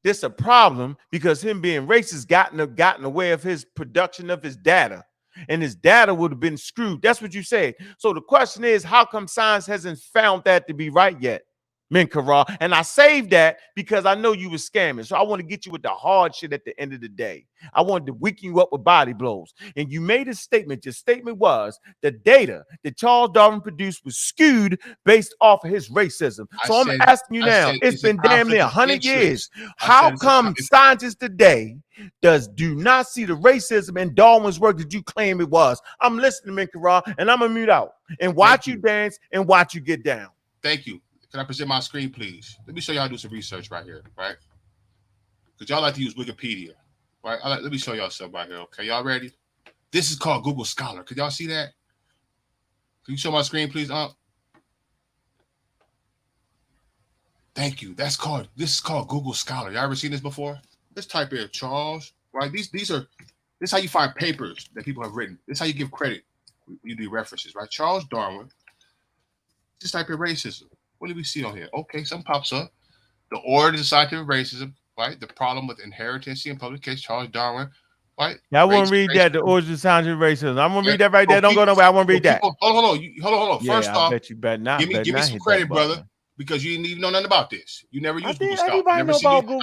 Speaker 4: this a problem because him being racist gotten away of his production of his data, and his data would have been screwed. That's what you said. So the question is, how come science hasn't found that to be right yet, Minkara? And I saved that because I know you were scamming. So I want to get you with the hard shit at the end of the day. I wanted to weaken you up with body blows. And you made a statement. Your statement was the data that Charles Darwin produced was skewed based off of his racism. So I'm asking you now, it's been damn near 100 years. How come scientists today do not see the racism in Darwin's work that you claim it was? I'm listening, Minkara, and I'm going to mute out and watch you dance and watch you get down.
Speaker 13: Thank you. Can I present my screen, please? Let me show you how to do some research right here, right? Because y'all like to use Wikipedia, right? Let me show y'all something right here, okay? Y'all ready? This is called Google Scholar. Could y'all see that? Can you show my screen, please? Thank you. This is called Google Scholar. Y'all ever seen this before? Let's type in Charles, right? This is how you find papers that people have written. This is how you give credit when you do references, right? Charles Darwin. Just type in racism. What do we see on here? Okay, something pops up. The origin of scientific racism, right? The problem with inheritance and publication, Charles Darwin, right?
Speaker 4: Yeah, I want to read that. The origin of scientific racism. I'm gonna read that right there. Don't go nowhere. I want to read that.
Speaker 13: Hold on.
Speaker 4: Yeah,
Speaker 13: First off,
Speaker 4: I bet you better not.
Speaker 13: Give me some credit, brother, because you didn't even know nothing about this. You never used Google Scholar.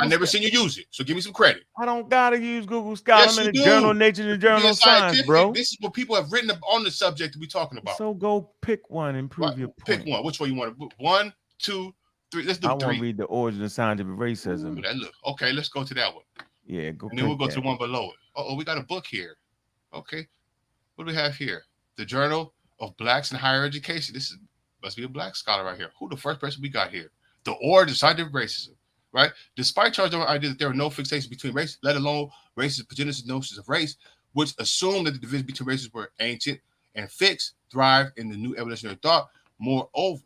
Speaker 13: I never seen you use it. So give me some credit.
Speaker 4: I don't gotta use Google Scholar.
Speaker 13: Yes,
Speaker 4: I'm in the Journal of Nature and the Journal of Science, bro.
Speaker 13: This is what people have written on the subject to be talking about.
Speaker 4: So go pick one and prove your point.
Speaker 13: Pick one. Which one you want to? 1, 2, 3. Let's do 3.
Speaker 4: I want to read the origin of scientific racism.
Speaker 13: Ooh, look. Okay, let's go to that one.
Speaker 4: Yeah, go.
Speaker 13: And then we'll go to the one below it. Oh, we got a book here. Okay, what do we have here? The Journal of Blacks in Higher Education. This must be a black scholar right here. Who the first person we got here? The origin of scientific racism, right? Despite Charles Darwin's idea that there are no fixations between races, let alone racist progenitor's notions of race, which assumed that the division between races were ancient and fixed, thrived in the new evolutionary thought. Moreover,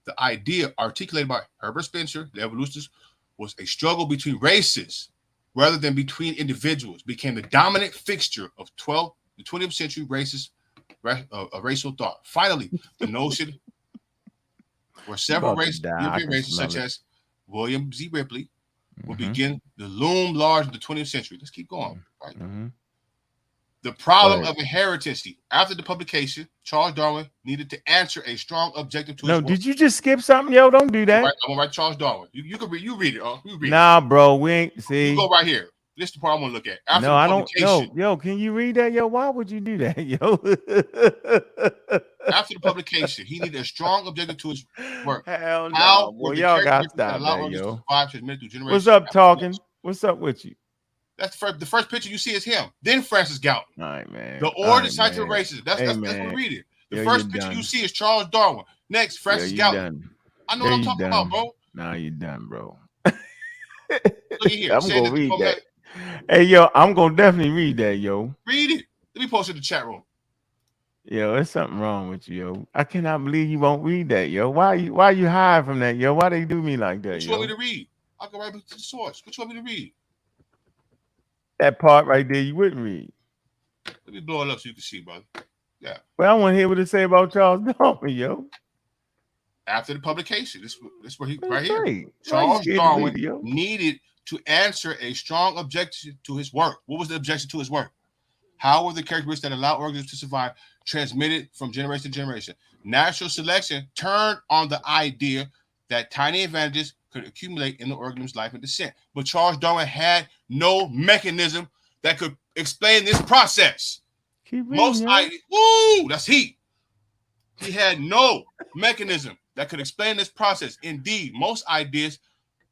Speaker 13: the idea articulated by Herbert Spencer, the evolutionist, was a struggle between races rather than between individuals, became the dominant fixture of the 20th century racial thought. Finally, the notion where several European races, such as William Z. Ripley, will begin to loom large in the 20th century. Let's keep going. Right? The problem of inheritance. After the publication, Charles Darwin needed to answer a strong objective to his work.
Speaker 4: Did you just skip something? Yo, don't do that.
Speaker 13: I'm gonna write Charles Darwin. You can read. You read it. You read
Speaker 4: nah, bro, we ain't see.
Speaker 13: You go right here. This is the part I want to look at. After
Speaker 4: I don't. Yo, can you read that? Yo, why would you do that? Yo.
Speaker 13: After the publication, he needed a strong objective to his work.
Speaker 4: Hell no. Well, y'all got to stop that, yo. What's up, talking? What's up with you?
Speaker 13: That's the first picture you see is him. Then Francis Galton.
Speaker 4: All right, man.
Speaker 13: The origin of scientific racism. That's what we read it. The first picture you see is Charles Darwin. Next, Francis Galton. I know what I'm talking about, bro.
Speaker 4: Nah, you done, bro.
Speaker 13: Look at here.
Speaker 4: I'm gonna read that. Hey, yo, I'm gonna definitely read that, yo.
Speaker 13: Read it. Let me post it in the chat room.
Speaker 4: Yo, there's something wrong with you, yo. I cannot believe you won't read that, yo. Why you hide from that, yo? Why they do me like that,
Speaker 13: What you want me to read? I'll go right to the source. What you want me to read?
Speaker 4: That part right there, you wouldn't read.
Speaker 13: Let me blow it up so you can see, brother. Yeah.
Speaker 4: Well, I want to hear what it say about Charles Darwin, yo.
Speaker 13: After the publication, this where he right here. Charles Darwin needed to answer a strong objection to his work. What was the objection to his work? How were the characteristics that allow organisms to survive transmitted from generation to generation? Natural selection turned on the idea that tiny advantages could accumulate in the organism's life and descent. But Charles Darwin had no mechanism that could explain this process. That's heat. He had no mechanism that could explain this process. Indeed, most ideas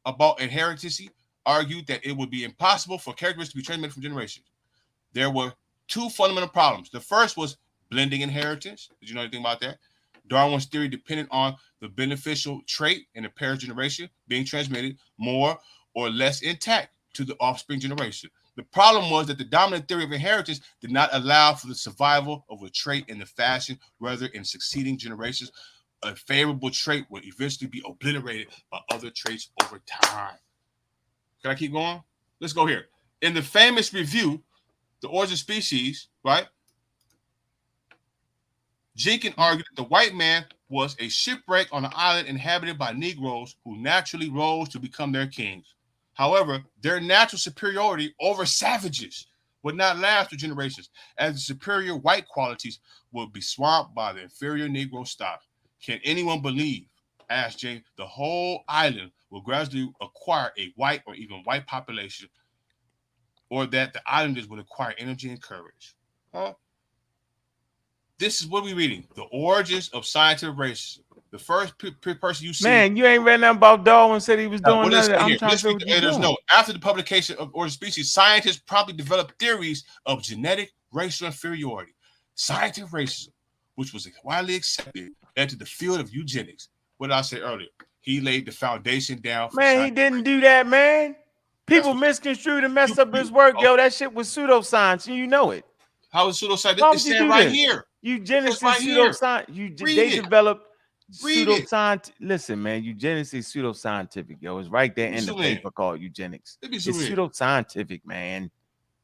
Speaker 13: about inheritance argued that it would be impossible for characteristics to be transmitted from generations. There were two fundamental problems. The first was blending inheritance. Did you know anything about that? Darwin's theory depended on the beneficial trait in the parent generation being transmitted more or less intact to the offspring generation. The problem was that the dominant theory of inheritance did not allow for the survival of a trait in the fashion, rather in succeeding generations, a favorable trait would eventually be obliterated by other traits over time. Can I keep going? Let's go here. In the famous review, The Origin of Species, right? Jenkins argued that the white man was a shipwreck on an island inhabited by Negroes who naturally rose to become their kings. However, their natural superiority over savages would not last for generations, as the superior white qualities would be swamped by the inferior Negro stock. Can anyone believe, asked James, the whole island will gradually acquire a white or even white population, or that the islanders would acquire energy and courage? Huh? This is what we're reading. The Origins of Scientific Racism. The first person you see.
Speaker 4: Man, you ain't read nothing about Darwin said he was doing none of that. I'm trying to say what you're doing.
Speaker 13: No. After the publication of Origin of Species, scientists promptly developed theories of genetic racial inferiority. Scientific racism, which was widely accepted, led to the field of eugenics. What did I say earlier? He laid the foundation down.
Speaker 4: Man, he didn't do that, man. People misconstrued and messed up his work, yo. That shit was pseudoscience, and you know it.
Speaker 13: How is pseudoscience? It's saying right here.
Speaker 4: Eugenics is pseudoscience. They developed pseudoscience. Listen, man, eugenics is pseudoscientific, yo. It's right there in the paper called eugenics. It's pseudoscientific, man.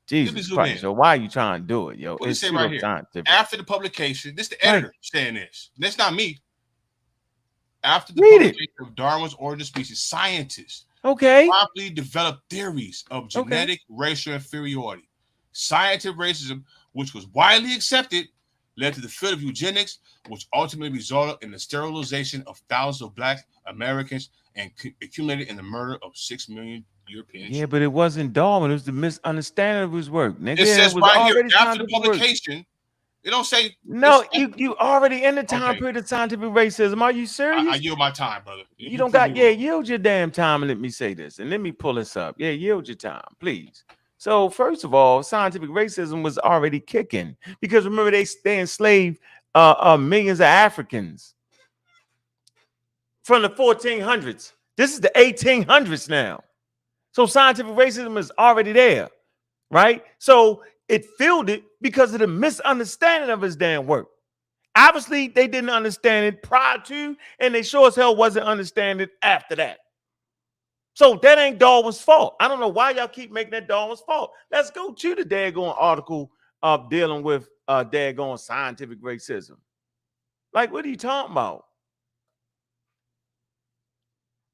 Speaker 4: Jesus Christ, yo. Why are you trying to do it, yo? It's pseudoscientific.
Speaker 13: After the publication, this is the editor saying this. That's not me. After the publication of Darwin's Origin of Species, scientists promptly developed theories of genetic racial inferiority. Scientific racism, which was widely accepted, led to the field of eugenics, which ultimately resulted in the sterilization of thousands of Black Americans and accumulated in the murder of 6 million Europeans.
Speaker 4: Yeah, but it wasn't Darwin. It was the misunderstanding of his work. Nigga,
Speaker 13: it says right here, after the publication, it don't say.
Speaker 4: No, you already in the time period of scientific racism. Are you serious?
Speaker 13: I yield my time, brother.
Speaker 4: You don't got, yield your damn time and let me say this. And let me pull this up. Yeah, yield your time, please. So first of all, scientific racism was already kicking because remember they enslaved millions of Africans from the 1400s. This is the 1800s now. So scientific racism is already there, right? So it fielded because of the misunderstanding of his damn work. Obviously, they didn't understand it prior to, and they sure as hell wasn't understanding it after that. So that ain't Darwin's fault. I don't know why y'all keep making that Darwin's fault. Let's go to the daggone article of dealing with daggone scientific racism. Like, what are you talking about?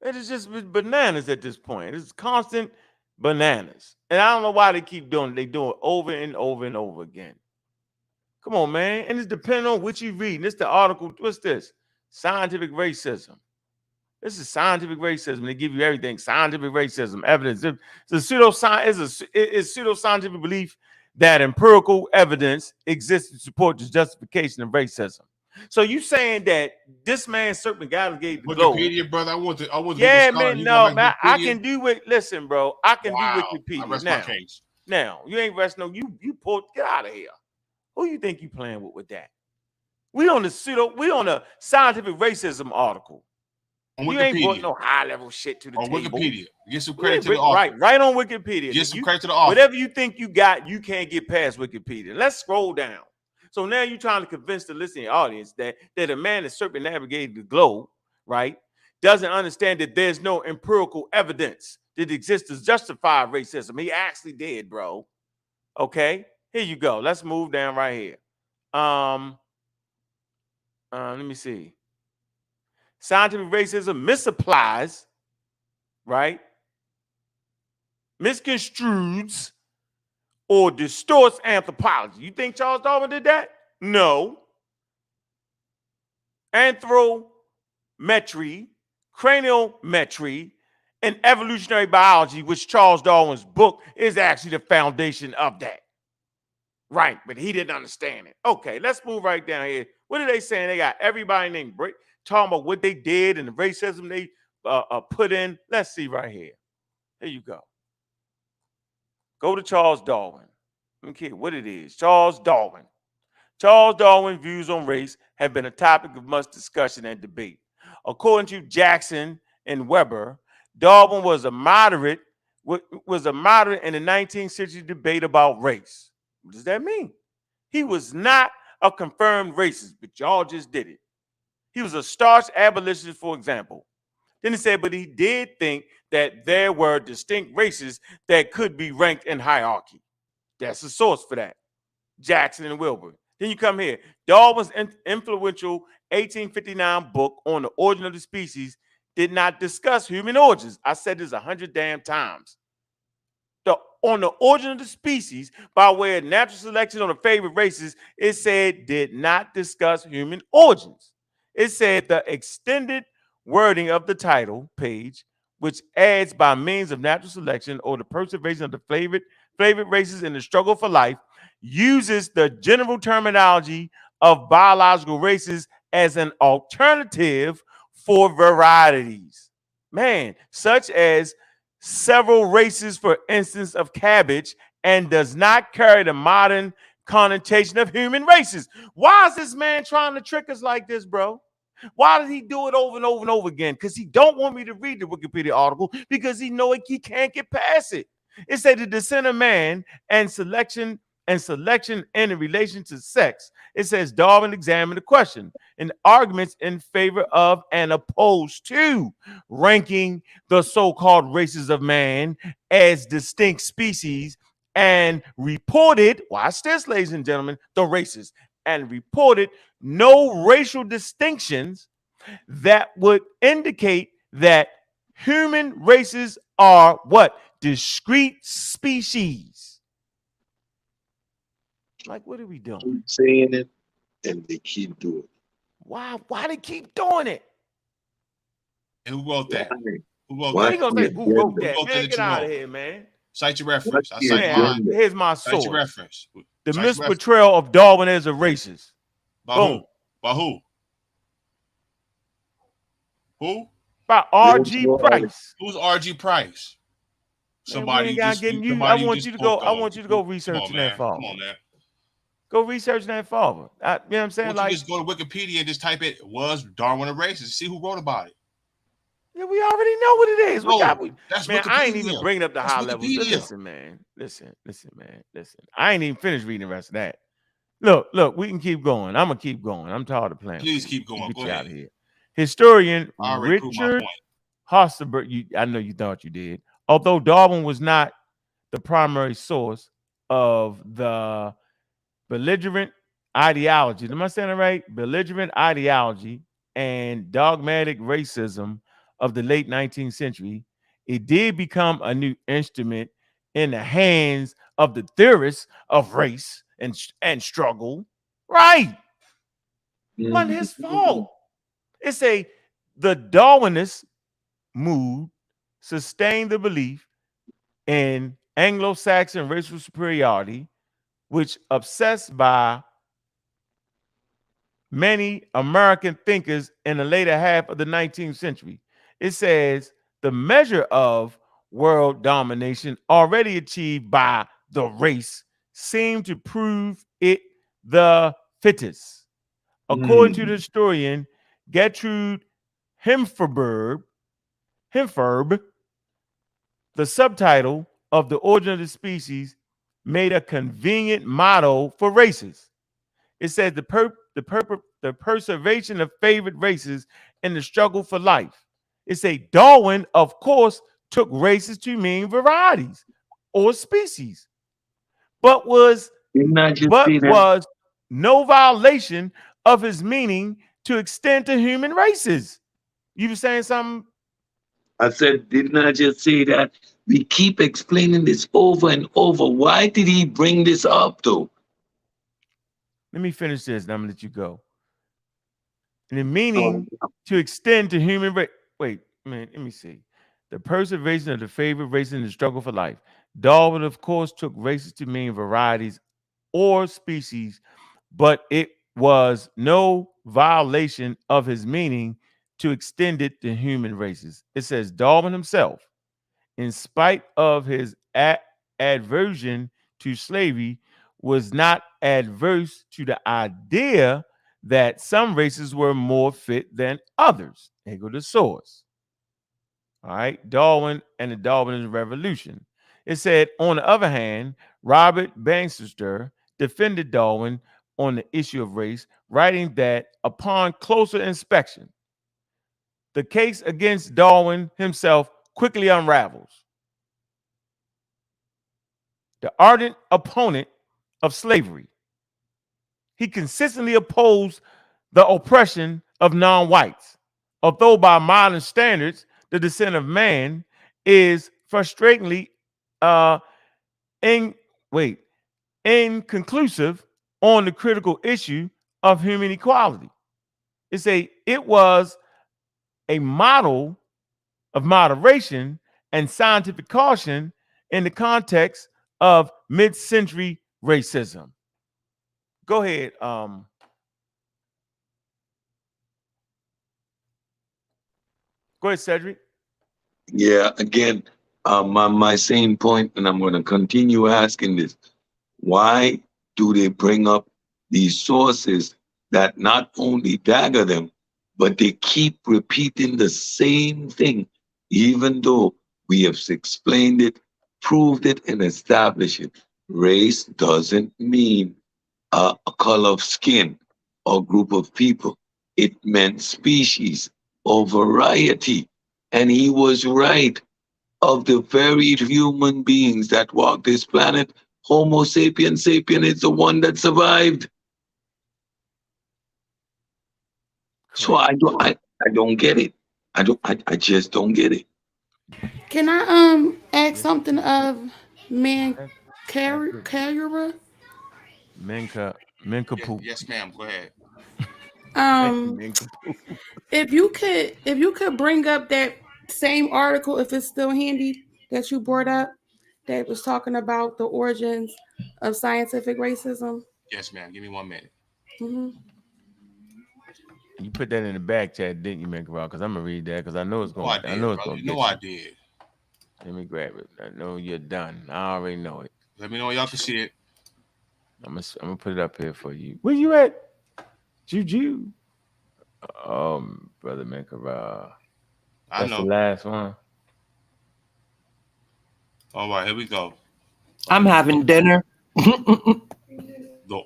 Speaker 4: It is just bananas at this point. It's constant bananas. And I don't know why they keep doing it. They do it over and over and over again. Come on, man. And it's depending on what you read. This is the article. What's this? Scientific racism. This is scientific racism. They give you everything. Scientific racism, evidence. It's a pseudoscience. It's pseudoscientific belief that empirical evidence exists to support the justification of racism. So you saying that this man certainly got gave the globe.
Speaker 13: Wikipedia, brother. I want to.
Speaker 4: Yeah, man. No, man. I can do it. Listen, bro. I can do Wikipedia now. You ain't resting. No, you pulled. Get out of here. Who you think you playing with that? We on the scientific racism article. You ain't brought no high level shit to the table.
Speaker 13: On Wikipedia. Get some credit to the author.
Speaker 4: Right on Wikipedia.
Speaker 13: Get some credit to the author.
Speaker 4: Whatever you think you got, you can't get past Wikipedia. Let's scroll down. So now you're trying to convince the listening audience that a man that circumnavigated the globe, right, doesn't understand that there's no empirical evidence that exists to justify racism. He actually did, bro. Okay, here you go. Let's move down right here. Let me see. Scientific racism misapplies, right, misconstrues, or distorts anthropology. You think Charles Darwin did that? No. Anthropometry, craniometry, and evolutionary biology, which Charles Darwin's book is actually the foundation of that. Right, but he didn't understand it. Okay, let's move right down here. What are they saying? They got everybody named talking about what they did and the racism they put in. Let's see right here. Here you go. Go to Charles Darwin. Okay, what it is. Charles Darwin. Charles Darwin's views on race have been a topic of much discussion and debate. According to Jackson and Weber, Darwin was a moderate in the 19th century debate about race. What does that mean? He was not a confirmed racist, but y'all just did it. He was a staunch abolitionist, for example. Then he said, but he did think that there were distinct races that could be ranked in hierarchy. That's the source for that. Jackson and Wilbur. Then you come here. Darwin's influential 1859 book on the origin of the species did not discuss human origins. I said this 100 damn times. On the origin of the species, by way of natural selection on the favorite races, it said did not discuss human origins. It said the extended wording of the title page, which adds by means of natural selection or the preservation of the favorite races in the struggle for life, uses the general terminology of biological races as an alternative for varieties. Man, such as several races, for instance, of cabbage, and does not carry the modern connotation of human races. Why is this man trying to trick us like this, bro? Why did he do it over and over and over again? Because he don't want me to read the Wikipedia article because he know he can't get past it. It said the descent of man and selection in relation to sex. It says Darwin examined the question and arguments in favor of and opposed to ranking the so-called races of man as distinct species and reported, watch this, ladies and gentlemen, the races, and reported no racial distinctions that would indicate that human races are what? Discrete species. Like, what are we doing?
Speaker 5: Keep saying it, and they keep doing it.
Speaker 4: Why they keep doing it?
Speaker 13: And who wrote that?
Speaker 5: Who
Speaker 13: wrote
Speaker 4: that?
Speaker 13: He
Speaker 4: gonna say, who wrote that? Man, get out of here, man.
Speaker 13: Cite your reference. I cite mine.
Speaker 4: Here's my source.
Speaker 13: Cite your reference.
Speaker 4: The misportrayal of Darwin as a racist.
Speaker 13: By
Speaker 4: Boom.
Speaker 13: who? By who? Who?
Speaker 4: By R.G. Price.
Speaker 13: Who's R.G. Price? Somebody you just,
Speaker 4: I want you to go research that far.
Speaker 13: Come on, man.
Speaker 4: Go research that far. You know what I'm saying?
Speaker 13: Like, you just go to Wikipedia and just type it, was Darwin a racist? See who wrote about it.
Speaker 4: Yeah, we already know what it is.
Speaker 13: That's
Speaker 4: man,
Speaker 13: Wikipedia.
Speaker 4: I ain't even bringing up the high levels.
Speaker 13: Wikipedia.
Speaker 4: Listen, man. Listen. I ain't even finished reading the rest of that. Look, we can keep going. I'm going to keep going. I'm tired of playing.
Speaker 13: Please keep going.
Speaker 4: Get you out of here. Historian Richard Hosterberg, I know you thought you did. Although Darwin was not the primary source of the belligerent ideology, am I saying it right? Belligerent ideology and dogmatic racism of the late 19th century, it did become a new instrument in the hands of the theorists of race and struggle. Right. It wasn't his fault. It's the Darwinist mood sustained the belief in Anglo-Saxon racial superiority, which obsessed by many American thinkers in the later half of the 19th century. It says the measure of world domination already achieved by the race seemed to prove it the fittest. According to the historian Gertrude Hemferberg, the subtitle of The Origin of the Species made a convenient motto for races. It says the preservation of favored races in the struggle for life. It says Darwin, of course, took races to mean varieties or species, but was no violation of his meaning to extend to human races. You were saying something?
Speaker 5: I said, didn't I just say that? We keep explaining this over and over. Why did he bring this up, though?
Speaker 4: Let me finish this, and I'm going to let you go. And the meaning to extend to human race. Wait, man, let me see. The preservation of the favorite race in the struggle for life. Darwin, of course, took races to mean varieties or species, but it was no violation of his meaning to extend it to human races. It says Darwin himself, in spite of his aversion to slavery, was not adverse to the idea that some races were more fit than others. Here go the source. All right, Darwin and the Darwin Revolution. It said, on the other hand, Robert Bannister defended Darwin on the issue of race, writing that upon closer inspection, the case against Darwin himself quickly unravels. The ardent opponent of slavery, he consistently opposed the oppression of non-whites, although by modern standards, the descent of man is frustratingly inconclusive on the critical issue of human equality. It was a model of moderation and scientific caution in the context of mid-century racism. Go ahead. Go ahead, Cedric.
Speaker 5: Yeah, again, my same point, and I'm going to continue asking this. Why do they bring up these sources that not only dagger them, but they keep repeating the same thing, even though we have explained it, proved it, and established it? Race doesn't mean a color of skin or group of people. It meant species or variety. And he was right. Of the very human beings that walk this planet, Homo sapiens sapien is the one that survived. So I don't get it. I just don't get it.
Speaker 9: Can I ask something of Carriera?
Speaker 4: Minka poop.
Speaker 13: Yes, ma'am. Go ahead.
Speaker 9: If you could bring up that same article, if it's still handy, that you brought up, that was talking about the origins of scientific racism.
Speaker 13: Yes, ma'am. Give me 1 minute.
Speaker 9: Mm-hmm.
Speaker 4: You put that in the back chat, didn't you, Minka? Because I'm gonna read that because I know it's going. I know it's going.
Speaker 13: No, I did.
Speaker 4: Let me grab it. I know you're done. I already know it.
Speaker 13: Let me know y'all can see it.
Speaker 4: I'm gonna put it up here for you. Where you at, Juju? Brother Minka. That's the last one.
Speaker 13: All right, here we go.
Speaker 6: I'm having dinner.
Speaker 13: The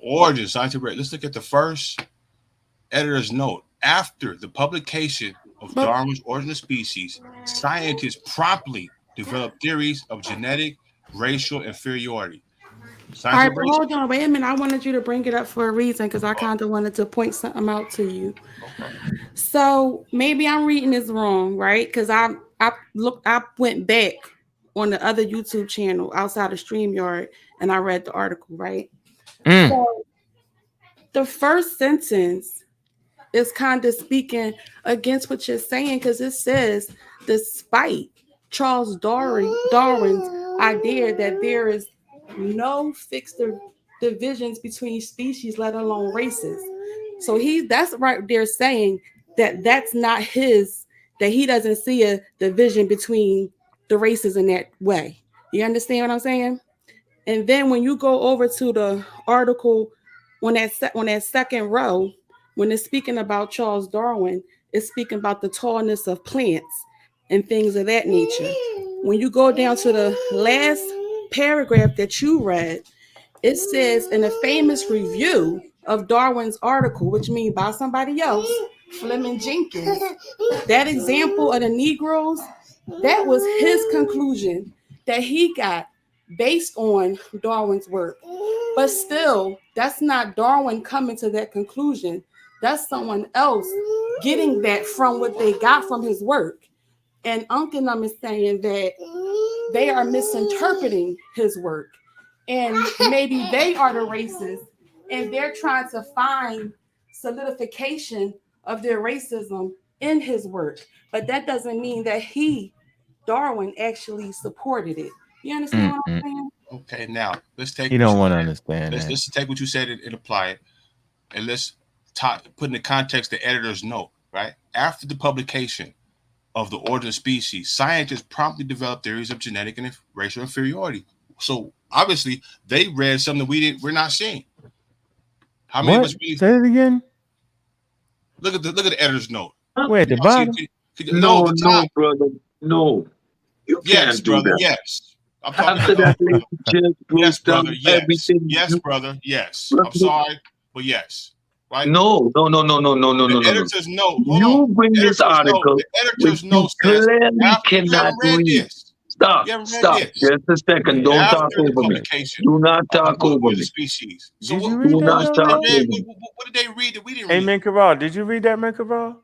Speaker 13: origin, scientific. Let's look at the first editor's note. After the publication of Darwin's Origin of Species, scientists promptly developed theories of genetic racial inferiority.
Speaker 9: All right, but hold on, wait a minute. I wanted you to bring it up for a reason because I kind of wanted to point something out to you. Okay. So maybe I'm reading this wrong, right? Because I went back on the other YouTube channel outside of StreamYard and I read the article, right? So the first sentence is kind of speaking against what you're saying because it says, despite Charles Darwin's idea that there is no fixed divisions between species, let alone races. So that's right there saying that that's not his, that he doesn't see a division between the races in that way. You understand what I'm saying? And then when you go over to the article on that second row, when it's speaking about Charles Darwin, it's speaking about the tallness of plants and things of that nature. When you go down to the last paragraph that you read, it says in a famous review of Darwin's article, which means by somebody else, Fleming Jenkins, that example of the Negroes, that was his conclusion that he got based on Darwin's work. But still, that's not Darwin coming to that conclusion. That's someone else getting that from what they got from his work. And Uncle Num is saying that they are misinterpreting his work. And maybe they are the racists. And they're trying to find solidification of their racism in his work. But that doesn't mean that Darwin, actually supported it. You understand what I'm saying?
Speaker 13: Okay, now let's take.
Speaker 4: You don't want to understand that.
Speaker 13: Let's take what you said and apply it, and let's put in the context the editor's note. Right after the publication of The Origin of Species, scientists promptly developed theories of genetic and racial inferiority. So obviously, they read something we're not seeing. How many of us really?
Speaker 4: Say it again.
Speaker 13: Look at the editor's note.
Speaker 4: Where at the bottom?
Speaker 5: No, brother. No. You can't do
Speaker 13: brother,
Speaker 5: that.
Speaker 13: Yes. I'm talking
Speaker 5: After that,
Speaker 13: yes, brother. Yes.
Speaker 5: Everything.
Speaker 13: Yes, brother. Yes. I'm sorry, but yes. Right?
Speaker 5: No.
Speaker 13: The editor's note.
Speaker 5: You bring this article.
Speaker 13: The editor's note
Speaker 5: says
Speaker 13: clearly
Speaker 5: cannot read. Stop. Just a second. Don't talk over me. Do not talk over me.
Speaker 13: Species.
Speaker 4: So did you read that?
Speaker 13: What did they read that we didn't
Speaker 4: read?
Speaker 13: Hey,
Speaker 4: man, Cabral, did you read that, man, Cabral?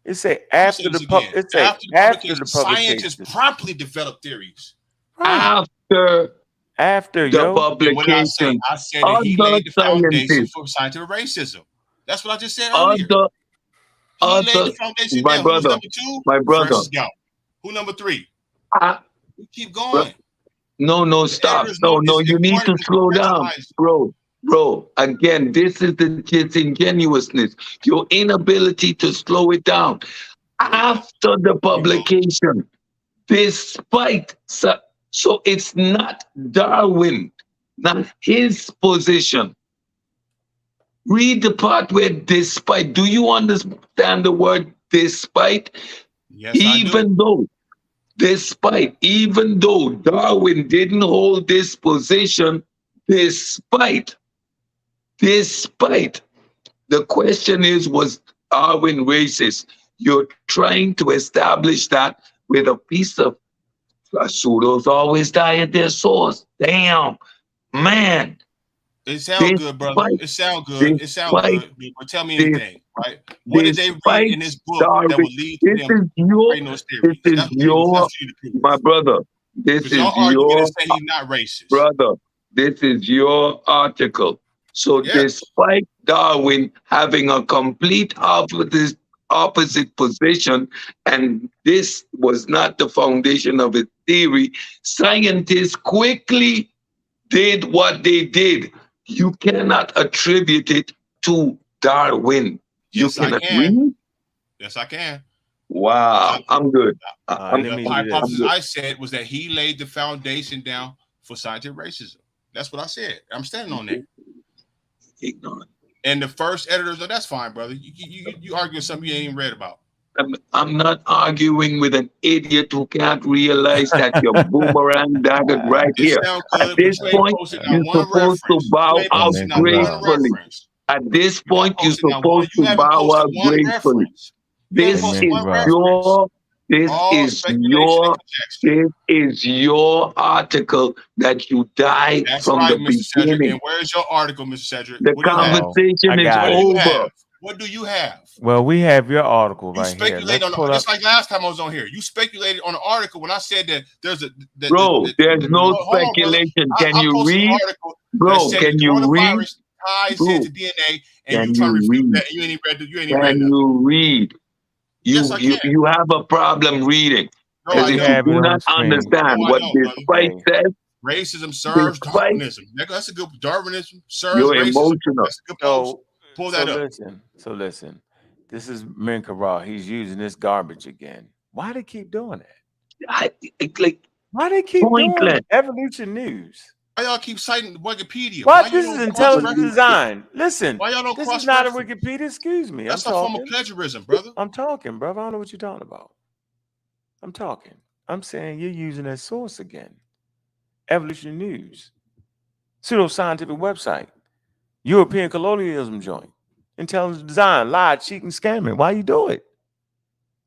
Speaker 4: It said after the publication.
Speaker 13: Scientists promptly developed theories.
Speaker 5: After
Speaker 4: the
Speaker 5: publication.
Speaker 13: I said that he laid the foundation for scientific racism. That's what I just said earlier. He laid the foundation down. Who's number 2?
Speaker 5: My brother.
Speaker 13: Who number 3? Keep going.
Speaker 5: No, stop. No, you need to slow down, bro. Again, this is the disingenuousness, your inability to slow it down. After the publication, despite, so it's not Darwin, not his position. Read the part where despite. Do you understand the word despite?
Speaker 13: Yes, even
Speaker 5: though Darwin didn't hold this position, despite, the question is, was Darwin racist? You're trying to establish that with a piece of pseudos always die at their source. Damn, man.
Speaker 13: It sounds good, brother. It sounds good. But tell me anything, right? What did they read in this book that would lead to them creating those theories?
Speaker 5: This is your, my brother. This is your,
Speaker 13: say he's not racist,
Speaker 5: brother. This is your article. So despite Darwin having a complete opposite position, and this was not the foundation of his theory, scientists quickly did what they did. You cannot attribute it to Darwin.
Speaker 13: Yes, I can. Yes, I can.
Speaker 5: Wow, I'm good.
Speaker 13: The hypothesis I said was that he laid the foundation down for scientific racism. That's what I said. I'm standing on that.
Speaker 5: Ignorant.
Speaker 13: And the first editors, that's fine, brother. You arguing something you ain't even read about.
Speaker 5: I'm not arguing with an idiot who can't realize that your boomerang dagger right here. At this point, you're supposed to bow out gracefully. At this point, you're supposed to bow out gracefully. This is your article that you died from the beginning.
Speaker 13: And where's your article, Mr. Cedric?
Speaker 5: The conversation is over.
Speaker 13: What do you have?
Speaker 4: Well, we have your article right here.
Speaker 13: Just like last time I was on here. You speculated on the article when I said that there's a...
Speaker 5: there's no speculation. Can you read? Bro, can you read?
Speaker 13: Ties into DNA, and you trying to refute that, and you ain't read that.
Speaker 5: Can you read? You have a problem reading. Because if you do not understand what despite says,
Speaker 13: racism serves Darwinism. That's a good Darwinism serves racism.
Speaker 5: You're emotional.
Speaker 13: That's a good post. Pull that up.
Speaker 4: So listen. This is Min Cabral. He's using this garbage again. Why they keep doing that? Why they keep doing it? Evolution News.
Speaker 13: Why y'all keep citing Wikipedia?
Speaker 4: What? This is intelligent design. Listen,
Speaker 13: why y'all don't
Speaker 4: this is not a Wikipedia. Excuse me.
Speaker 13: That's a form of plagiarism, brother.
Speaker 4: I'm talking, brother. I don't know what you're talking about. I'm talking. I'm saying you're using that source again. Evolution News. Pseudoscientific website. European colonialism joint. Intelligent design. Lie, cheating, scamming. Why you do it?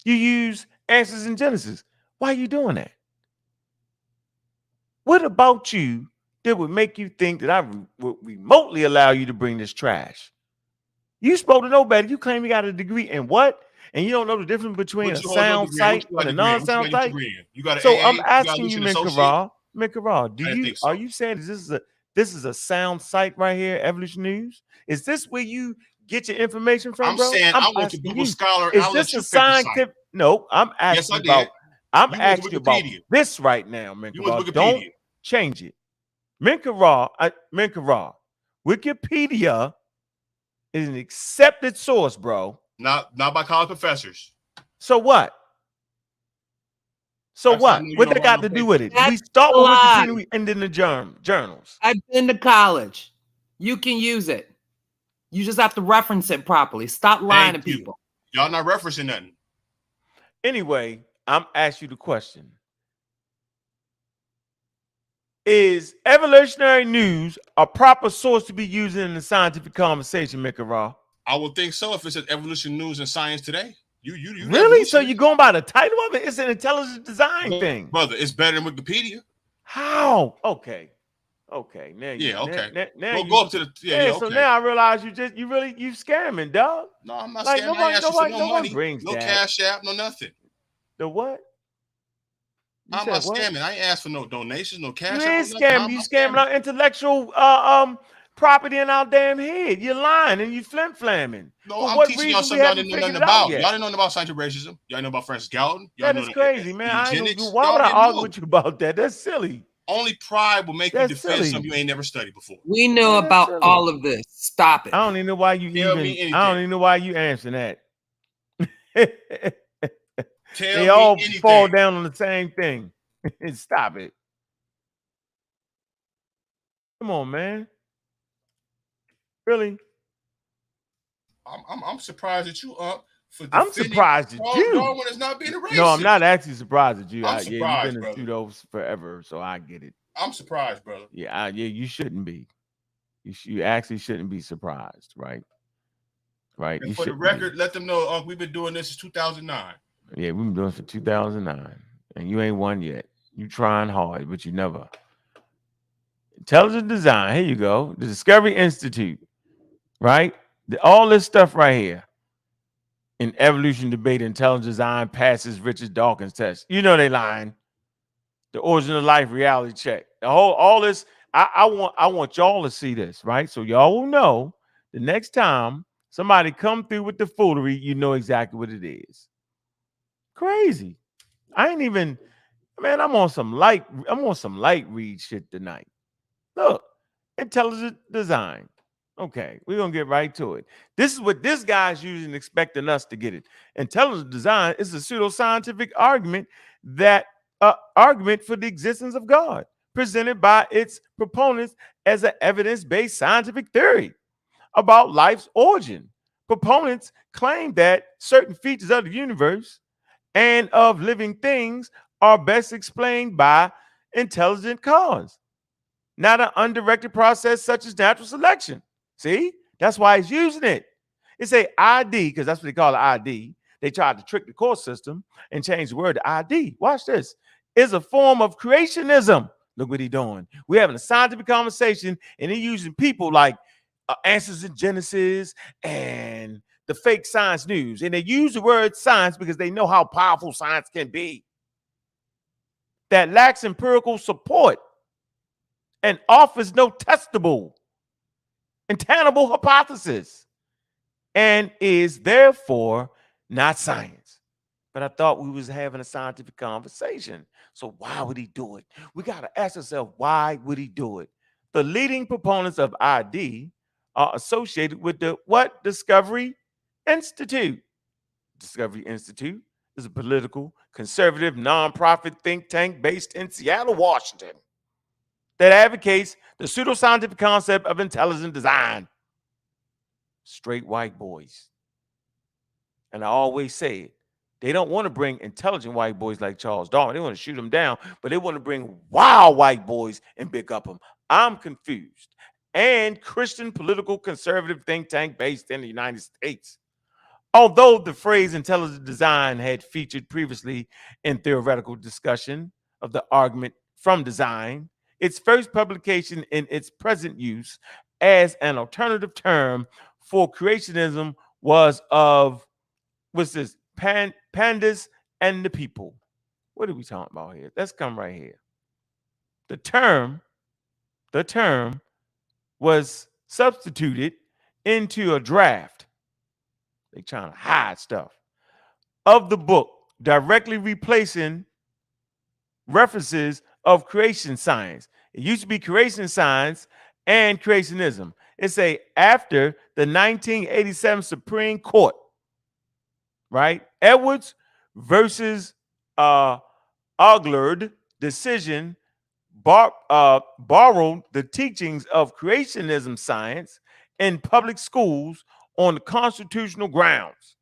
Speaker 4: You use Answers in Genesis. Why are you doing that? What about you that would make you think that I would remotely allow you to bring this trash? You supposed to know better. You claim you got a degree in what? And you don't know the difference between a sound site and a non-sound site? So I'm asking you, Min Cabral, are you saying this is a sound site right here, Evolution News? Is this where you get your information from, bro?
Speaker 13: I'm saying I went to Google Scholar.
Speaker 4: Is this a scientific? No, I'm asking about. I'm asking about this right now, Min Cabral. Don't change it. Minkarah, Wikipedia is an accepted source, bro.
Speaker 13: Not by college professors.
Speaker 4: So what? So what? What they got to do with it? We start with Wikipedia, we end in the journals.
Speaker 6: I've been to college. You can use it. You just have to reference it properly. Stop lying to people.
Speaker 13: Y'all not referencing nothing.
Speaker 4: Anyway, I'm asking you the question. Is evolutionary news a proper source to be used in the scientific conversation, Minkarah?
Speaker 13: I would think so if it says evolution news and science today. You
Speaker 4: really? So you're going by the title of it? It's an intelligent design thing.
Speaker 13: Brother, it's better than Wikipedia.
Speaker 4: How? Okay. Now
Speaker 13: okay.
Speaker 4: Now
Speaker 13: go up to the
Speaker 4: So now I realize you scamming, dog.
Speaker 13: No, I'm not scamming. I ain't asking for no money. No cash app, no nothing.
Speaker 4: The what?
Speaker 13: I'm not scamming. I ain't asked for no donations, no cash.
Speaker 4: You ain't scamming. You scamming our intellectual property in our damn head. You're lying and you flamming.
Speaker 13: No, I'm teaching y'all something y'all didn't know nothing about. Y'all didn't know nothing about scientific racism. Y'all know about Francis Galton.
Speaker 4: That is crazy, man. Why would I argue with you about that? That's silly.
Speaker 13: Only pride will make you defend something you ain't never studied before.
Speaker 6: We know about all of this. Stop it.
Speaker 4: I don't even know why you answering that. They all fall down on the same thing. Stop it. Come on, man. Really?
Speaker 13: I'm surprised at you,
Speaker 4: I'm surprised at you.
Speaker 13: Darwin is not being a racist.
Speaker 4: No, I'm not actually surprised at you.
Speaker 13: I'm surprised,
Speaker 4: you've been a pseudo forever, so I get it.
Speaker 13: I'm surprised, brother.
Speaker 4: Yeah, you shouldn't be. You actually shouldn't be surprised, right? Right.
Speaker 13: And for the record, let them know we've been doing this since 2009.
Speaker 4: Yeah, we've been doing it for 2009, and you ain't won yet. You trying hard, but you never. Intelligent design. Here you go. The Discovery Institute, right? All this stuff right here. In evolution debate, intelligent design passes Richard Dawkins test. You know they lying. The origin of life reality check. All this. I want y'all to see this, right? So y'all will know the next time somebody come through with the foolery, you know exactly what it is. Crazy. I ain't even, man, I'm on some light read shit tonight. Look, intelligent design. Okay, we're gonna get right to it. This is what this guy's using, expecting us to get it. Intelligent design is a pseudoscientific argument for the existence of God, presented by its proponents as an evidence-based scientific theory about life's origin. Proponents claim that certain features of the universe and of living things are best explained by intelligent cause, not an undirected process such as natural selection. See, that's why he's using it. It's a ID, because that's what they call an ID. They tried to trick the court system and change the word to ID. Watch this. Is a form of creationism. Look what he's doing. We're having a scientific conversation, and he's using people like Answers in Genesis and the fake science news. And they use the word science because they know how powerful science can be. That lacks empirical support and offers no testable and tenable hypothesis and is therefore not science. But I thought we was having a scientific conversation. So why would he do it? We got to ask ourselves, why would he do it? The leading proponents of ID are associated with the what? Discovery Institute. Discovery Institute is a political, conservative, nonprofit think tank based in Seattle, Washington, that advocates the pseudoscientific concept of intelligent design. Straight white boys. And I always say it. They don't want to bring intelligent white boys like Charles Darwin. They want to shoot them down, but they want to bring wild white boys and pick up them. I'm confused. And Christian political conservative think tank based in the United States. Although the phrase intelligent design had featured previously in theoretical discussion of the argument from design, its first publication in its present use as an alternative term for creationism was of, what's this, pandas and the people. What are we talking about here? Let's come right here. The term was substituted into a draft. They trying to hide stuff of the book, directly replacing references of creation science It used to be creation science and creationism. It's after the 1987 Supreme Court, right? Edwards versus Oglard decision borrowed the teachings of creationism science in public schools on the constitutional grounds.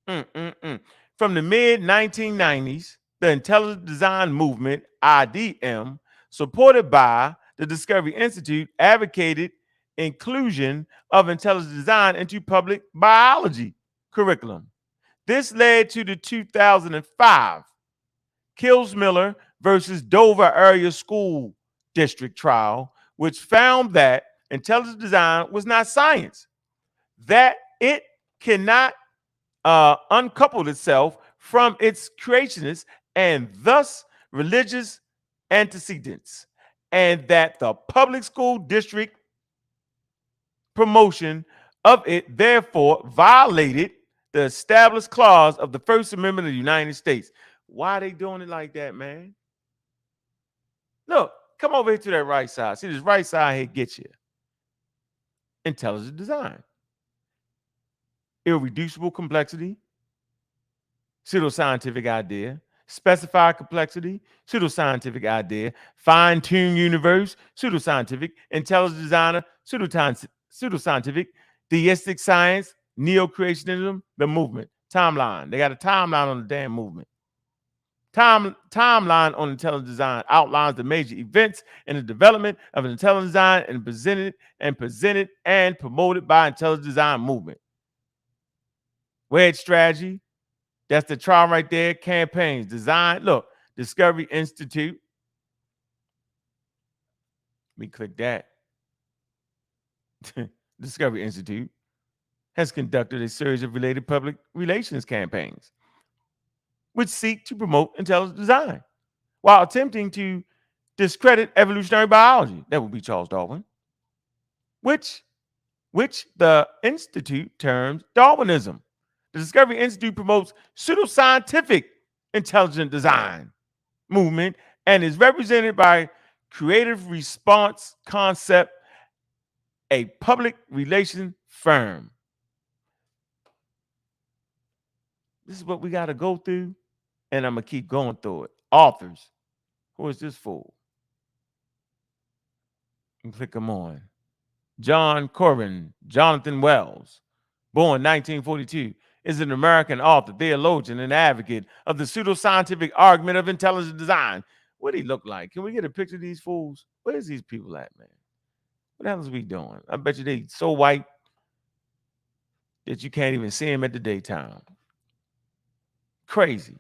Speaker 4: From the mid-1990s, the intelligent design movement, IDM, supported by the Discovery Institute, advocated inclusion of intelligent design into public biology curriculum. This led to the 2005 Kills-Miller versus Dover Area School District trial, which found that intelligent design was not science, that it cannot uncouple itself from its creationists and thus religious antecedents, and that the public school district promotion of it therefore violated the established clause of the First Amendment of the United States. Why are they doing it like that, man? Look, come over here to that right side. See, this right side here gets you. Intelligent design. Irreducible complexity. Pseudoscientific idea. Specified complexity. Pseudoscientific idea. Fine-tuned universe. Pseudoscientific. Intelligent designer. Pseudoscientific. Theistic science. Neo-creationism. The movement. Timeline. They got a timeline on the damn movement. Timeline on intelligent design outlines the major events in the development of intelligent design and presented and promoted by intelligent design movement. Wedge strategy, that's the trial right there. Campaigns, design. Look, Discovery Institute. Let me click that. Discovery Institute has conducted a series of related public relations campaigns which seek to promote intelligent design while attempting to discredit evolutionary biology. That would be Charles Darwin, which the Institute terms Darwinism. The Discovery Institute promotes pseudoscientific intelligent design movement and is represented by Creative Response Concept, a public relations firm. This is what we got to go through, and I'm going to keep going through it. Authors. Who is this fool? And click them on. John Corwin, Jonathan Wells, born 1942, is an American author, theologian, and advocate of the pseudoscientific argument of intelligent design. What do he look like? Can we get a picture of these fools? Where's these people at, man? What the hell is we doing? I bet you they so white that you can't even see them at the daytime. Crazy.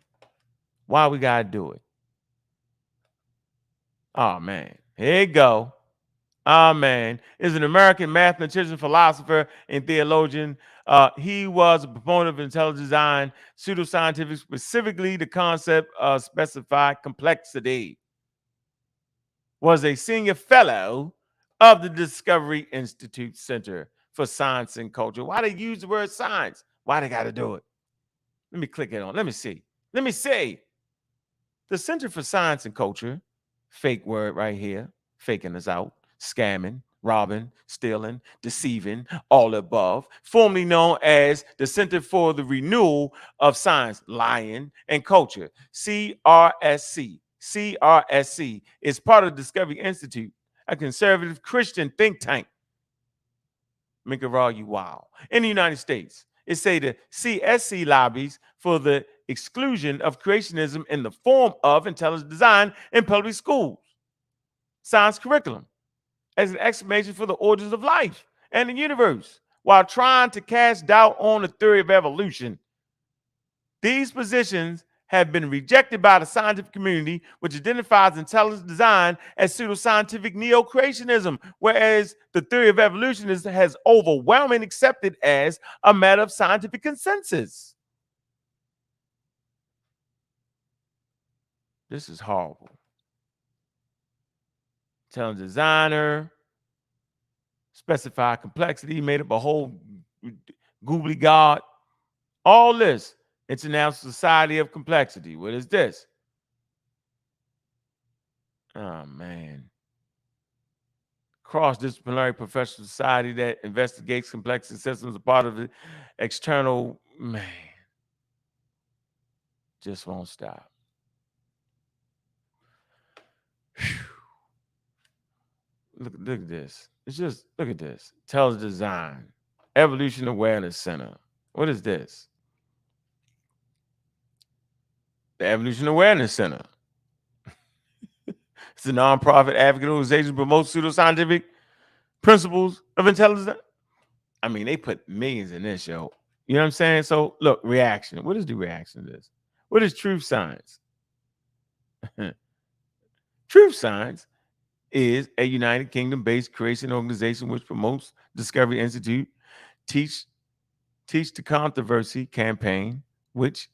Speaker 4: Why we gotta do it? Oh man, here you go. Oh man, is an American mathematician, philosopher, and theologian. He was a proponent of intelligent design, pseudoscientific, specifically the concept of specified complexity. Was a senior fellow of the Discovery Institute Center for Science and Culture. Why they use the word science? Why they got to do it? Let me click it on. Let me see. The Center for Science and Culture, fake word right here, faking us out, scamming, robbing, stealing, deceiving, all above, formerly known as the Center for the Renewal of Science, Lying, and Culture, CRSC. CRSC is part of the Discovery Institute, a conservative Christian think tank. Make it raw, you wow. In the United States, it say the CSC lobbies for the exclusion of creationism in the form of intelligent design in public schools, science curriculum, as an explanation for the origins of life and the universe, while trying to cast doubt on the theory of evolution. These positions have been rejected by the scientific community, which identifies intelligent design as pseudoscientific neo-creationism, whereas the theory of evolution has overwhelmingly accepted as a matter of scientific consensus. This is horrible. Intelligent designer, specified complexity, made up a whole googly god. All this. International Society of Complexity. What is this? Oh man. Cross-disciplinary professional society that investigates complex systems, a part of the external, man, just won't stop. Look at this. It's just, look at this. Tells Design, Evolution Awareness Center. What is this? The Evolution Awareness Center. It's a nonprofit advocate organization promotes pseudoscientific principles of intelligence. I mean, they put millions in this, yo. You know what I'm saying? So, look, reaction. What is the reaction to this? What is truth science? Truth science is a United Kingdom-based creation organization which promotes Discovery Institute, Teach the Controversy campaign, which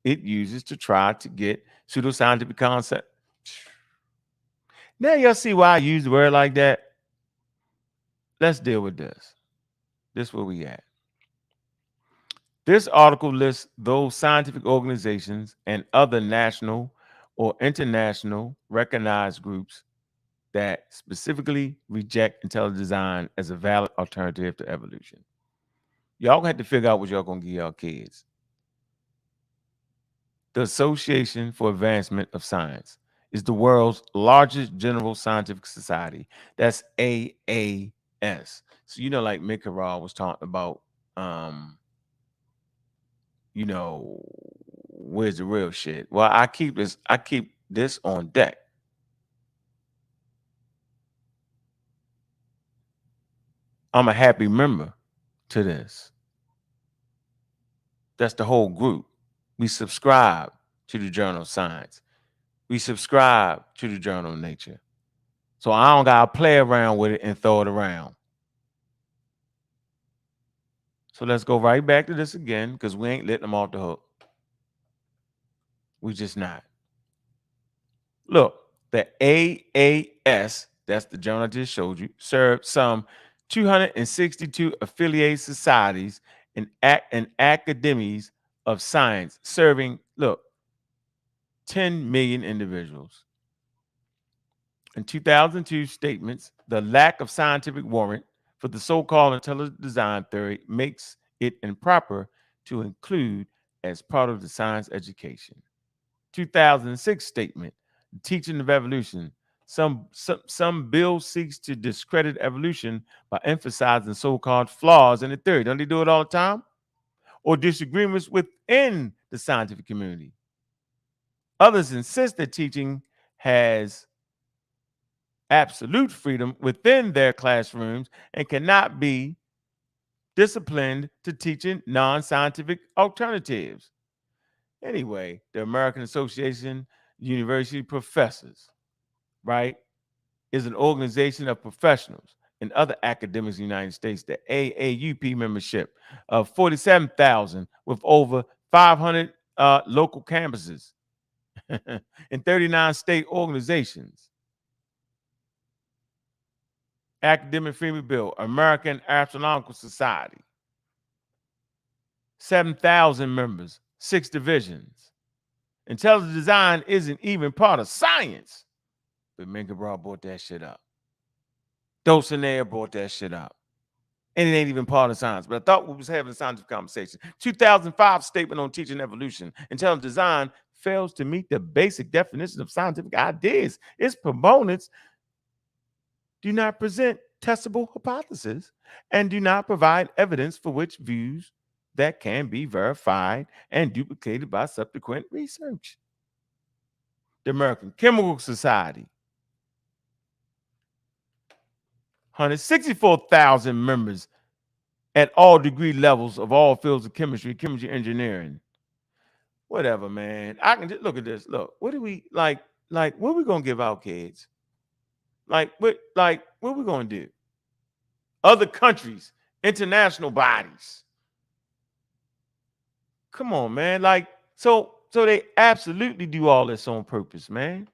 Speaker 4: it uses to try to get pseudoscientific concept. Now y'all see why I use the word like that? Let's deal with this. This is where we at. This article lists those scientific organizations and other national or international recognized groups that specifically reject intelligent design as a valid alternative to evolution. Y'all gonna have to figure out what y'all gonna give y'all kids. The Association for Advancement of Science is the world's largest general scientific society. That's AAS. So, you know, like Mikara was talking about, you know, where's the real shit? Well, I keep this on deck. I'm a happy member to this. That's the whole group. We subscribe to the Journal of Science. We subscribe to the Journal of Nature. So I don't gotta play around with it and throw it around. So let's go right back to this again, because we ain't letting them off the hook. We just not. Look, the AAS, that's the journal I just showed you, served some 262 affiliated societies and academies of science, serving, look, 10 million individuals. In 2002 statements, the lack of scientific warrant for the so-called intelligent design theory makes it improper to include as part of the science education. 2006 statement, the teaching of evolution. Some bill seeks to discredit evolution by emphasizing so-called flaws in the theory. Don't they do it all the time? Or disagreements within the scientific community. Others insist that teaching has absolute freedom within their classrooms and cannot be disciplined to teaching non-scientific alternatives. Anyway, the American Association University Professors, right, is an organization of professionals and other academics in the United States, the AAUP membership of 47,000 with over 500 local campuses in 39 state organizations. Academic Freedom Bill, American Astronomical Society, 7,000 members, 6 divisions. Intelligent design isn't even part of science. But Menkabra brought that shit up. Dulcinea brought that shit up. And it ain't even part of science. But I thought we was having a scientific conversation. 2005 statement on teaching evolution. Intelligent design fails to meet the basic definition of scientific ideas. Its proponents do not present testable hypotheses and do not provide evidence for which views that can be verified and duplicated by subsequent research. The American Chemical Society, 164,000 members at all degree levels of all fields of chemistry, engineering. Whatever, man. I can just look at this. Look, what do we like what are we gonna give our kids? What are we gonna do? Other countries, international bodies. Come on, man. So they absolutely do all this on purpose, man.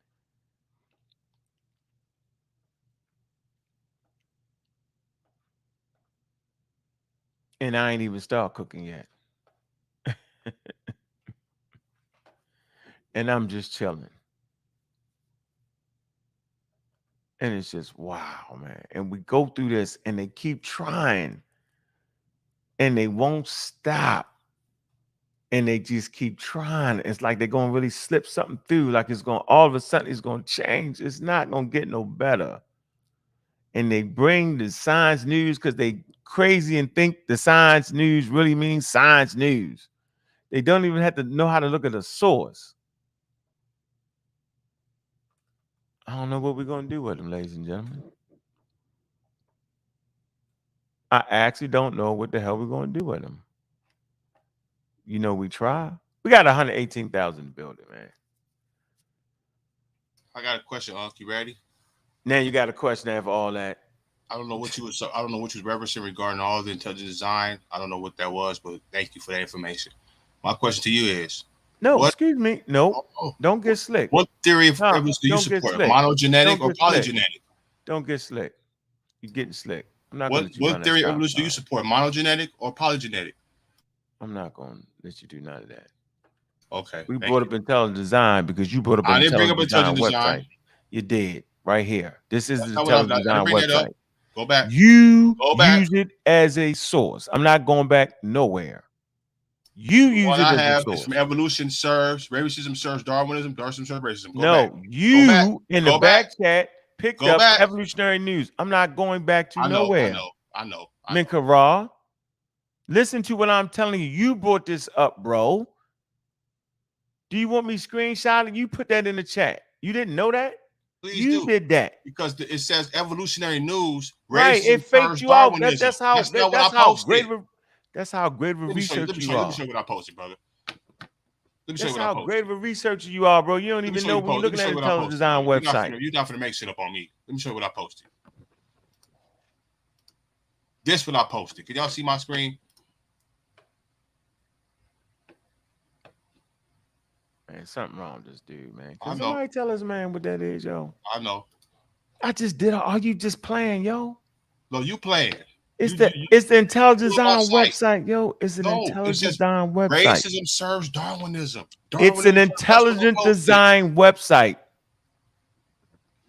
Speaker 4: And I ain't even start cooking yet. And I'm just chilling. And it's just wow, man. And we go through this and they keep trying and they won't stop. And they just keep trying. It's like they're going to really slip something through. Like it's going, all of a sudden, it's going to change. It's not going to get no better. And they bring the science news because they crazy and think the science news really means science news. They don't even have to know how to look at the source. I don't know what we're going to do with them, ladies and gentlemen. I actually don't know what the hell we're going to do with them. You know, we try. We got 118,000 building, man.
Speaker 13: I got a question, Unc. You ready?
Speaker 4: Now you got a question after all that.
Speaker 13: I don't know what you was referencing regarding all the intelligent design. I don't know what that was, but thank you for that information. My question to you is:
Speaker 4: excuse me. No, don't get slick.
Speaker 13: What theory of evolution do you support? Monogenetic or polygenetic?
Speaker 4: Don't get slick. You're getting slick. I'm not
Speaker 13: What theory of evolution do you support? Monogenetic or polygenetic?
Speaker 4: I'm not going to let you do none of that.
Speaker 13: Okay.
Speaker 4: We brought up intelligent design because you brought up an intelligent design website. You did right here. This is the intelligent design website.
Speaker 13: Go back.
Speaker 4: You use it as a source. I'm not going back nowhere. You use it as a source.
Speaker 13: Is from evolution serves, racism serves Darwinism, Darwinism serves racism.
Speaker 4: You in the back chat picked up evolutionary news. I'm not going back to nowhere.
Speaker 13: I know.
Speaker 4: Minkara, listen to what I'm telling you. You brought this up, bro. Do you want me screenshotting? You put that in the chat. You didn't know that?
Speaker 13: Please
Speaker 4: you did that
Speaker 13: because it says evolutionary news.
Speaker 4: Right, it faked you out. That's how great of a researcher you are.
Speaker 13: Let me show you what I posted, brother.
Speaker 4: That's how great of a researcher you are, bro. You don't even know when you're looking at the intelligent design website.
Speaker 13: You're not gonna make shit up on me. Let me show you what I posted. This what I posted. Can y'all see my screen?
Speaker 4: Man, something wrong with this dude, man. Can somebody tell us, man, what that is, yo?
Speaker 13: I know.
Speaker 4: I just did. Are you just playing, yo?
Speaker 13: No, you playing.
Speaker 4: It's the intelligent design website, yo. It's an intelligent design website.
Speaker 13: Racism serves Darwinism.
Speaker 4: It's an intelligent design website.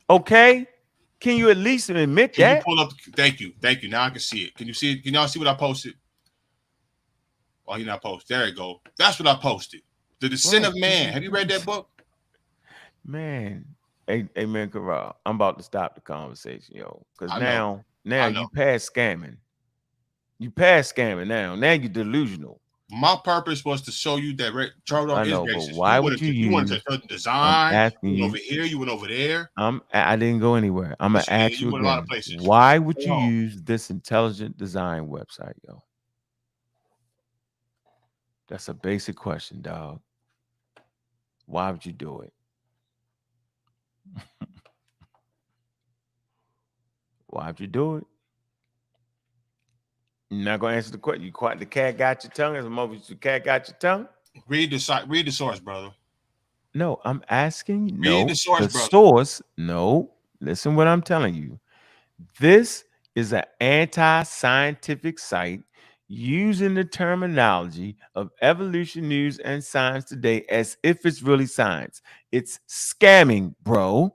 Speaker 4: Okay? Can you at least admit that?
Speaker 13: You pull up? Thank you. Now I can see it. Can you see it? Can y'all see what I posted? Oh, he not posted. There you go. That's what I posted. The Descent of Man. Have you read that book?
Speaker 4: Man. Hey, man, Corral, I'm about to stop the conversation, yo. Because now you past scamming. You past scamming now. Now you're delusional.
Speaker 13: My purpose was to show you that Charles Darwin is racist.
Speaker 4: But why would you use?
Speaker 13: You wanted to design. You went over here. You went over there.
Speaker 4: I didn't go anywhere. I'm gonna ask you again. Why would you use this intelligent design website, yo? That's a basic question, dog. Why would you do it? Why would you do it? You're not gonna answer the question. You quite the cat got your tongue. As a movie, the cat got your tongue.
Speaker 13: Read the source, brother.
Speaker 4: No, I'm asking you.
Speaker 13: Read the source, brother.
Speaker 4: Source. No, listen what I'm telling you. This is an anti-scientific site using the terminology of evolution news and science today as if it's really science. It's scamming, bro.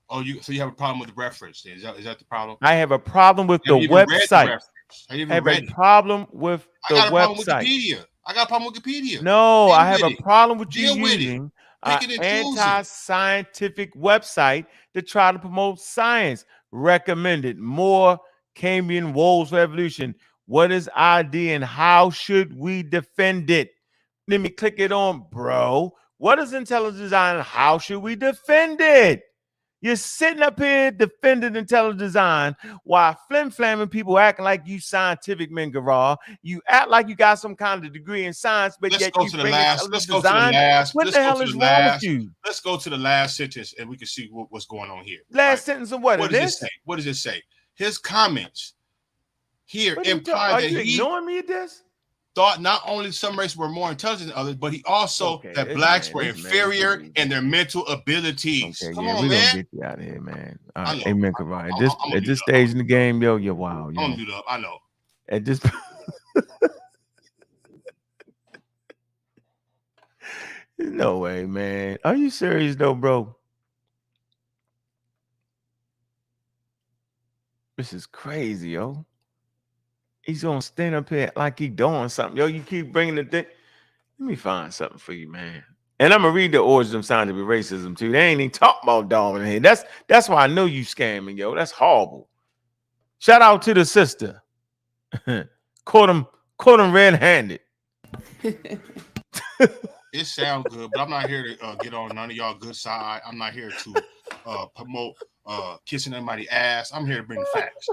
Speaker 13: Oh, so you have a problem with the reference? Is that the problem?
Speaker 4: I have a problem with the website. I have a problem with the website.
Speaker 13: I got a problem with Wikipedia.
Speaker 4: No, I have a problem with you using an anti-scientific website to try to promote science. Recommended more Cambrian wolves for evolution. What is ID and how should we defend it? Let me click it on, bro. What is intelligent design and how should we defend it? You're sitting up here defending intelligent design while flim-flamming people acting like you scientific men, Garage. You act like you got some kind of degree in science, but yet you bring intelligent design. What the hell is wrong with you?
Speaker 13: Let's go to the last sentence and we can see what's going on here.
Speaker 4: Last sentence of what?
Speaker 13: What does it say? What does it say? His comments here imply that he
Speaker 4: ignoring me at this?
Speaker 13: Thought not only some races were more intelligent than others, but he also that blacks were inferior in their mental abilities.
Speaker 4: Okay,
Speaker 13: Come
Speaker 4: on,
Speaker 13: man.
Speaker 4: We're gonna get you out of here, man. All right, amen, Karai. At this stage in the game, yo, you're wild.
Speaker 13: I'm gonna do that. I know.
Speaker 4: At this no way, man. Are you serious though, bro? This is crazy, yo. He's gonna stand up here like he doing something. Yo, you keep bringing the thing. Let me find something for you, man. And I'm gonna read the origin of scientific racism too. They ain't even talking about Darwin here. That's why I know you scamming, yo. That's horrible. Shout out to the sister. caught him red-handed.
Speaker 13: It sounds good, but I'm not here to get on none of y'all good side. I'm not here to promote kissing anybody's ass. I'm here to bring the facts.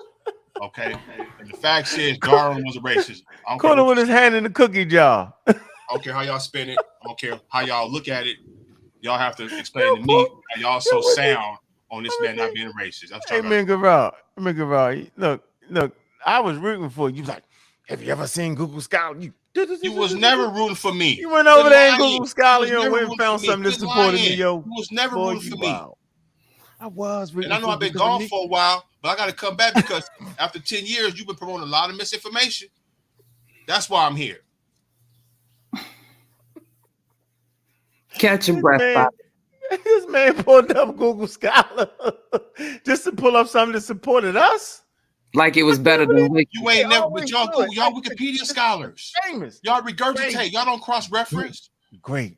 Speaker 13: Okay? And the fact says Darwin was a racist.
Speaker 4: Caught him with his hand in the cookie jar.
Speaker 13: I don't care how y'all spin it. I don't care how y'all look at it. Y'all have to explain to me how y'all so sound on this man not being a racist.
Speaker 4: Hey, Mingarao. Look, I was rooting for you. You was like, have you ever seen Google Scholar?
Speaker 13: You was never rooting for me.
Speaker 4: You went over there in Google Scholar and went and found something that supported me, yo.
Speaker 13: You was never rooting for me.
Speaker 4: I was rooting.
Speaker 13: And I know I've been gone for a while, but I got to come back because after 10 years, you've been promoting a lot of misinformation. That's why I'm here.
Speaker 6: Catch your breath, Bob.
Speaker 4: This man pulled up Google Scholar just to pull up something that supported us.
Speaker 6: Like it was better than Wiki.
Speaker 13: You ain't never, but y'all Wikipedia scholars.
Speaker 4: Famous.
Speaker 13: Y'all regurgitate. Y'all don't cross-reference.
Speaker 4: Great.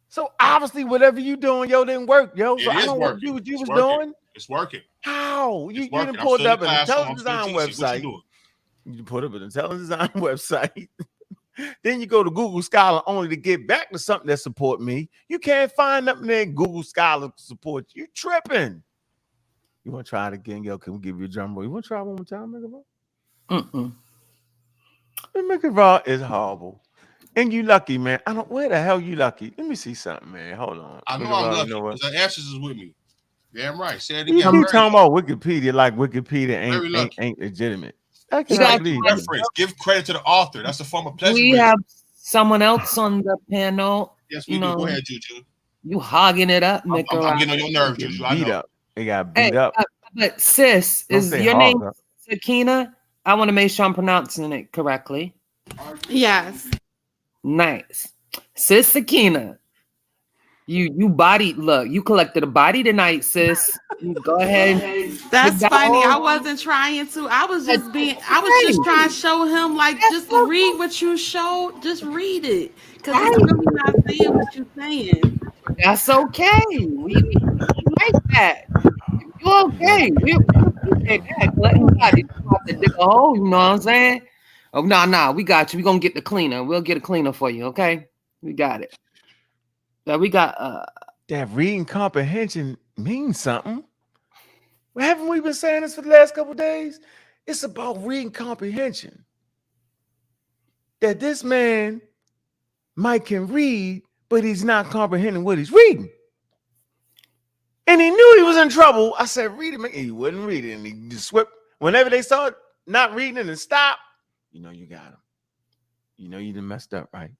Speaker 4: So obviously, whatever you doing, yo, didn't work, yo. So I don't want to do what you was doing.
Speaker 13: It's working.
Speaker 4: How? You didn't pull up an intelligent design website. You put up an intelligent design website. Then you go to Google Scholar only to get back to something that support me. You can't find nothing there in Google Scholar to support you. Tripping. You want to try it again, yo? Can we give you a drum roll? You want to try one more time, Mingarao? Mingarao is horrible. And you lucky, man. Where the hell you lucky? Let me see something, man. Hold on.
Speaker 13: I know I'm lucky because the answers is with me. Damn right. Say it again.
Speaker 4: You keep talking about Wikipedia like Wikipedia ain't legitimate.
Speaker 13: Reference. Give credit to the author. That's a form of pleasure.
Speaker 6: We have someone else on the panel.
Speaker 13: Yes, we do. Go ahead, Juju.
Speaker 6: You hogging it up,
Speaker 13: I'm getting on your nerves, Juju. I know.
Speaker 4: They got beat up.
Speaker 6: But sis, is your name Sakina? I want to make sure I'm pronouncing it correctly.
Speaker 9: Yes.
Speaker 6: Nice. Sis Sakina. You body look, you collected a body tonight, sis. You go ahead.
Speaker 9: That's funny. I wasn't trying to. I was just trying to show him, like, just read what you showed. Just read it. Because it's really not saying what you're saying.
Speaker 6: That's okay. We like that. You okay? We appreciate that. Letting body have to dig a hole, you know what I'm saying? Oh, no, we got you. We're gonna get the cleaner. We'll get a cleaner for you, okay? We got it. Now we got
Speaker 4: that reading comprehension means something. Well, haven't we been saying this for the last couple of days? It's about reading comprehension. That this man Mike can read, but he's not comprehending what he's reading. And he knew he was in trouble. I said, read it, man. He wouldn't read it. And he just swept. Whenever they start not reading it and stop, you know you got him. You know you done messed up, right?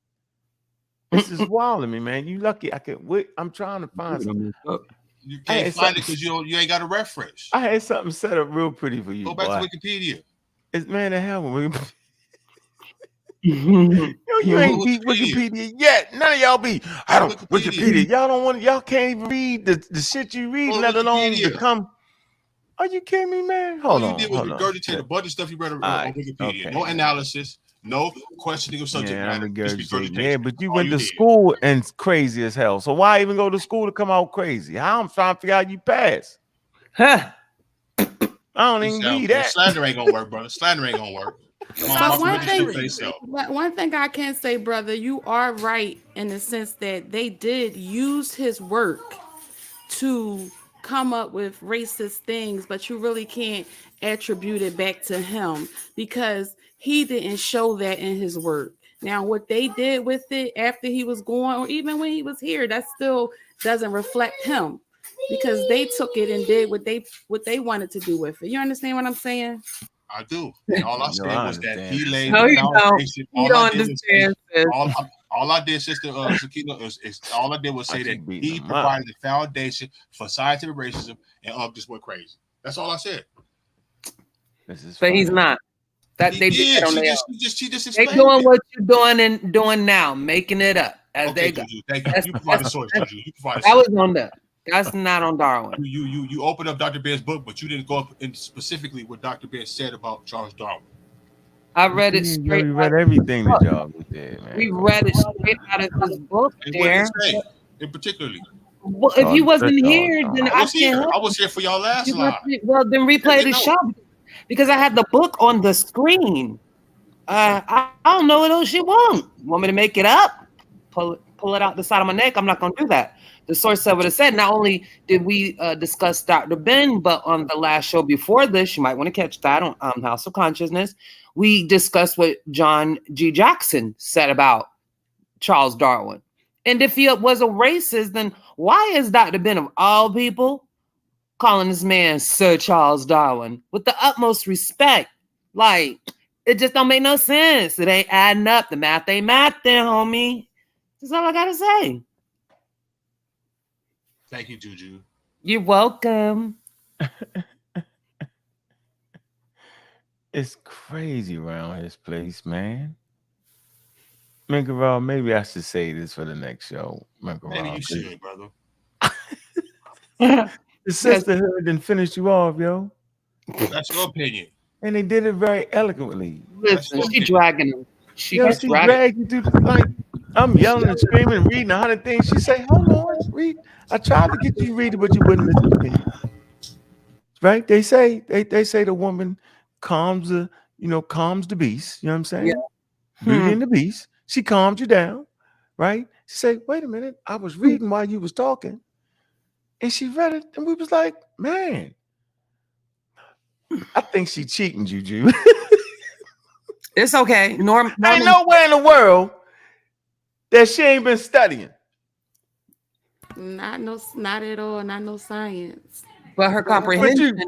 Speaker 4: This is wild to me, man. You lucky. I can wait. I'm trying to find something.
Speaker 13: You can't find it because you ain't got a reference.
Speaker 4: I had something set up real pretty for you.
Speaker 13: Go back to Wikipedia.
Speaker 4: It's man the hell with Wikipedia. You ain't beat Wikipedia yet. None of y'all be. I don't Wikipedia. Y'all don't want. Y'all can't even read the shit you read, let alone become. Are you kidding me, man? Hold on.
Speaker 13: You did was regurgitate a bunch of stuff you read on Wikipedia. Okay. No analysis, no questioning of subject matter.
Speaker 4: Yeah, but you went to school and crazy as hell. So why even go to school to come out crazy? I'm trying to figure out you pass.
Speaker 6: Huh?
Speaker 4: I don't even read that.
Speaker 13: Slander ain't gonna work, brother. Slander ain't gonna work.
Speaker 9: One thing I can say, brother, you are right in the sense that they did use his work to come up with racist things, but you really can't attribute it back to him because he didn't show that in his work. Now, what they did with it after he was gone, or even when he was here, that still doesn't reflect him because they took it and did what they wanted to do with it. You understand what I'm saying?
Speaker 13: I do. And all I said was that he laid
Speaker 6: no,
Speaker 13: the
Speaker 6: foundation. You don't understand.
Speaker 13: All I did, Sister Sakina, all I did was say that he provided the foundation for scientific racism, and just went crazy. That's all I said.
Speaker 6: But he's not. That they did on their own.
Speaker 13: She just
Speaker 6: they doing what you're doing now, making it up as they go.
Speaker 13: Juju, thank you. You provide the source, Juju. You provide the
Speaker 6: source.
Speaker 13: That
Speaker 6: was on that. That's not on Darwin.
Speaker 13: You opened up Dr. Ben's book, but you didn't go up in specifically what Dr. Ben said about Charles Darwin.
Speaker 6: I read it straight.
Speaker 4: You read everything that y'all did, man.
Speaker 6: We read it straight out of his book.
Speaker 13: And what did he say, in particularly?
Speaker 6: Well, if you wasn't here, then I can't.
Speaker 13: I was here for y'all last live.
Speaker 6: Well, then replay the show because I had the book on the screen. I don't know what else you want. Want me to make it up? Pull it out the side of my neck? I'm not gonna do that. The source of it said not only did we discuss Dr. Ben, but on the last show before this, you might want to catch that on House of Consciousness. We discussed what John G. Jackson said about Charles Darwin. And if he was a racist, then why is Dr. Ben, of all people, calling this man Sir Charles Darwin with the utmost respect? Like, it just don't make no sense. It ain't adding up. The math ain't math there, homie. That's all I gotta say.
Speaker 13: Thank you, Juju.
Speaker 6: You're welcome.
Speaker 4: It's crazy around his place, man. Minkaral, maybe I should say this for the next show. Minkaral,
Speaker 13: maybe you should, brother.
Speaker 4: The sisterhood didn't finish you off, yo.
Speaker 13: That's your opinion.
Speaker 4: And they did it very eloquently.
Speaker 6: Listen, she dragging him. She
Speaker 4: dragged you through the, like, I'm yelling and screaming and reading 100 things. She say, hold on, read. I tried to get you to read it, but you wouldn't listen to me. Right? They say the woman calms the beast. You know what I'm saying?
Speaker 6: Yeah.
Speaker 4: Beauty and the Beast. She calmed you down, right? She said, wait a minute, I was reading while you was talking. And she read it, and we was like, man, I think she cheating, Juju.
Speaker 6: It's okay. Ain't
Speaker 4: nowhere in the world that she ain't been studying.
Speaker 9: Not at all. Not no science.
Speaker 6: But her comprehension.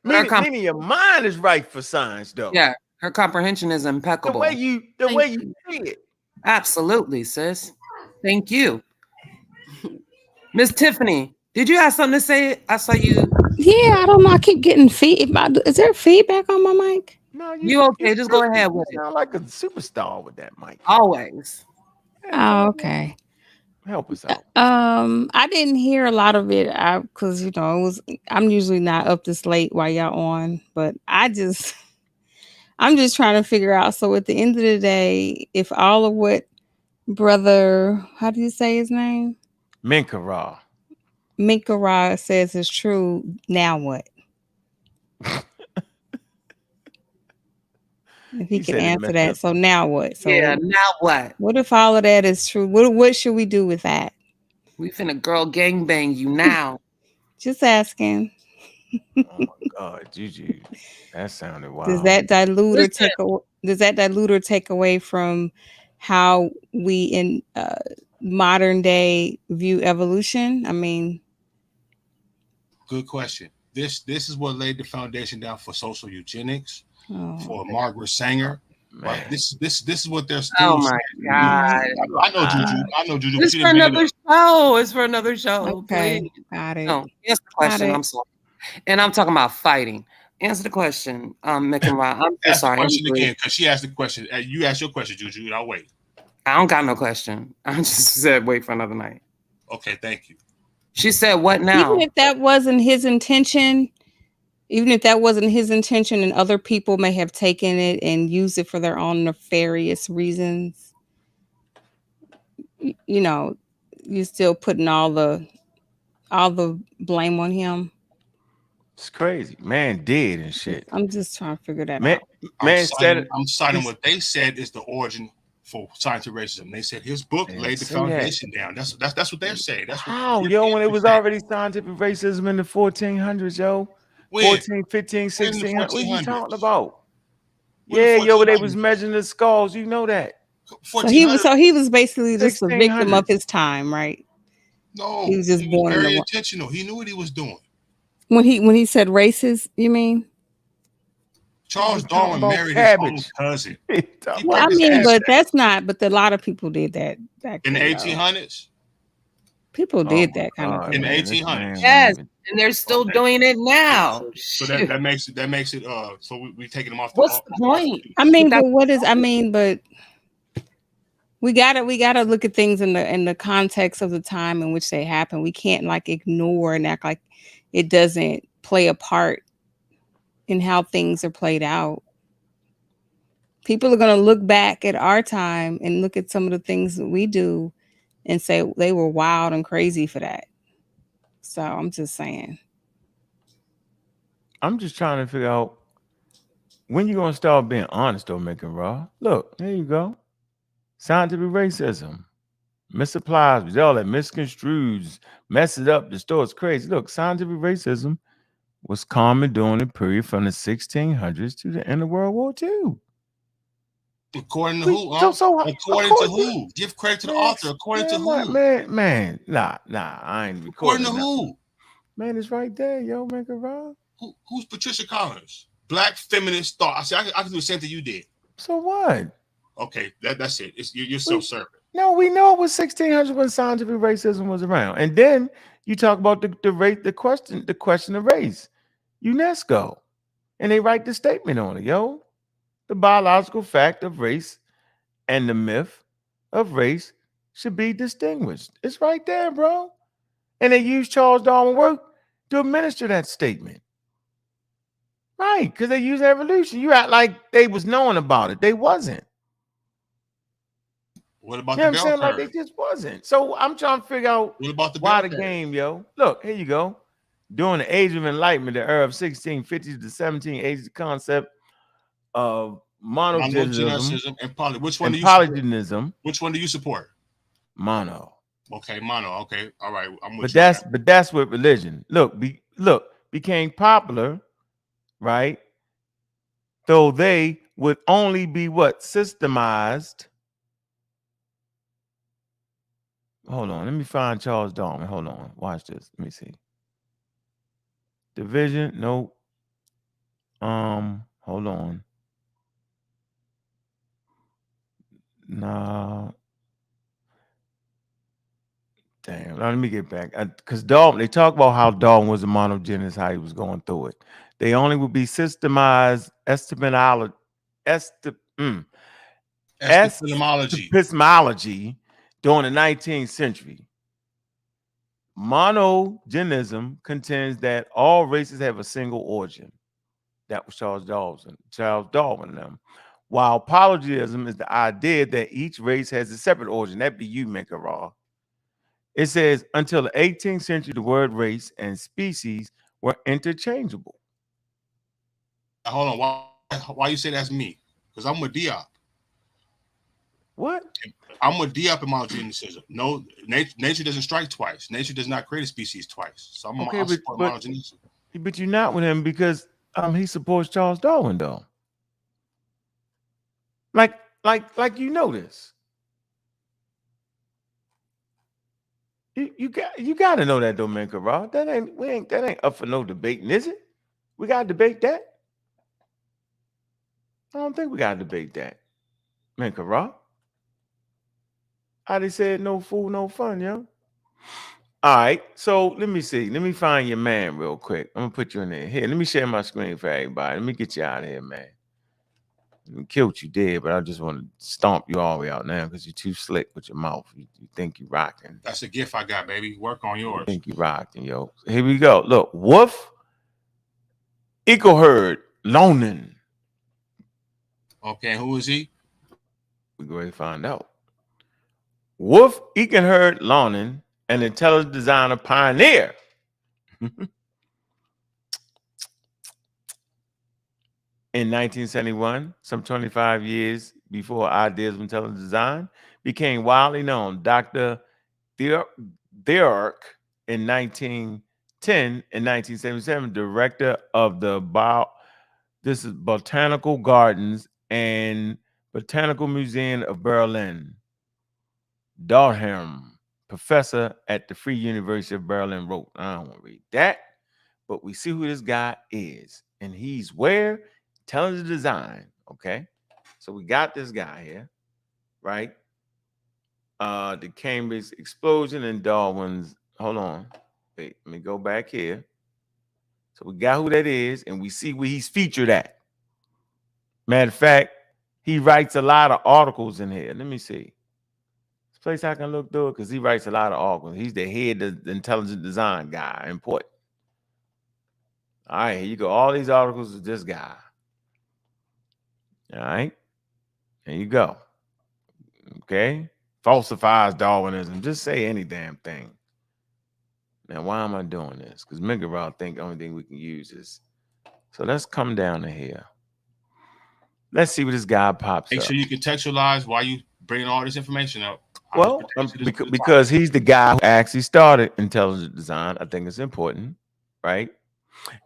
Speaker 4: Meaning your mind is right for science, though.
Speaker 6: Yeah, her comprehension is impeccable.
Speaker 4: The way you see it.
Speaker 6: Absolutely, sis. Thank you. Miss Tiffany, did you have something to say? I saw you.
Speaker 7: Yeah, I don't know. I keep getting feedback. Is there feedback on my mic?
Speaker 4: No,
Speaker 6: you okay? Just go ahead with it.
Speaker 4: You sound like a superstar with that mic.
Speaker 6: Always.
Speaker 7: Oh, okay.
Speaker 4: Help us out.
Speaker 7: I didn't hear a lot of it because I'm usually not up this late while y'all on, but I'm just trying to figure out. So at the end of the day, if all of what brother, how do you say his name?
Speaker 4: Minkaral says is true,
Speaker 7: now what? If he can answer that, so now what? So
Speaker 6: yeah, now what?
Speaker 7: What if all of that is true? What should we do with that?
Speaker 6: We finna girl gangbang you now.
Speaker 7: Just asking.
Speaker 4: Oh my God, Juju, that sounded wild.
Speaker 7: Does that dilute or take away from how we in modern day view evolution? I mean,
Speaker 13: good question. This is what laid the foundation down for social eugenics. For Margaret Sanger, right? This is what they're still.
Speaker 6: Oh my God!
Speaker 13: I know Juju.
Speaker 6: It's for another show. It's for another show.
Speaker 7: Okay,
Speaker 6: please.
Speaker 7: Got it.
Speaker 6: No, answer the question. I'm sorry, and I'm talking about fighting. Answer the question, Mick and Ryan. I'm
Speaker 13: ask
Speaker 6: sorry.
Speaker 13: The question again, because she asked the question. You asked your question, Juju. I'll wait.
Speaker 6: I don't got no question. I just said wait for another night.
Speaker 13: Okay, thank you.
Speaker 6: She said, "What now?"
Speaker 7: Even if that wasn't his intention. And other people may have taken it and used it for their own nefarious reasons, you're still putting all the blame on him.
Speaker 4: It's crazy. Man did and shit.
Speaker 7: I'm just trying to figure that
Speaker 4: out.
Speaker 13: I'm citing what they said is the origin for scientific racism. They said his book laid the foundation down. That's what they're saying. That's
Speaker 4: when it was already scientific racism in the 1400s, yo. 14, 15, 16. What are you talking about? Yeah, yo, they was measuring the skulls. You know that.
Speaker 7: So he was basically just a victim of his time, right?
Speaker 13: No,
Speaker 7: he was just born
Speaker 13: very intentional. He knew what he was doing.
Speaker 7: When he said racist, you mean?
Speaker 13: Charles Darwin married his own cousin.
Speaker 7: Well, I mean, but that's not. But a lot of people did that back
Speaker 13: in the 1800s.
Speaker 7: People did that kind of thing
Speaker 13: in the 1800s.
Speaker 6: Yes. And they're still doing it now.
Speaker 13: So that makes it. So we taking them off.
Speaker 6: What's the point?
Speaker 7: I mean, but We gotta look at things in the context of the time in which they happen. We can't like ignore and act like it doesn't play a part in how things are played out. People are gonna look back at our time and look at some of the things that we do and say they were wild and crazy for that. So I'm just saying.
Speaker 4: I'm just trying to figure out when you gonna start being honest though, making raw. Look, there you go. Scientific racism. Misapplies, all that misconstrues, mess it up, distorts, crazy. Look, scientific racism was common during the period from the 1600s to the end of World War II.
Speaker 13: According to who? According to who? Give credit to the author. According to who?
Speaker 4: Man, nah, I ain't recording.
Speaker 13: According to who?
Speaker 4: Man, it's right there, yo, make it wrong.
Speaker 13: Who's Patricia Collins? Black feminist thought. I see. I can do the same thing you did.
Speaker 4: So what?
Speaker 13: Okay, that's it. You're self-serving.
Speaker 4: No, we know it was 1600 when scientific racism was around, and then you talk about the question of race, UNESCO, and they write the statement on it, yo. The biological fact of race and the myth of race should be distinguished. It's right there, bro. And they use Charles Darwin work to administer that statement. Right, because they use evolution. You act like they was knowing about it. They wasn't.
Speaker 13: What about
Speaker 4: you know
Speaker 13: the
Speaker 4: what I'm saying?
Speaker 13: bell curve?
Speaker 4: Like they just wasn't. So I'm trying to figure out
Speaker 13: what about
Speaker 4: why the game, yo. Look, here you go. During the Age of Enlightenment, the era of 1650s to 1780s, the concept of monogenism
Speaker 13: and poly. Which one do you
Speaker 4: polygenism.
Speaker 13: Support? Which one do you support?
Speaker 4: Mono.
Speaker 13: Okay, mono. Okay, all right. I'm with
Speaker 4: but that's with religion. Look, became popular, right? Though they would only be what? Systemized. Hold on, let me find Charles Darwin. Hold on, watch this. Let me see. Division, nope. Hold on. Nah. Damn, now let me get back. Because Darwin, they talk about how Darwin was a monogenist, how he was going through it. They only would be systemized epistemology during the 19th century. Monogenism contends that all races have a single origin. That was Charles Darwin and them. While polygenism is the idea that each race has a separate origin. That'd be you, Raw. It says until the 18th century, the word race and species were interchangeable.
Speaker 13: Hold on. Why you say that's me? Because I'm with Diop.
Speaker 4: What?
Speaker 13: I'm with Diop in monogenism. No, nature doesn't strike twice. Nature does not create a species twice. So I'm support monogenism.
Speaker 4: But you're not with him because he supports Charles Darwin, though. Like you know this. You got to know that, Dominica Raw. That ain't up for no debating, is it? We got to debate that. I don't think we got to debate that, Dominica Raw. How they said no fool, no fun, yo. All right, so let me see. Let me find your man real quick. I'm gonna put you in there. Here, let me share my screen for everybody. Let me get you out of here, man. I killed you dead, but I just want to stomp you all the way out now because you're too slick with your mouth. You think you rocking.
Speaker 13: That's a gift I got, baby. Work on yours.
Speaker 4: You think you rocking, yo. So here we go. Look, Wolf Ecoherd Lonin.
Speaker 13: Okay, who is he?
Speaker 4: We're going to find out. Wolf Ecoherd Lonin, an intelligent designer pioneer. In 1971, some 25 years before ideas of intelligent design became widely known. Dr. Thierk in 1910 and 1977, director of the Botanical Gardens and Botanical Museum of Berlin. Dalhem, professor at the Free University of Berlin, wrote. I don't want to read that, but we see who this guy is. And he's where? Intelligent design. Okay. So we got this guy here, right? The Cambridge explosion and Darwin's. Hold on. Wait, let me go back here. So we got who that is, and we see where he's featured at. Matter of fact, he writes a lot of articles in here. Let me see. Place I can look through it because he writes a lot of articles. He's the head of the intelligent design guy. Important. All right, here you go. All these articles of this guy. All right. There you go. Okay. Falsifies Darwinism. Just say any damn thing. Now, why am I doing this? Because Mingarod think the only thing we can use is. So let's come down to here. Let's see what this guy pops
Speaker 13: Make
Speaker 4: up.
Speaker 13: sure you contextualize why you bringing all this information up.
Speaker 4: Well, because he's the guy who actually started intelligent design. I think it's important, right?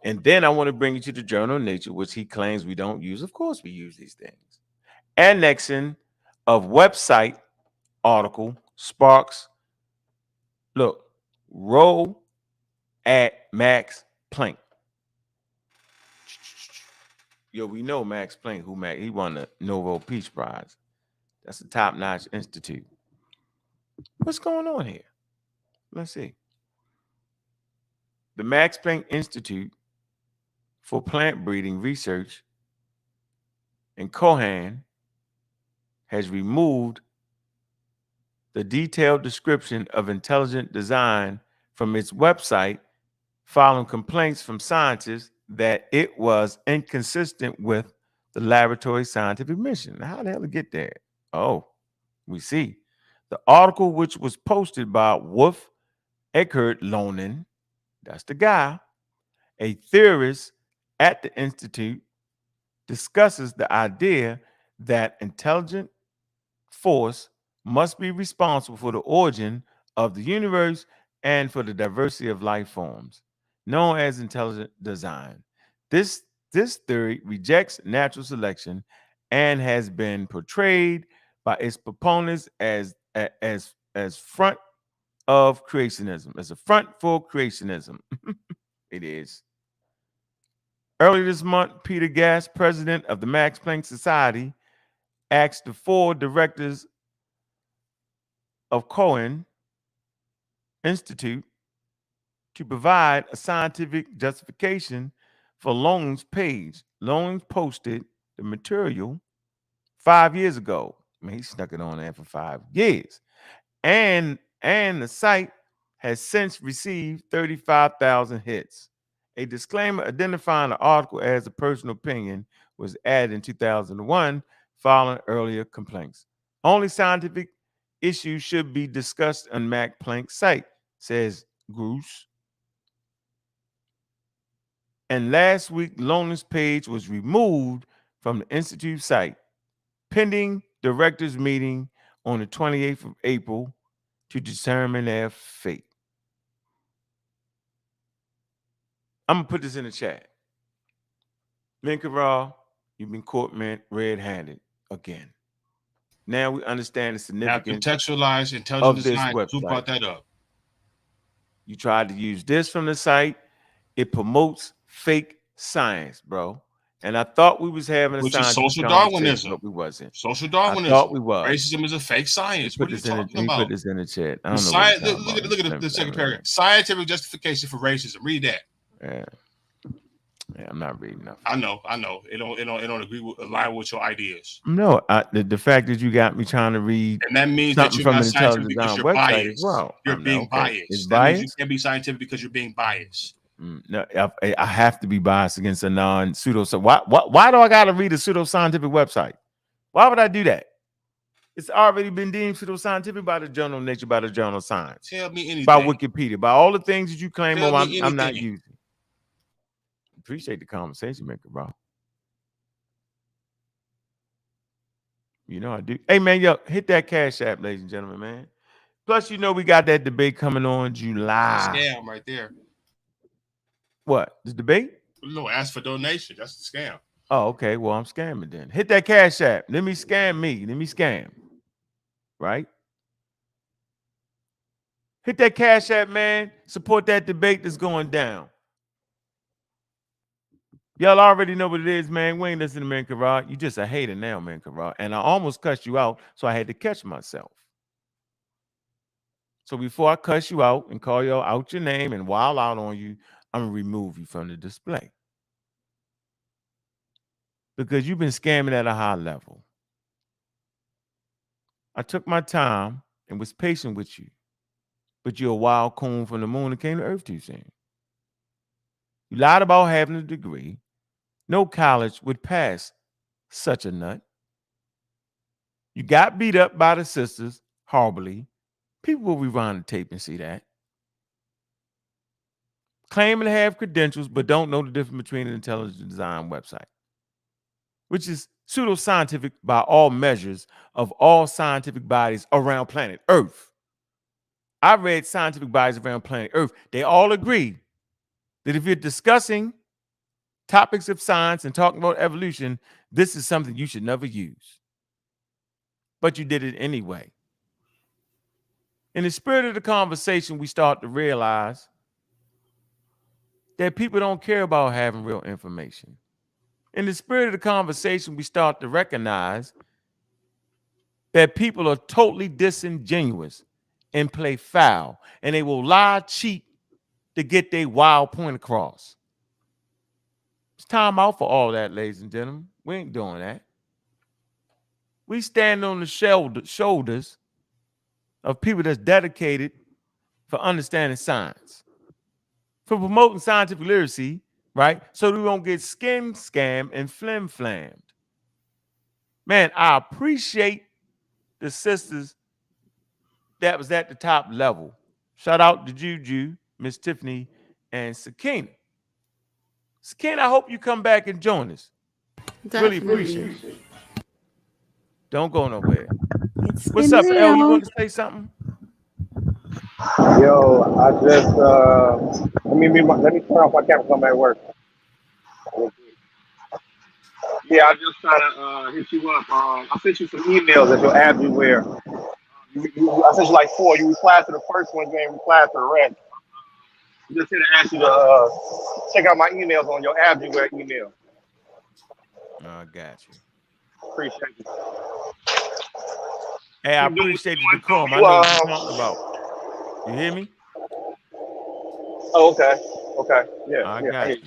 Speaker 4: And then I want to bring you to the Journal of Nature, which he claims we don't use. Of course, we use these things. Annexing of website article sparks. Look, row at Max Planck. Yo, we know Max Planck, he won the Nobel Peace Prize. That's a top-notch institute. What's going on here? Let's see. The Max Planck Institute for Plant Breeding Research in Kohan has removed the detailed description of intelligent design from its website following complaints from scientists that it was inconsistent with the laboratory scientific mission. How the hell did it get there? Oh, we see. The article, which was posted by Wolf Eckert Lonen, that's the guy, a theorist at the Institute, discusses the idea that intelligent force must be responsible for the origin of the universe and for the diversity of life forms, known as intelligent design. This theory rejects natural selection and has been portrayed by its proponents as front of creationism, as a front for creationism. It is. Earlier this month, Peter Gass, president of the Max Planck Society, asked the 4 directors of Cohen Institute to provide a scientific justification for Lone's page. Lone posted the material 5 years ago. I mean, he snuck it on there for 5 years. And the site has since received 35,000 hits. A disclaimer identifying the article as a personal opinion was added in 2001 following earlier complaints. Only scientific issues should be discussed on Max Planck's site, says Gruss. And last week, Lonen's page was removed from the Institute site, pending directors' meeting on the 28th of April to determine their fate. I'm going to put this in the chat. Minkara, you've been caught red-handed again. Now we understand the significance
Speaker 13: contextualize intelligent design. Who brought that up?
Speaker 4: You tried to use this from the site. It promotes fake science, bro. And I thought we was having a
Speaker 13: Which is
Speaker 4: scientific
Speaker 13: social Darwinism.
Speaker 4: But we wasn't.
Speaker 13: Social Darwinism.
Speaker 4: I thought we was.
Speaker 13: Racism is a fake science. What are you talking about?
Speaker 4: Put this in the chat. I don't know
Speaker 13: science, look at the second paragraph. Scientific justification for racism. Read that.
Speaker 4: Yeah, I'm not reading nothing.
Speaker 13: I know. It don't agree with align with your ideas.
Speaker 4: No, the fact that you got me trying to read,
Speaker 13: and that means that you're not scientific because you're biased.
Speaker 4: Well,
Speaker 13: you're being biased.
Speaker 4: It's
Speaker 13: that
Speaker 4: biased.
Speaker 13: Means you can't be scientific because you're being biased.
Speaker 4: No, I have to be biased against a non-pseudo. So why do I got to read a pseudo-scientific website? Why would I do that? It's already been deemed pseudo-scientific by the Journal of Nature, by the Journal of Science.
Speaker 13: Tell me anything.
Speaker 4: By Wikipedia, by all the things that you claim. I'm not using. Appreciate the conversation, maker, bro. You know I do. Hey, man, yo, hit that Cash App, ladies and gentlemen, man. Plus, you know we got that debate coming on July.
Speaker 13: Scam right there.
Speaker 4: What? The debate?
Speaker 13: No, ask for donation. That's the scam.
Speaker 4: Oh, okay. Well, I'm scamming then. Hit that Cash App. Let me scam me. Let me scam. Right? Hit that Cash App, man. Support that debate that's going down. Y'all already know what it is, man. We ain't listening to Man Karad. You just a hater now, Man Karad. And I almost cussed you out, so I had to catch myself. So before I cuss you out and call you out your name and wild out on you, I'm going to remove you from the display. Because you've been scamming at a high level. I took my time and was patient with you. But you're a wild coon from the moon that came to Earth too soon. You lied about having a degree. No college would pass such a nut. You got beat up by the sisters horribly. People will rewind the tape and see that. Claiming to have credentials, but don't know the difference between an intelligent design website, which is pseudoscientific by all measures of all scientific bodies around planet Earth. I read scientific bodies around planet Earth. They all agree that if you're discussing topics of science and talking about evolution, this is something you should never use. But you did it anyway. In the spirit of the conversation, we start to realize that people don't care about having real information. In the spirit of the conversation, we start to recognize that people are totally disingenuous and play foul, and they will lie, cheat to get their wild point across. It's time out for all that, ladies and gentlemen. We ain't doing that. We stand on the shoulders of people that's dedicated for understanding science, for promoting scientific literacy, right? So we won't get skin scammed and flim-flammed. Man, I appreciate the sisters that was at the top level. Shout out to Juju, Miss Tiffany, and Sakina. Sakina, I hope you come back and join us.
Speaker 9: Definitely.
Speaker 4: Really appreciate it. Don't go nowhere.
Speaker 7: It's
Speaker 4: What's
Speaker 7: been
Speaker 4: up, El? You
Speaker 7: real.
Speaker 4: want to say something?
Speaker 14: Yo, I just let me turn off my camera. I'm at work. Yeah, I just trying to hit you up. I sent you some emails at your avenue where I sent you like four. You replied to the first one, you ain't replied to the rest. I just here to ask you to check out my emails on your avenue email.
Speaker 4: I got you.
Speaker 14: Appreciate you.
Speaker 4: Hey, I appreciate the decorum. I know what you're talking about. You hear me?
Speaker 14: Oh, okay. Okay. Yeah.
Speaker 4: I
Speaker 14: yeah.
Speaker 4: got you.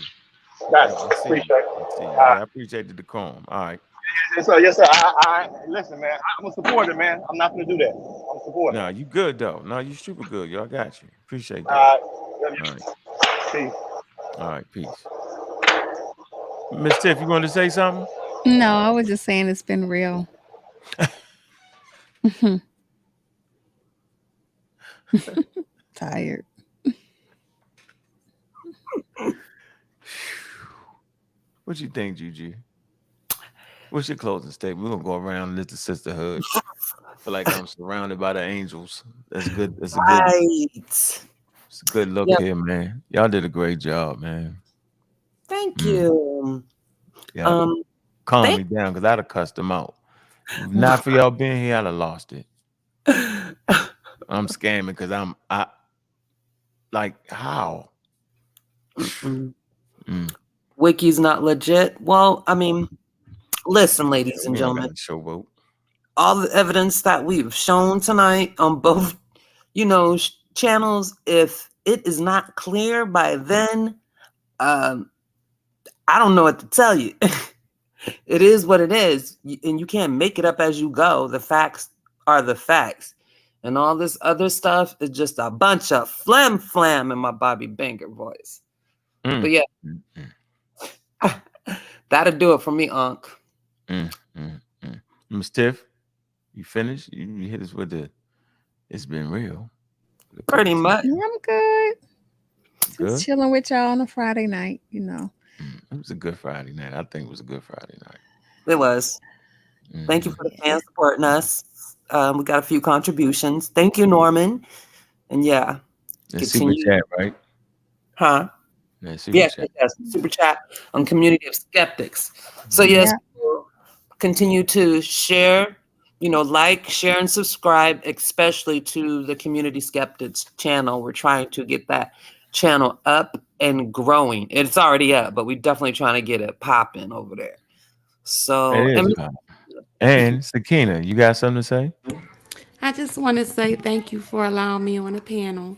Speaker 14: Got
Speaker 4: I
Speaker 14: you.
Speaker 4: see
Speaker 14: Appreciate
Speaker 4: you.
Speaker 14: it.
Speaker 4: I see you. Yeah, I appreciate the decorum. All right.
Speaker 14: Yes, sir. Yes, sir. I listen, man. I'm a supporter, man. I'm not gonna do that. I'm a supporter.
Speaker 4: No, you good though. No, you super good. Yo, I got you. Appreciate that.
Speaker 14: All
Speaker 4: All right.
Speaker 14: Peace.
Speaker 4: All right, peace. Miss Tiff, you want to say something?
Speaker 7: No, I was just saying it's been real. Tired.
Speaker 4: What you think, Juju? What's your closing statement? We're gonna go around and lift the sisterhood. I feel like I'm surrounded by the angels. That's good. That's a good. It's a good look here, man. Y'all did a great job, man.
Speaker 6: Thank you.
Speaker 4: Yeah. Calm me down because I'd have cussed them out. If not for y'all being here, I'd have lost it. I'm scamming because I like how?
Speaker 6: Wiki's not legit. Well, I mean, listen, ladies and gentlemen,
Speaker 4: showboat.
Speaker 6: all the evidence that we've shown tonight on both, channels, if it is not clear by then, I don't know what to tell you. It is what it is, and you can't make it up as you go. The facts are the facts, and all this other stuff is just a bunch of flam in my Bobby Banger voice. But yeah, that'll do it for me, Unc.
Speaker 4: Miss Tiff, you finished? You hit us with the it's been real.
Speaker 6: Pretty much.
Speaker 7: Yeah, I'm good.
Speaker 4: Good?
Speaker 7: Just chilling with y'all on a Friday night,
Speaker 4: It was a good Friday night. I think it was a good Friday night.
Speaker 6: It was. Thank you for the fans supporting us. We got a few contributions. Thank you, Norman. And yeah.
Speaker 4: And super chat, right?
Speaker 6: Huh?
Speaker 4: Yeah,
Speaker 6: yes, super chat on Community of Skeptics. So yes, continue to share, like, share, and subscribe, especially to the Community Skeptics channel. We're trying to get that channel up and growing. It's already up, but we're definitely trying to get it popping over there. So,
Speaker 4: and Sakina, you got something to say?
Speaker 9: I just want to say thank you for allowing me on the panel.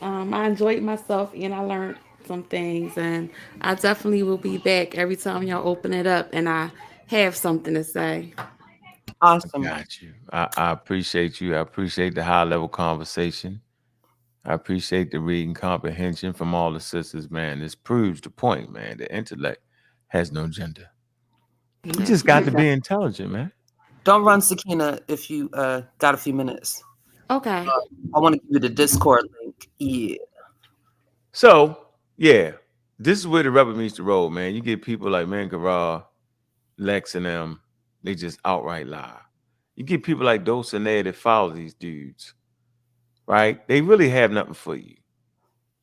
Speaker 9: I enjoyed myself and I learned some things, and I definitely will be back every time y'all open it up and I have something to say.
Speaker 6: Awesome.
Speaker 4: I got you. I appreciate you. I appreciate the high level conversation. I appreciate the reading comprehension from all the sisters, man. This proves the point, man. The intellect has no gender. You just got to be intelligent, man.
Speaker 6: Don't run, Sakina, if you got a few minutes.
Speaker 9: Okay.
Speaker 6: I want to give you the Discord link. Yeah.
Speaker 4: So, yeah, this is where the rubber meets the road, man. You get people like Menkara, Lex, and them, they just outright lie. You get people like Dulcinea that follow these dudes, right? They really have nothing for you.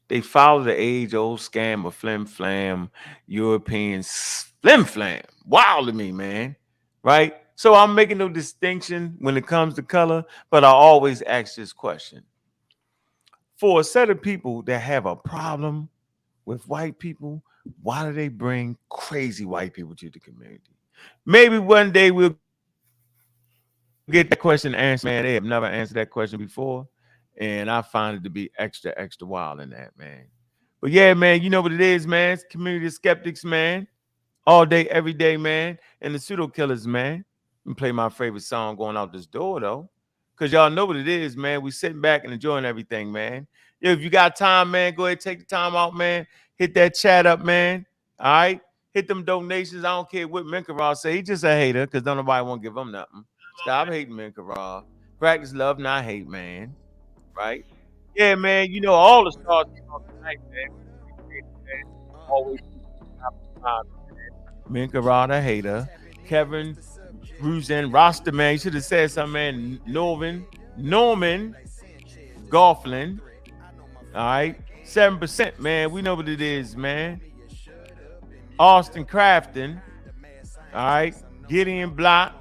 Speaker 4: They follow the age-old scam of flim-flam, European flim-flam. Wild to me, man, right? So I'm making no distinction when it comes to color, but I always ask this question. For a set of people that have a problem with white people, why do they bring crazy white people to the community? Maybe one day we'll get that question answered, man. They have never answered that question before. And I find it to be extra, extra wild in that, man. But yeah, man, you know what it is, man. It's community of skeptics, man. All day, every day, man. And the pseudo killers, man. And play my favorite song going out this door, though. Because y'all know what it is, man. We sitting back and enjoying everything, man. Yo, if you got time, man, go ahead, take the time out, man. Hit that chat up, man. All right? Hit them donations. I don't care what Menkara say. He just a hater because don't nobody want to give him nothing. Stop hating Menkara. Practice love, not hate, man. Right? Yeah, man. You know, all the stars on tonight, man. Always Menkara, the hater. Kevin, Ruzan, Rasta, man. You should have said something, man. Norman, Golflin. All right. 7%, man. We know what it is, man. Austin Crafton. All right. Gideon Block.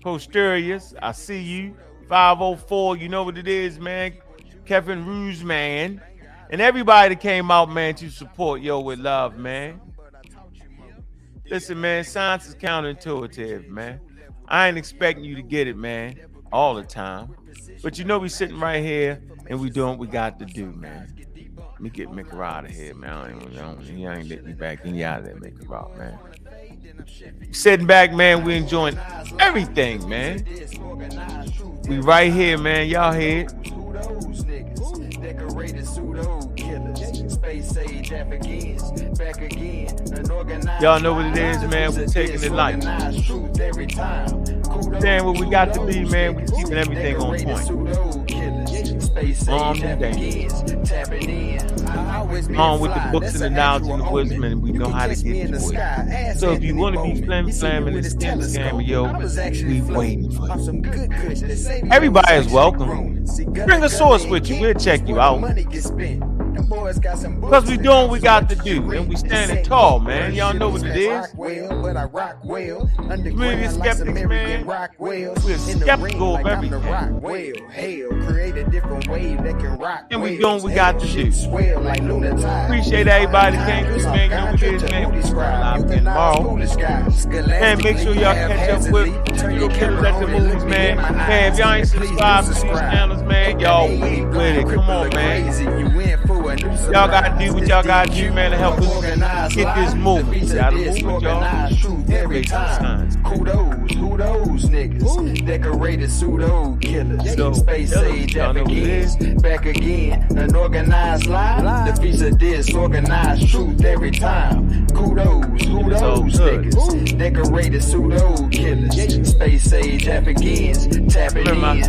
Speaker 4: Posterius. I see you. 504. You know what it is, man. Kevin Ruse, man. And everybody that came out, man, to support Yo with love, man. Listen, man, science is counterintuitive, man. I ain't expecting you to get it, man, all the time. But you know we sitting right here and we doing what we got to do, man. Let me get Menkara out of here, man. He ain't let me back in. Out of there, Menkara, man. Sitting back, man, we enjoying everything, man. We right here, man. Y'all here. Y'all know what it is, man. We're taking it light. Saying what we got to be, man. We keeping everything on point. On with the books and the knowledge and the wisdom, and we know how to get to it. So if you want to be flamming and skin scamming, yo, we waiting for you. Everybody is welcome. Bring a source with you. We'll check you out. Because we doing what we got to do, and we standing tall, man. Y'all know what it is. Community of skeptics, man. We're skeptical of everything. And we doing what we got to do. Appreciate everybody that came through, man. You know what it is, man. We live again tomorrow. And make sure y'all catch up with Pseudo Killers at the movies, man. Man, if y'all ain't subscribed to these channels, man, y'all with it. Come on, man. Y'all gotta do what y'all gotta do, man, to help us get this moving. Y'all move with y'all. Kudos, niggas. Decorated pseudo killers. Space age evidence. Back again, an organized lie. Defeats a disorganized truth every time. Kudos, niggas. Decorated pseudo killers. Space age evidence. Tapping in.